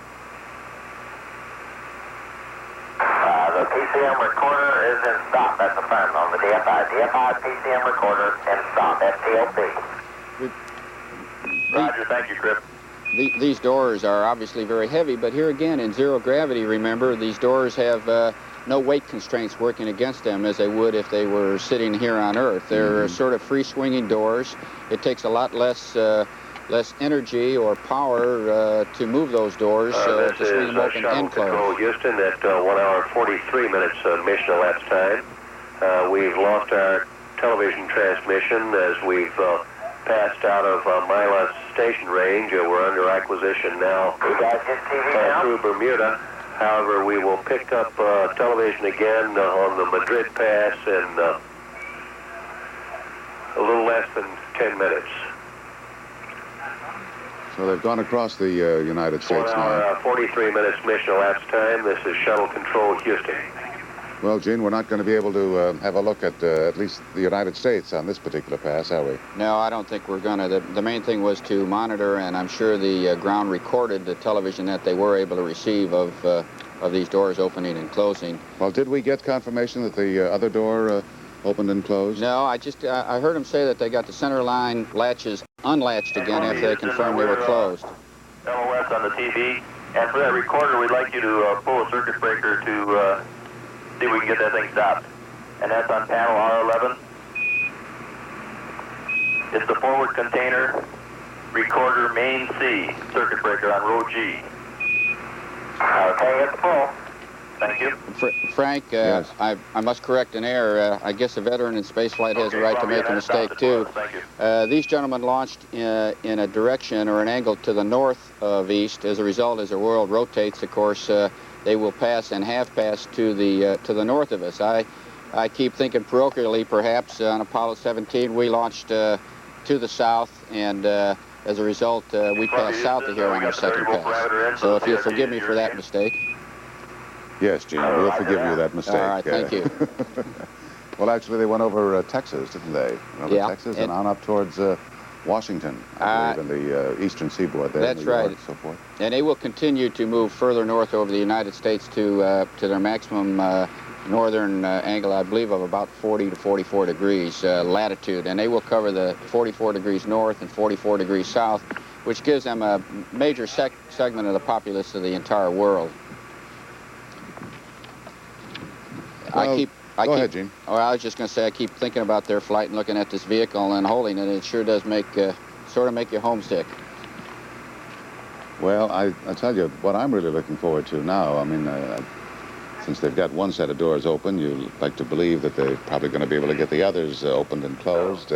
The PCM recorder is in stop. That's affirmed on the DFI. DFI PCM recorder in stop. STOP. Roger, thank you, Crip. These doors are obviously very heavy, but here again, in zero gravity, remember, these doors have no weight constraints working against them as they would if they were sitting here on Earth. They're sort of free-swinging doors. It takes a lot less energy or power to move those doors to swing them open and close. Control, Houston, at 1 hour 43 minutes mission elapsed time. We've lost our television transmission as we've passed out of Mila station range. We're under acquisition now through Bermuda. However, we will pick up television again on the Madrid pass in a little less than 10 minutes. So they've gone across the United States 1 hour, now. 43 minutes mission elapsed time. This is Shuttle Control, Houston. Well, Gene, we're not going to be able to have a look at least the United States on this particular pass, are we? No, I don't think we're going to. The main thing was to monitor, and I'm sure the ground recorded the television that they were able to receive of these doors opening and closing. Well, did we get confirmation that the other door opened and closed? No, I heard them say that they got the center line latches unlatched again after they confirmed they were closed. LOS on the TV, and for that recorder, we'd like you to pull a circuit breaker to see if we can get that thing stopped. And that's on panel R11. It's the forward container, recorder main C, circuit breaker on row G. Okay, it's full. Thank you. Frank, I must correct an error. I guess a veteran in spaceflight has a right to make a mistake, too. These gentlemen launched in a direction or an angle to the north of east. As a result, as the world rotates, of course, they will pass and have passed to the north of us. I keep thinking parochially, perhaps, on Apollo 17, we launched to the south, and as a result, we passed south of here on our second pass. So if you'll forgive me for that mistake. Yes, Gene, we'll forgive you that mistake. All right, thank you. Well, actually, they went over Texas, didn't they? Over Texas and on up towards Washington, I believe, in the eastern seaboard there. That's right. And so forth. And they will continue to move further north over the United States to their maximum northern angle, I believe, of about 40 to 44 degrees latitude. And they will cover the 44 degrees north and 44 degrees south, which gives them a major segment of the populace of the entire world. Well, go ahead, Gene. Oh, I was just going to say, I keep thinking about their flight and looking at this vehicle and holding it. It sure does sort of make you homesick. Well, I tell you, what I'm really looking forward to now, I mean, since they've got one set of doors open, you like to believe that they're probably going to be able to get the others opened and closed.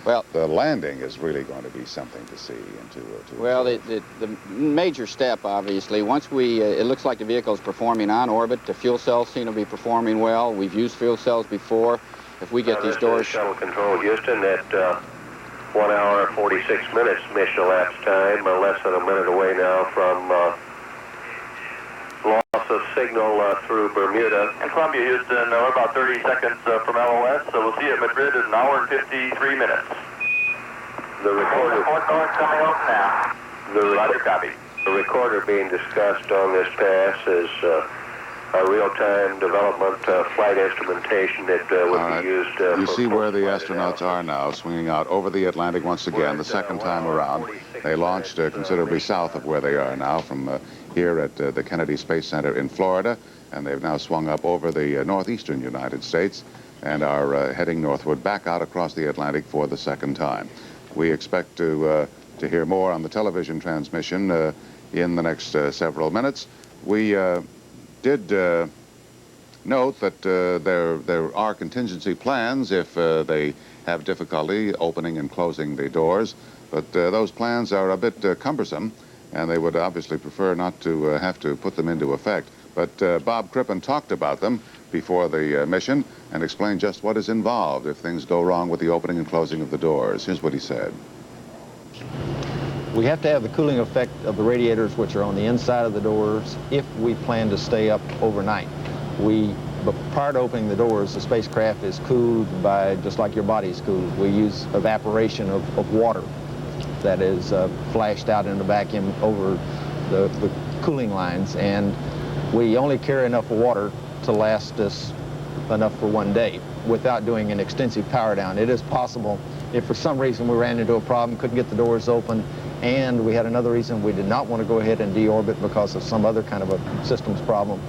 Well, the landing is really going to be something to see and to well, the major step, obviously, once it looks like the vehicle is performing on orbit. The fuel cells seem to be performing well. We've used fuel cells before. If we get these doors... Shuttle Control, Houston, at 1 hour, 46 minutes mission elapsed time, less than a minute away now from loss of signal through Bermuda. And Columbia, Houston, we're about 30 seconds from LOS, so we'll see you at Madrid in an hour and 53 minutes. The recorder... Fourth door's coming open now. The recorder being discussed on this pass is a real-time development flight instrumentation that would be used You see where the astronauts are now, swinging out over the Atlantic once again, the second time around. They launched considerably south of where they are now from here at the Kennedy Space Center in Florida, and they've now swung up over the northeastern United States and are heading northward back out across the Atlantic for the second time. We expect to hear more on the television transmission in the next several minutes. We did note that there are contingency plans if they have difficulty opening and closing the doors, but those plans are a bit cumbersome, and they would obviously prefer not to have to put them into effect. But Bob Crippen talked about them before the mission and explained just what is involved if things go wrong with the opening and closing of the doors. Here's what he said. We have to have the cooling effect of the radiators, which are on the inside of the doors, if we plan to stay up overnight. But prior to opening the doors, the spacecraft is cooled by, just like your body's cooled. We use evaporation of water that is flashed out in the vacuum over the cooling lines, and we only carry enough water to last us enough for one day without doing an extensive power down. It is possible if for some reason we ran into a problem, couldn't get the doors open, and we had another reason we did not want to go ahead and deorbit because of some other kind of a systems problem,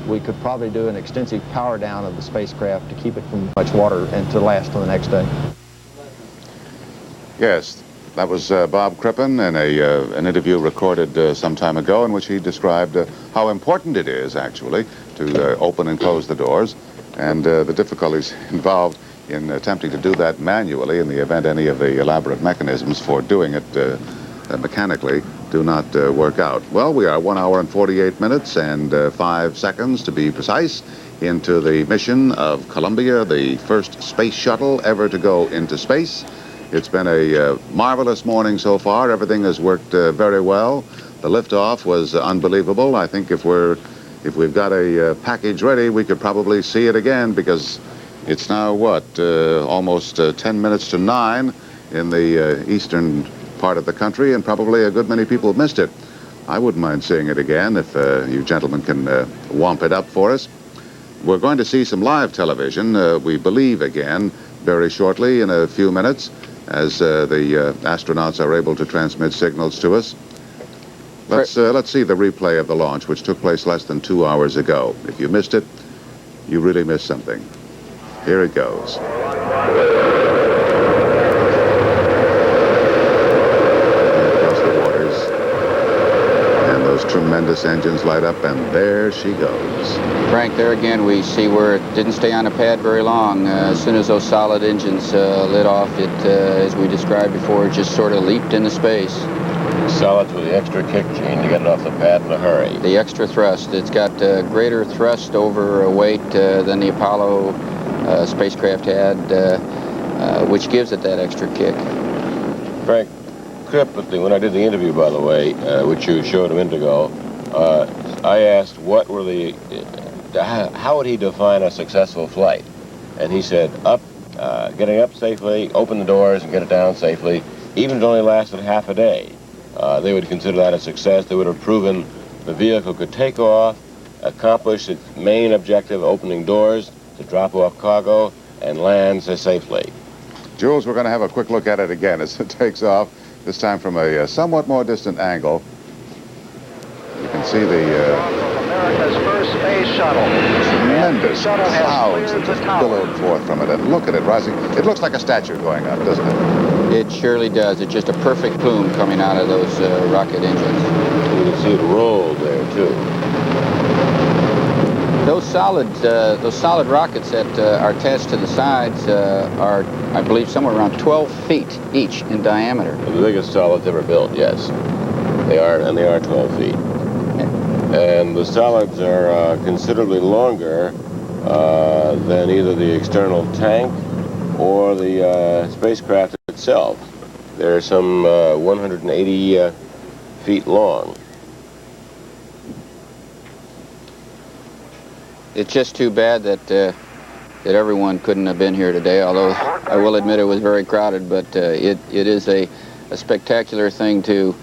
we could probably do an extensive power down of the spacecraft to keep it from much water and to last till the next day. Yes, that was Bob Crippen in an interview recorded some time ago in which he described how important it is, actually, to open and close the doors and the difficulties involved in attempting to do that manually in the event any of the elaborate mechanisms for doing it mechanically do not work out. Well, we are 1 hour and 48 minutes and 5 seconds, to be precise, into the mission of Columbia, the first space shuttle ever to go into space. It's been a marvelous morning so far. Everything has worked very well. The liftoff was unbelievable. I think if we've got a package ready, we could probably see it again, because it's now, almost 10 minutes to 9 in the eastern part of the country, and probably a good many people have missed it. I wouldn't mind seeing it again if you gentlemen can whomp it up for us. We're going to see some live television, we believe, again, very shortly, in a few minutes, as the astronauts are able to transmit signals to us. Let's see the replay of the launch, which took place less than 2 hours ago. If you missed it, you really missed something. Here it goes. Notice engines light up, and there she goes. Frank, there again we see where it didn't stay on the pad very long. As soon as those solid engines lit off, it, as we described before, it just sort of leaped into space. Solids with the extra kick, Gene, to get it off the pad in a hurry. The extra thrust. It's got greater thrust over weight than the Apollo spacecraft had, which gives it that extra kick. Frank, Crip, when I did the interview, by the way, which you showed a minute ago, I asked what were how would he define a successful flight? And he said, getting up safely, open the doors and get it down safely, even if it only lasted half a day. They would consider that a success. They would have proven the vehicle could take off, accomplish its main objective, opening doors, to drop off cargo, and land safely. Jules, we're going to have a quick look at it again as it takes off, this time from a somewhat more distant angle. You can see the America's first space shuttle. tremendous clouds that just billowed forth from it. And look at it rising. It looks like a statue going up, doesn't it? It surely does. It's just a perfect plume coming out of those rocket engines. You can see it roll there, too. Those solid rockets that are attached to the sides are, I believe, somewhere around 12 feet each in diameter. The biggest solids ever built, yes. They are, and they are 12 feet. And the solids are considerably longer than either the external tank or the spacecraft itself. They're some 180 feet long. It's just too bad that everyone couldn't have been here today, although I will admit it was very crowded, but it is a spectacular thing to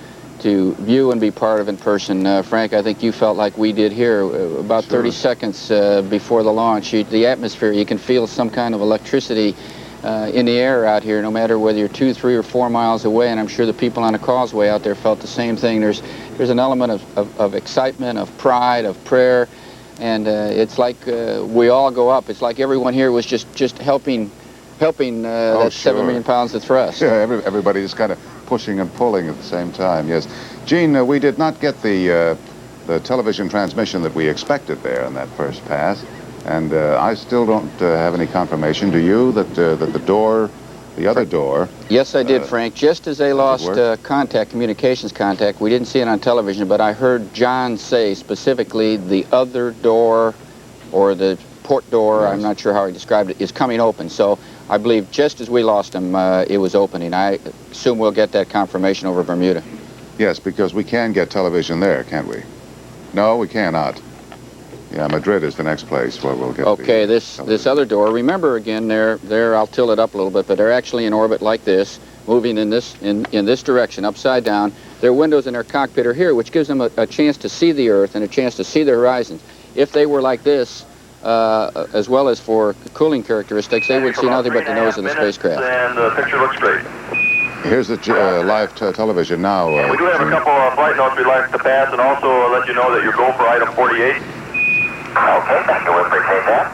view and be part of in person. Frank, I think you felt like we did here about 30 seconds before the launch. The atmosphere, you can feel some kind of electricity in the air out here, no matter whether you're 2, 3, or 4 miles away, and I'm sure the people on the causeway out there felt the same thing. There's an element of excitement, of pride, of prayer, and it's like we all go up. It's like everyone here was just helping that 7 million pounds of thrust. Yeah, everybody just kind of pushing and pulling at the same time, yes. Gene, we did not get the television transmission that we expected there in that first pass, and I still don't have any confirmation. Do you that the other door? Yes, I did, Frank. Just as they lost communications contact, we didn't see it on television, but I heard John say specifically the other door, or the port door, I'm not sure how he described it, is coming open. So I believe just as we lost him, it was opening. I assume we'll get that confirmation over Bermuda. Yes, because we can get television there, can't we? No, we cannot. Yeah, Madrid is the next place where we'll get okay, this other door, remember again, they're I'll tilt it up a little bit, but they're actually in orbit like this, moving in this direction, upside down. Their windows in their cockpit are here, which gives them a chance to see the Earth and a chance to see the horizons. If they were like this, as well as for cooling characteristics, they would see nothing but the nose of the spacecraft. And the picture looks great. Here's the live television now. We do have a couple of flight notes we'd like to pass, and also let you know that you're going for item 48. Okay, thank you. We appreciate that.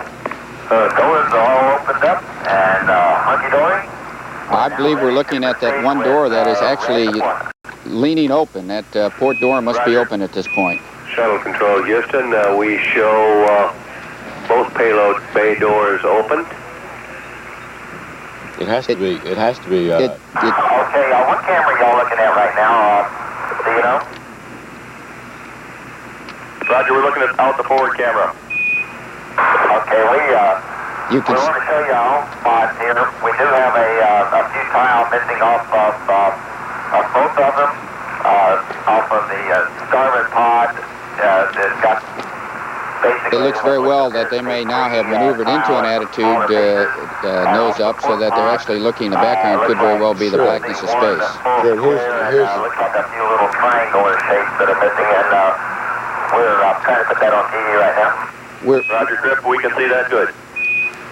Doors are all opened up and hunky-dory. I believe we're looking at that one door that is actually leaning open. That port door must be open at this point. Shuttle Control, Houston. We show both payload bay doors open. It has to be. Okay, what camera y'all looking at right now? Do you know? Roger, we're looking out the forward camera. Okay, we want to show you our home spots here. We do have a few tiles missing off of both of them, off of the starboard pod. It's got basically... It looks very well that they may now have maneuvered into an attitude nose up, so that they're actually looking in the background. Could very well be the blackness of space. Looks like a few little triangular shapes that are missing, and we're trying to put that on TV right now. Roger, Grip, we can see that good.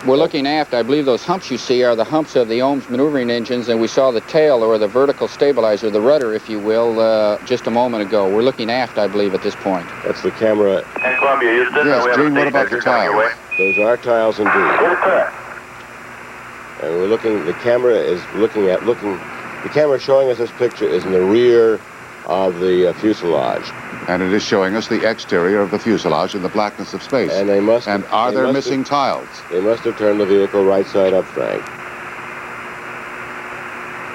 We're looking aft. I believe those humps you see are the humps of the OMS maneuvering engines, and we saw the tail, or the vertical stabilizer, the rudder, if you will, just a moment ago. We're looking aft, I believe, at this point. That's the camera. And Columbia, Houston. Yes, Gene, what about the tiles? Those are tiles indeed. And we're looking, the camera is the camera showing us this picture is in the rear of the fuselage. And it is showing us the exterior of the fuselage in the blackness of space. And they must. And are there missing tiles? They must have turned the vehicle right side up, Frank.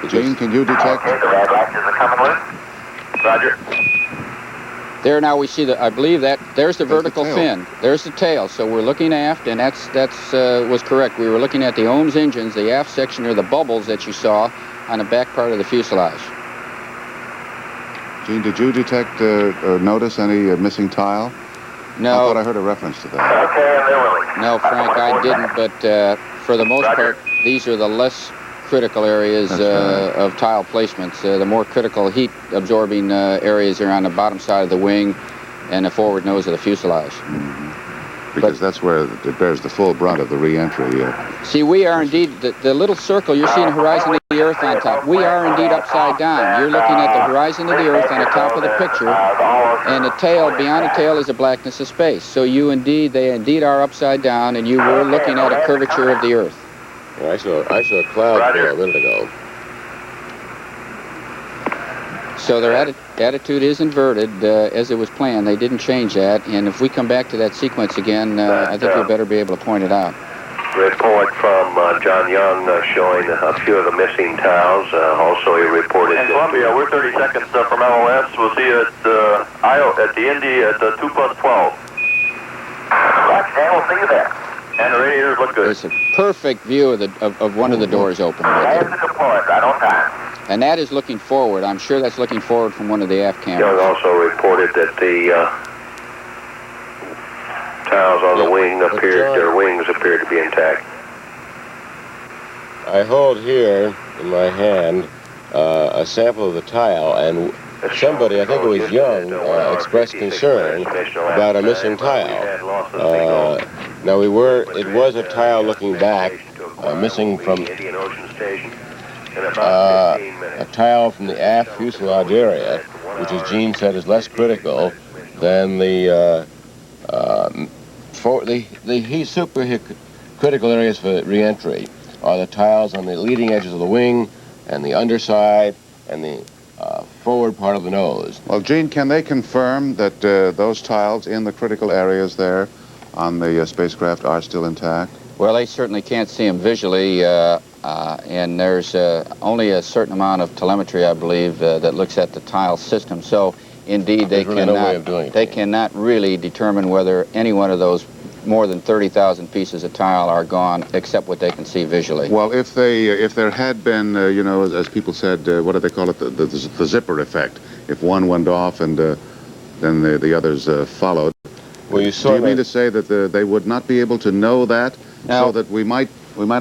Gene, can you detect? Okay, the red lights are coming loose. Roger. There now we see I believe there's the vertical fin. There's the tail. So we're looking aft, and that's was correct. We were looking at the Ohms engines, the aft section, or the bubbles that you saw on the back part of the fuselage. Gene, did you detect or notice any missing tile? No. I thought I heard a reference to that. Okay, and they're willing. No, Frank, I didn't, but for the most part, these are the less critical areas of tile placements. The more critical heat-absorbing areas are on the bottom side of the wing and the forward nose of the fuselage. Because that's where it bears the full brunt of the re-entry. See, we are indeed, the little circle, you're seeing the horizon of the Earth on top. We are indeed upside down. You're looking at the horizon of the Earth on the top of the picture, and the tail, beyond the tail, is the blackness of space. So they indeed are upside down, and you were looking at a curvature of the Earth. Well, I saw a cloud there a minute ago. So their attitude is inverted as it was planned. They didn't change that. And if we come back to that sequence again, I think we better be able to point it out. Report from John Young showing a few of the missing tiles. Also, he reported And Columbia, we're 30 seconds from LOS. We'll see you at the Indy at 2+12. Roger, we'll see you there. And the radiators look good. There's a perfect view of one of the doors open. Right there. Deployed, right on time. And that is looking forward. I'm sure that's looking forward from one of the aft cameras. Young also reported that the tiles on the wings appeared to be intact. I hold here in my hand a sample of the tile, and somebody, I think it was Young, expressed concern about a missing tile. Now it was a tile looking back, missing from a tile from the aft fuselage area, which, as Gene said, is less critical than the super critical areas for re-entry are the tiles on the leading edges of the wing and the underside and the forward part of the nose. Well, Gene, can they confirm that those tiles in the critical areas there on the spacecraft are still intact? Well, they certainly can't see them visually, and there's only a certain amount of telemetry, I believe, that looks at the tile system. So, indeed, they cannot really determine whether any one of those more than 30,000 pieces of tile are gone, except what they can see visually. Well, if there had been, you know, as people said, what do they call it, the zipper effect? If one went off and then the others followed. Well, you saw do you mean to say that they would not be able to know that, so that we might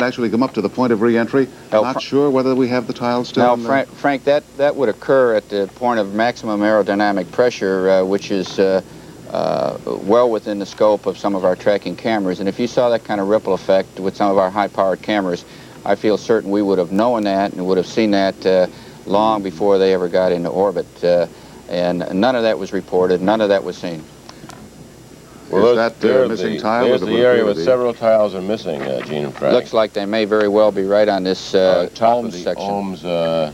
actually come up to the point of re-entry, not sure whether we have the tiles still? No, Frank, that would occur at the point of maximum aerodynamic pressure, which is well within the scope of some of our tracking cameras. And if you saw that kind of ripple effect with some of our high-powered cameras, I feel certain we would have known that and would have seen that long before they ever got into orbit. And none of that was reported, none of that was seen. Well, is that missing tile? There's the area where several tiles are missing, Gene and Frank. Looks like they may very well be right on this top of the section. Ohms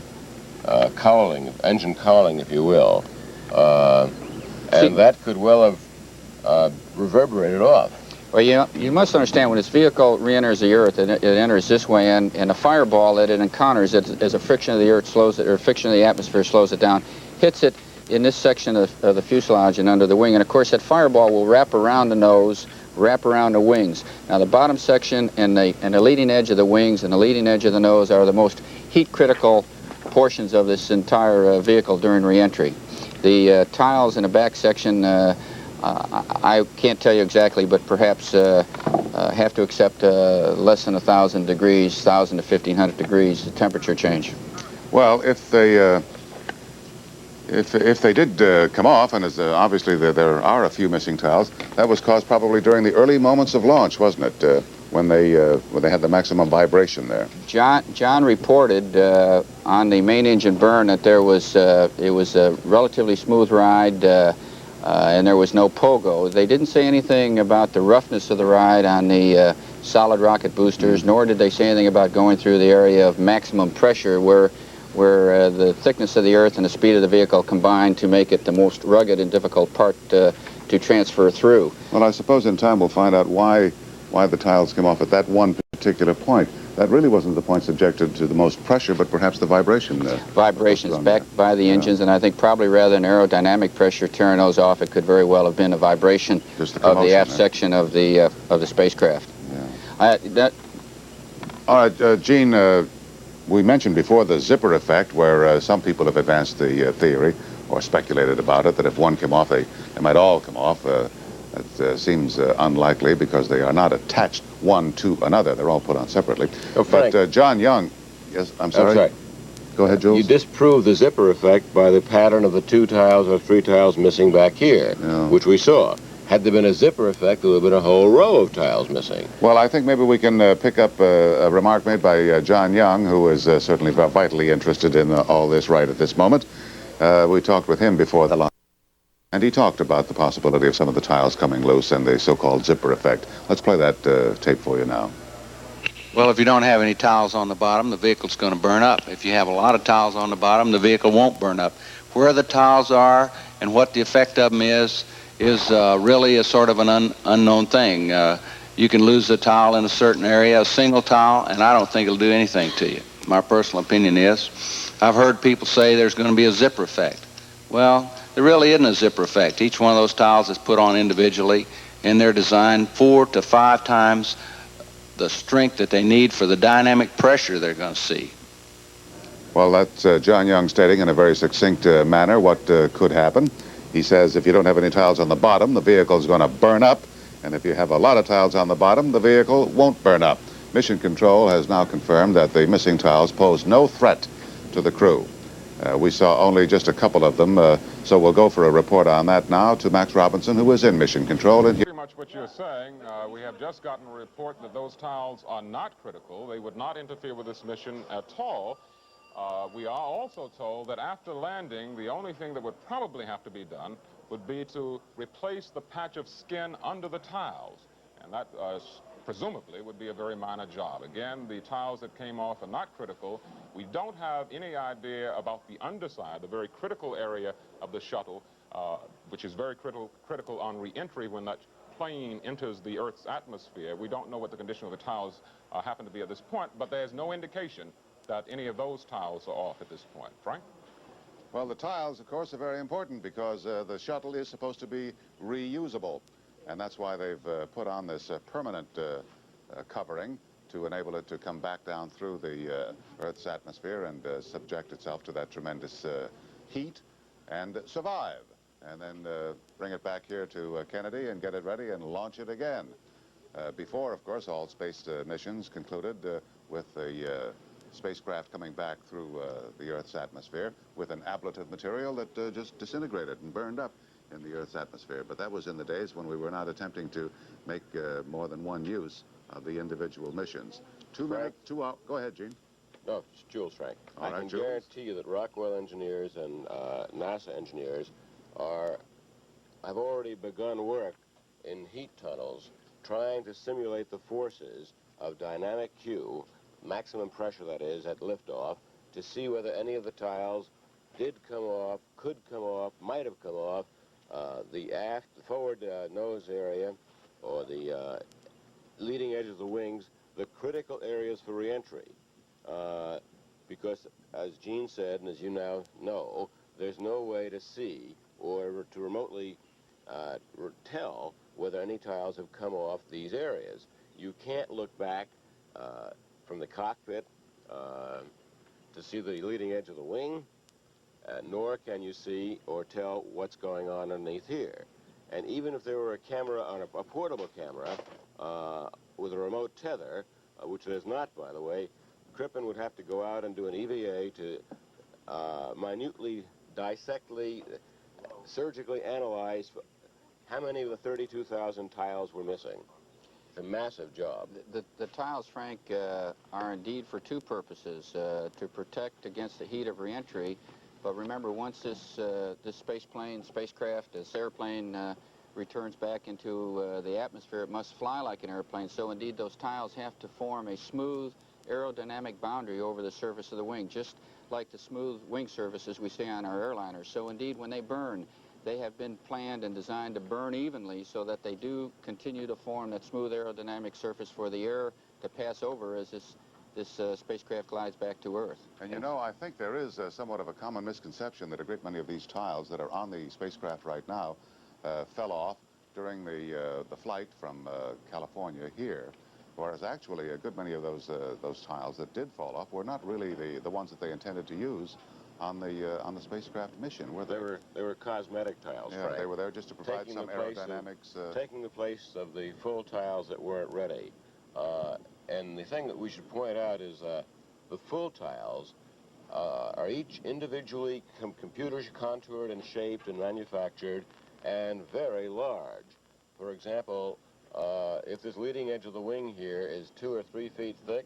cowling, engine cowling, if you will. And that could well have reverberated off. Well, you must understand, when this vehicle re-enters the Earth, it enters this way, and a fireball that it encounters as a friction of the Earth slows it, or friction of the atmosphere slows it down, hits it in this section of the fuselage and under the wing. And of course, that fireball will wrap around the nose, wrap around the wings. Now, the bottom section and the leading edge of the wings and the leading edge of the nose are the most heat-critical portions of this entire vehicle during re-entry. The tiles in the back section, I can't tell you exactly, but perhaps have to accept less than 1,000 degrees, 1,000 to 1,500 degrees temperature change. Well, if they did come off, and as obviously there are a few missing tiles, that was caused probably during the early moments of launch, wasn't it? When they had the maximum vibration there. John reported on the main engine burn that it was a relatively smooth ride, and there was no pogo. They didn't say anything about the roughness of the ride on the solid rocket boosters, nor did they say anything about going through the area of maximum pressure where where the thickness of the earth and the speed of the vehicle combine to make it the most rugged and difficult part to transfer through. Well, I suppose in time we'll find out why the tiles came off at that one particular point. That really wasn't the point subjected to the most pressure, but perhaps the vibration. Vibrations backed by the engines, and I think probably rather than aerodynamic pressure tearing those off, it could very well have been a vibration of the aft section of the spacecraft. Yeah. All right, Gene, we mentioned before the zipper effect, where some people have advanced the theory or speculated about it, that if one came off, they might all come off. It seems unlikely because they are not attached one to another. They're all put on separately. Oh, Frank. But John Young, yes, I'm sorry. Go ahead, Jules. You disprove the zipper effect by the pattern of the 2 tiles or 3 tiles missing back here, which we saw. Had there been a zipper effect, there would have been a whole row of tiles missing. Well, I think maybe we can pick up a remark made by John Young, who is certainly vitally interested in all this right at this moment. We talked with him before the launch, and he talked about the possibility of some of the tiles coming loose and the so-called zipper effect. Let's play that tape for you now. Well, if you don't have any tiles on the bottom, the vehicle's going to burn up. If you have a lot of tiles on the bottom, the vehicle won't burn up. Where the tiles are and what the effect of them is really a sort of an unknown thing. You can lose a tile in a certain area, a single tile, and I don't think it'll do anything to you. My personal opinion is, I've heard people say there's going to be a zipper effect. Well, there really isn't a zipper effect. Each one of those tiles is put on individually, and they're designed 4 to 5 times the strength that they need for the dynamic pressure they're going to see. Well, that's John Young stating in a very succinct manner what could happen. He says if you don't have any tiles on the bottom, the vehicle is going to burn up. And if you have a lot of tiles on the bottom, the vehicle won't burn up. Mission Control has now confirmed that the missing tiles pose no threat to the crew. We saw only just a couple of them, so we'll go for a report on that now to Max Robinson, who is in Mission Control. And Pretty much what you're saying. We have just gotten a report that those tiles are not critical. They would not interfere with this mission at all. We are also told that after landing, the only thing that would probably have to be done would be to replace the patch of skin under the tiles. And that presumably would be a very minor job. Again, the tiles that came off are not critical. We don't have any idea about the underside, the very critical area of the shuttle, which is very critical on re-entry when that plane enters the Earth's atmosphere. We don't know what the condition of the tiles happen to be at this point, but there's no indication that any of those tiles are off at this point. Frank? Well, the tiles, of course, are very important because the shuttle is supposed to be reusable. And that's why they've put on this permanent covering to enable it to come back down through the Earth's atmosphere and subject itself to that tremendous heat and survive. And then bring it back here to Kennedy and get it ready and launch it again. Before, of course, all space missions concluded with the spacecraft coming back through the Earth's atmosphere with an ablative material that just disintegrated and burned up in the Earth's atmosphere. But that was in the days when we were not attempting to make more than one use of the individual missions. 2 minutes, 2 hours. Go ahead, Gene. No, it's Jules, Frank. All right, I can Jules. guarantee you that Rockwell engineers and NASA engineers have already begun work in heat tunnels trying to simulate the forces of dynamic Q, maximum pressure that is, at liftoff, to see whether any of the tiles did come off, could come off, might have come off, the forward nose area, or the leading edge of the wings, the critical areas for reentry. Because, as Gene said, and as you now know, there's no way to see or to remotely tell whether any tiles have come off these areas. You can't look back from the cockpit to see the leading edge of the wing, nor can you see or tell what's going on underneath here. And even if there were a camera, on a portable camera, with a remote tether, which there's not, by the way, Crippen would have to go out and do an EVA to minutely, dissectly, surgically analyze how many of the 32,000 tiles were missing. It's a massive job. The tiles, Frank, are indeed for 2 purposes, to protect against the heat of reentry. But remember, once this spacecraft, this airplane returns back into the atmosphere, it must fly like an airplane. So indeed, those tiles have to form a smooth aerodynamic boundary over the surface of the wing, just like the smooth wing surfaces we see on our airliners. So indeed, when they burn, they have been planned and designed to burn evenly so that they do continue to form that smooth aerodynamic surface for the air to pass over as this spacecraft glides back to Earth. And you know, I think there is somewhat of a common misconception that a great many of these tiles that are on the spacecraft right now fell off during the flight from California here, whereas actually a good many of those tiles that did fall off were not really the ones that they intended to use on the spacecraft mission, were they? They were cosmetic tiles, Yeah, Frank. they were there just to provide Taking some the place aerodynamics. taking the place of the full tiles that weren't ready. And the thing that we should point out is the full tiles are each individually computer contoured and shaped and manufactured and very large. For example, if this leading edge of the wing here is 2 or 3 feet thick,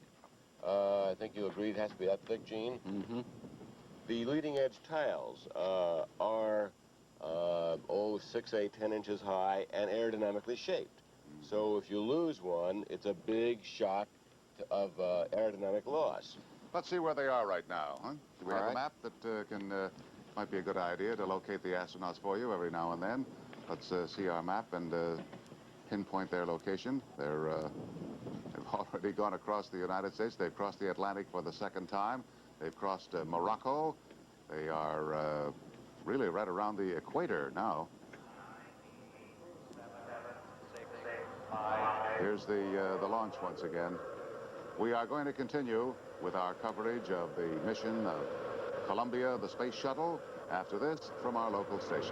I think you'll agree it has to be that thick, Gene? Mm-hmm. The leading edge tiles are 6, 8, 10 inches high and aerodynamically shaped. So if you lose one, it's a big shock of aerodynamic loss. Let's see where they are right now, huh? Do we All have right. a map that might be a good idea to locate the astronauts for you every now and then? Let's see our map and pinpoint their location. They've already gone across the United States. They've crossed the Atlantic for the second time. They've crossed Morocco. They are really right around the equator now. Here's the launch once again. We are going to continue with our coverage of the mission of Columbia, the space shuttle, after this from our local stations.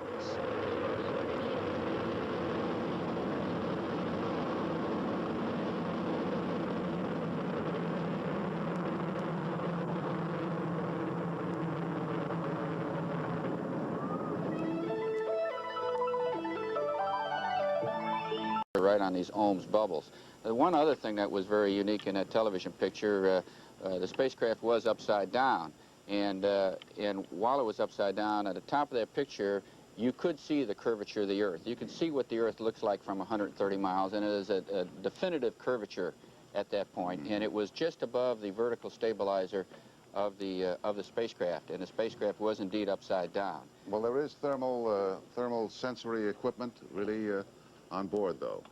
Right on these ohms bubbles. One other thing that was very unique in that television picture, the spacecraft was upside down, and while it was upside down, at the top of that picture, you could see the curvature of the Earth. You could see what the Earth looks like from 130 miles, and it is a definitive curvature at that point, and it was just above the vertical stabilizer of the spacecraft, and the spacecraft was indeed upside down. Well, there is thermal sensory equipment really on board, though.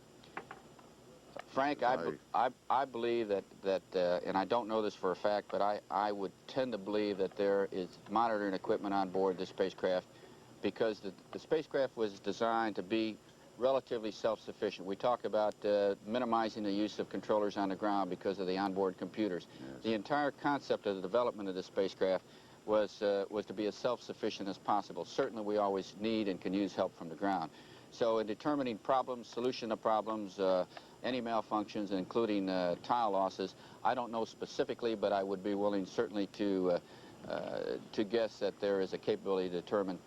Frank, I believe that and I don't know this for a fact, but I would tend to believe that there is monitoring equipment on board the spacecraft, because the spacecraft was designed to be relatively self-sufficient. We talk about minimizing the use of controllers on the ground because of the onboard computers. Yes. The entire concept of the development of the spacecraft was to be as self-sufficient as possible. Certainly we always need and can use help from the ground. So in determining problems, solution of problems, any malfunctions, including tile losses, I don't know specifically, but I would be willing certainly to guess that there is a capability to determine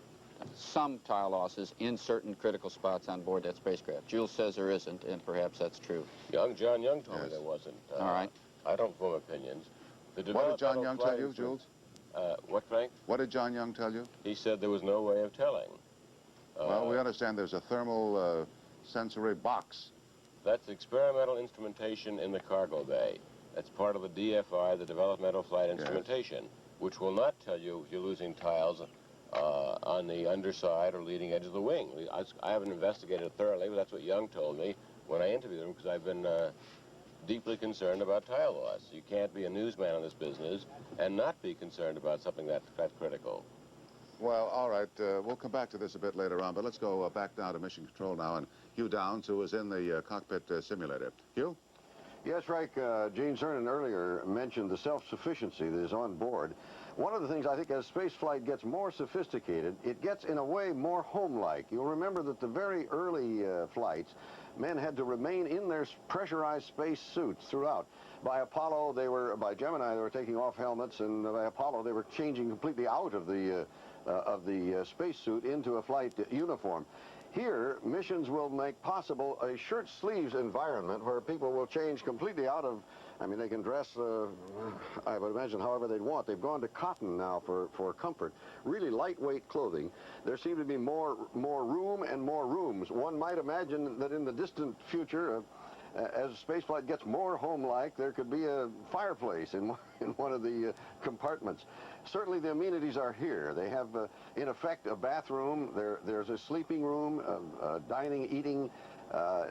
some tile losses in certain critical spots on board that spacecraft. Jules says there isn't, and perhaps that's true. John Young told me there wasn't. All right. I don't form opinions. What did John Young tell you, Jules? What, Frank? What did John Young tell you? He said there was no way of telling. Well, we understand there's a thermal sensory box. That's experimental instrumentation in the cargo bay. That's part of the DFI, the developmental flight instrumentation, which will not tell you if you're losing tiles on the underside or leading edge of the wing. I haven't investigated it thoroughly, but that's what Young told me when I interviewed him, because I've been deeply concerned about tile loss. You can't be a newsman in this business and not be concerned about something that critical. Well, all right, we'll come back to this a bit later on, but let's go back down to Mission Control now, and Hugh Downs, who is in the cockpit simulator. Hugh? Yes, Frank, Gene Cernan earlier mentioned the self-sufficiency that is on board. One of the things I think as spaceflight gets more sophisticated, it gets in a way more home-like. You'll remember that the very early flights, men had to remain in their pressurized space suits throughout. By Apollo, by Gemini, they were taking off helmets, and by Apollo, they were changing completely out of the spacesuit into a flight uniform. Here, missions will make possible a shirt sleeves environment where people will change completely out of, I mean, they can dress, I would imagine, however they'd want. They've gone to cotton now for comfort. Really lightweight clothing. There seem to be more room and more rooms. One might imagine that in the distant future, as spaceflight gets more home-like, there could be a fireplace in one of the compartments. Certainly the amenities are here. They have, in effect, a bathroom. There's a sleeping room, dining, eating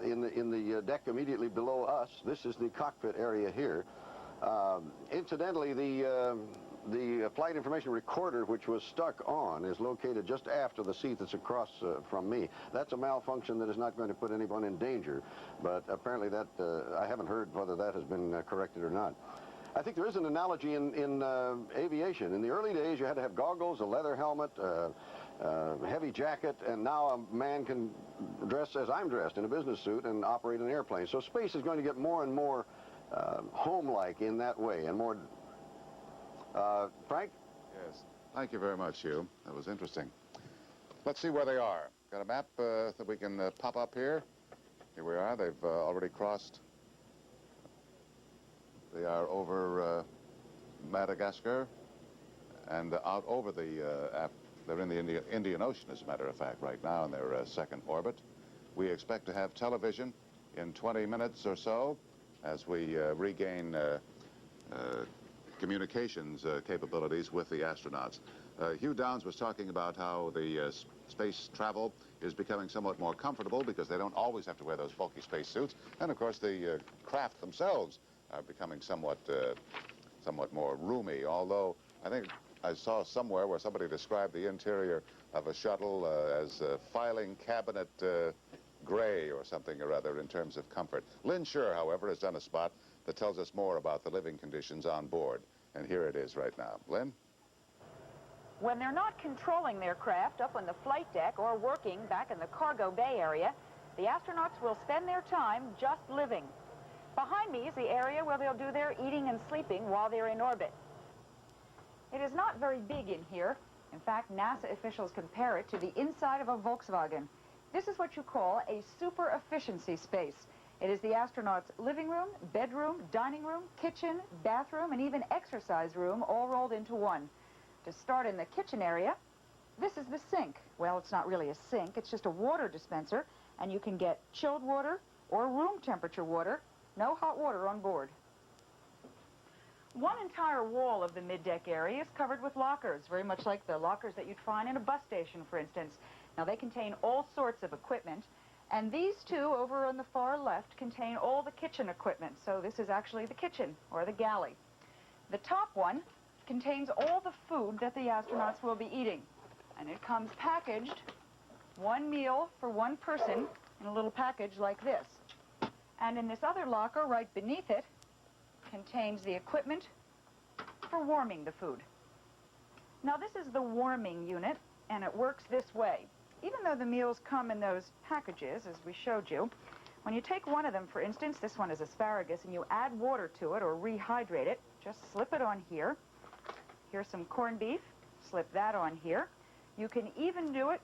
in the deck immediately below us. This is the cockpit area here. Incidentally, the flight information recorder, which was stuck on, is located just after the seat that's across from me. That's a malfunction that is not going to put anyone in danger, but apparently that I haven't heard whether that has been corrected or not. I think there is an analogy in aviation. In the early days, you had to have goggles, a leather helmet, heavy jacket, and now a man can dress as I'm dressed in a business suit and operate an airplane. So space is going to get more and more home-like in that way, and more. Frank? Yes. Thank you very much, Hugh. That was interesting. Let's see where they are. Got a map that we can pop up here. Here we are. They've already crossed. They are over Madagascar and out over the, they're in the Indian Ocean, as a matter of fact, right now in their second orbit. We expect to have television in 20 minutes or so as we regain communications capabilities with the astronauts. Hugh Downs was talking about how the space travel is becoming somewhat more comfortable because they don't always have to wear those bulky space suits. And of course the craft themselves are becoming somewhat more roomy, although I think I saw somewhere where somebody described the interior of a shuttle as filing cabinet gray or something or other in terms of comfort. Lynn Scher, however, has done a spot that tells us more about the living conditions on board. And here it is right now. Lynn? When they're not controlling their craft up on the flight deck or working back in the cargo bay area, the astronauts will spend their time just living. Behind me is the area where they'll do their eating and sleeping while they're in orbit. It is not very big in here. In fact, NASA officials compare it to the inside of a Volkswagen. This is what you call a super efficiency space. It is the astronauts' living room, bedroom, dining room, kitchen, bathroom, and even exercise room all rolled into one. To start in the kitchen area, this is the sink. Well, it's not really a sink, it's just a water dispenser, and you can get chilled water or room temperature water. No hot water on board. One entire wall of the middeck area is covered with lockers, very much like the lockers that you'd find in a bus station, for instance. Now, they contain all sorts of equipment, and these two over on the far left contain all the kitchen equipment. So this is actually the kitchen, or the galley. The top one contains all the food that the astronauts will be eating, and it comes packaged, one meal for one person, in a little package like this. And in this other locker right beneath it contains the equipment for warming the food. Now, this is the warming unit, and it works this way. Even though the meals come in those packages, as we showed you, when you take one of them, for instance, this one is asparagus, and you add water to it or rehydrate it, just slip it on here. Here's some corned beef, slip that on here. You can even do it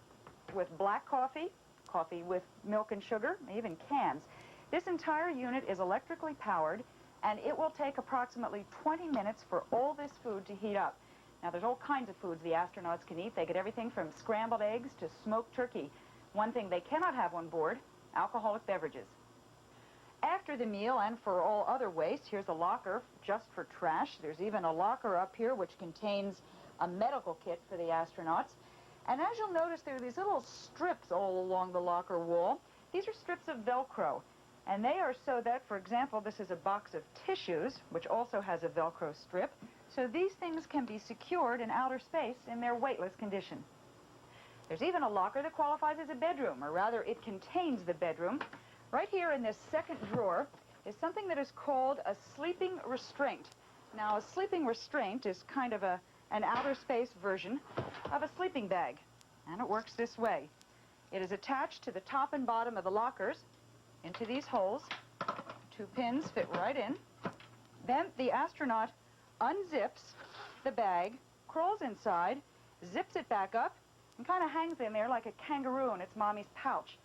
with black coffee, coffee with milk and sugar, even cans. This entire unit is electrically powered, and it will take approximately 20 minutes for all this food to heat up. Now, there's all kinds of foods the astronauts can eat. They get everything from scrambled eggs to smoked turkey. One thing they cannot have on board, alcoholic beverages. After the meal and for all other waste, here's a locker just for trash. There's even a locker up here which contains a medical kit for the astronauts. And as you'll notice, there are these little strips all along the locker wall. These are strips of Velcro. And they are so that, for example, this is a box of tissues, which also has a Velcro strip. So these things can be secured in outer space in their weightless condition. There's even a locker that qualifies as a bedroom, or rather it contains the bedroom. Right here in this second drawer is something that is called a sleeping restraint. Now, a sleeping restraint is kind of an outer space version of a sleeping bag, and it works this way. It is attached to the top and bottom of the lockers into these holes. Two pins fit right in. Then the astronaut unzips the bag, crawls inside, zips it back up, and kind of hangs in there like a kangaroo in its mommy's pouch.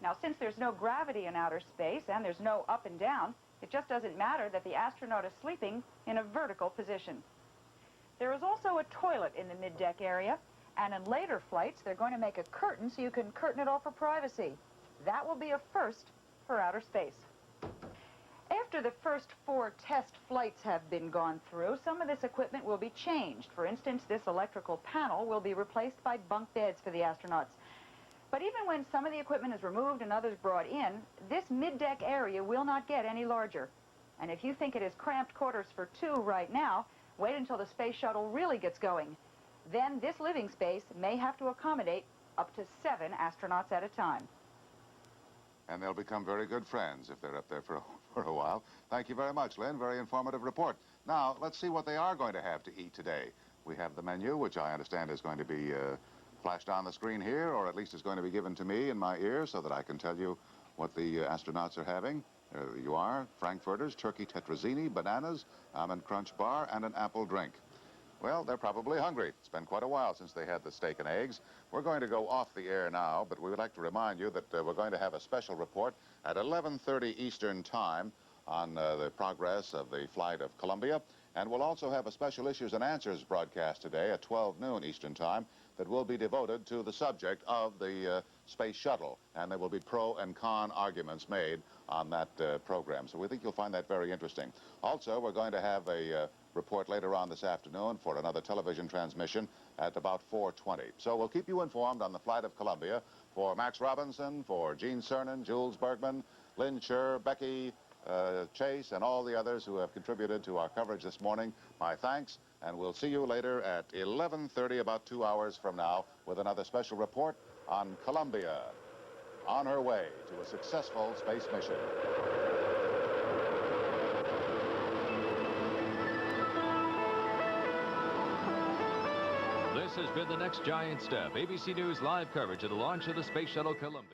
Now, since there's no gravity in outer space and there's no up and down, it just doesn't matter that the astronaut is sleeping in a vertical position. There is also a toilet in the middeck area, and in later flights, they're going to make a curtain so you can curtain it off for privacy. That will be a first for outer space. After the first 4 test flights have been gone through, some of this equipment will be changed. For instance, this electrical panel will be replaced by bunk beds for the astronauts. But even when some of the equipment is removed and others brought in, this mid-deck area will not get any larger. And if you think it is cramped quarters for 2 right now, wait until the space shuttle really gets going. Then this living space may have to accommodate up to 7 astronauts at a time. And they'll become very good friends if they're up there for a while. Thank you very much, Lynn. Very informative report. Now, let's see what they are going to have to eat today. We have the menu, which I understand is going to be flashed on the screen here, or at least is going to be given to me in my ear so that I can tell you what the astronauts are having. There you are, frankfurters, turkey tetrazzini, bananas, almond crunch bar, and an apple drink. Well, they're probably hungry. It's been quite a while since they had the steak and eggs. We're going to go off the air now, but we would like to remind you that we're going to have a special report at 11:30 Eastern Time on the progress of the flight of Columbia. And we'll also have a special issues and answers broadcast today at 12 noon Eastern Time that will be devoted to the subject of the space shuttle. And there will be pro and con arguments made on that program. So we think you'll find that very interesting. Also, we're going to have a report later on this afternoon for another television transmission at about 4:20. So we'll keep you informed on the flight of Columbia. For Max Robinson, for Gene Cernan, Jules Bergman, Lynn Scher, Becky Chase, and all the others who have contributed to our coverage this morning, my thanks, and we'll see you later at 11:30, about 2 hours from now, with another special report on Columbia on her way to a successful space mission. This has been The Next Giant Step, ABC News live coverage of the launch of the Space Shuttle Columbia.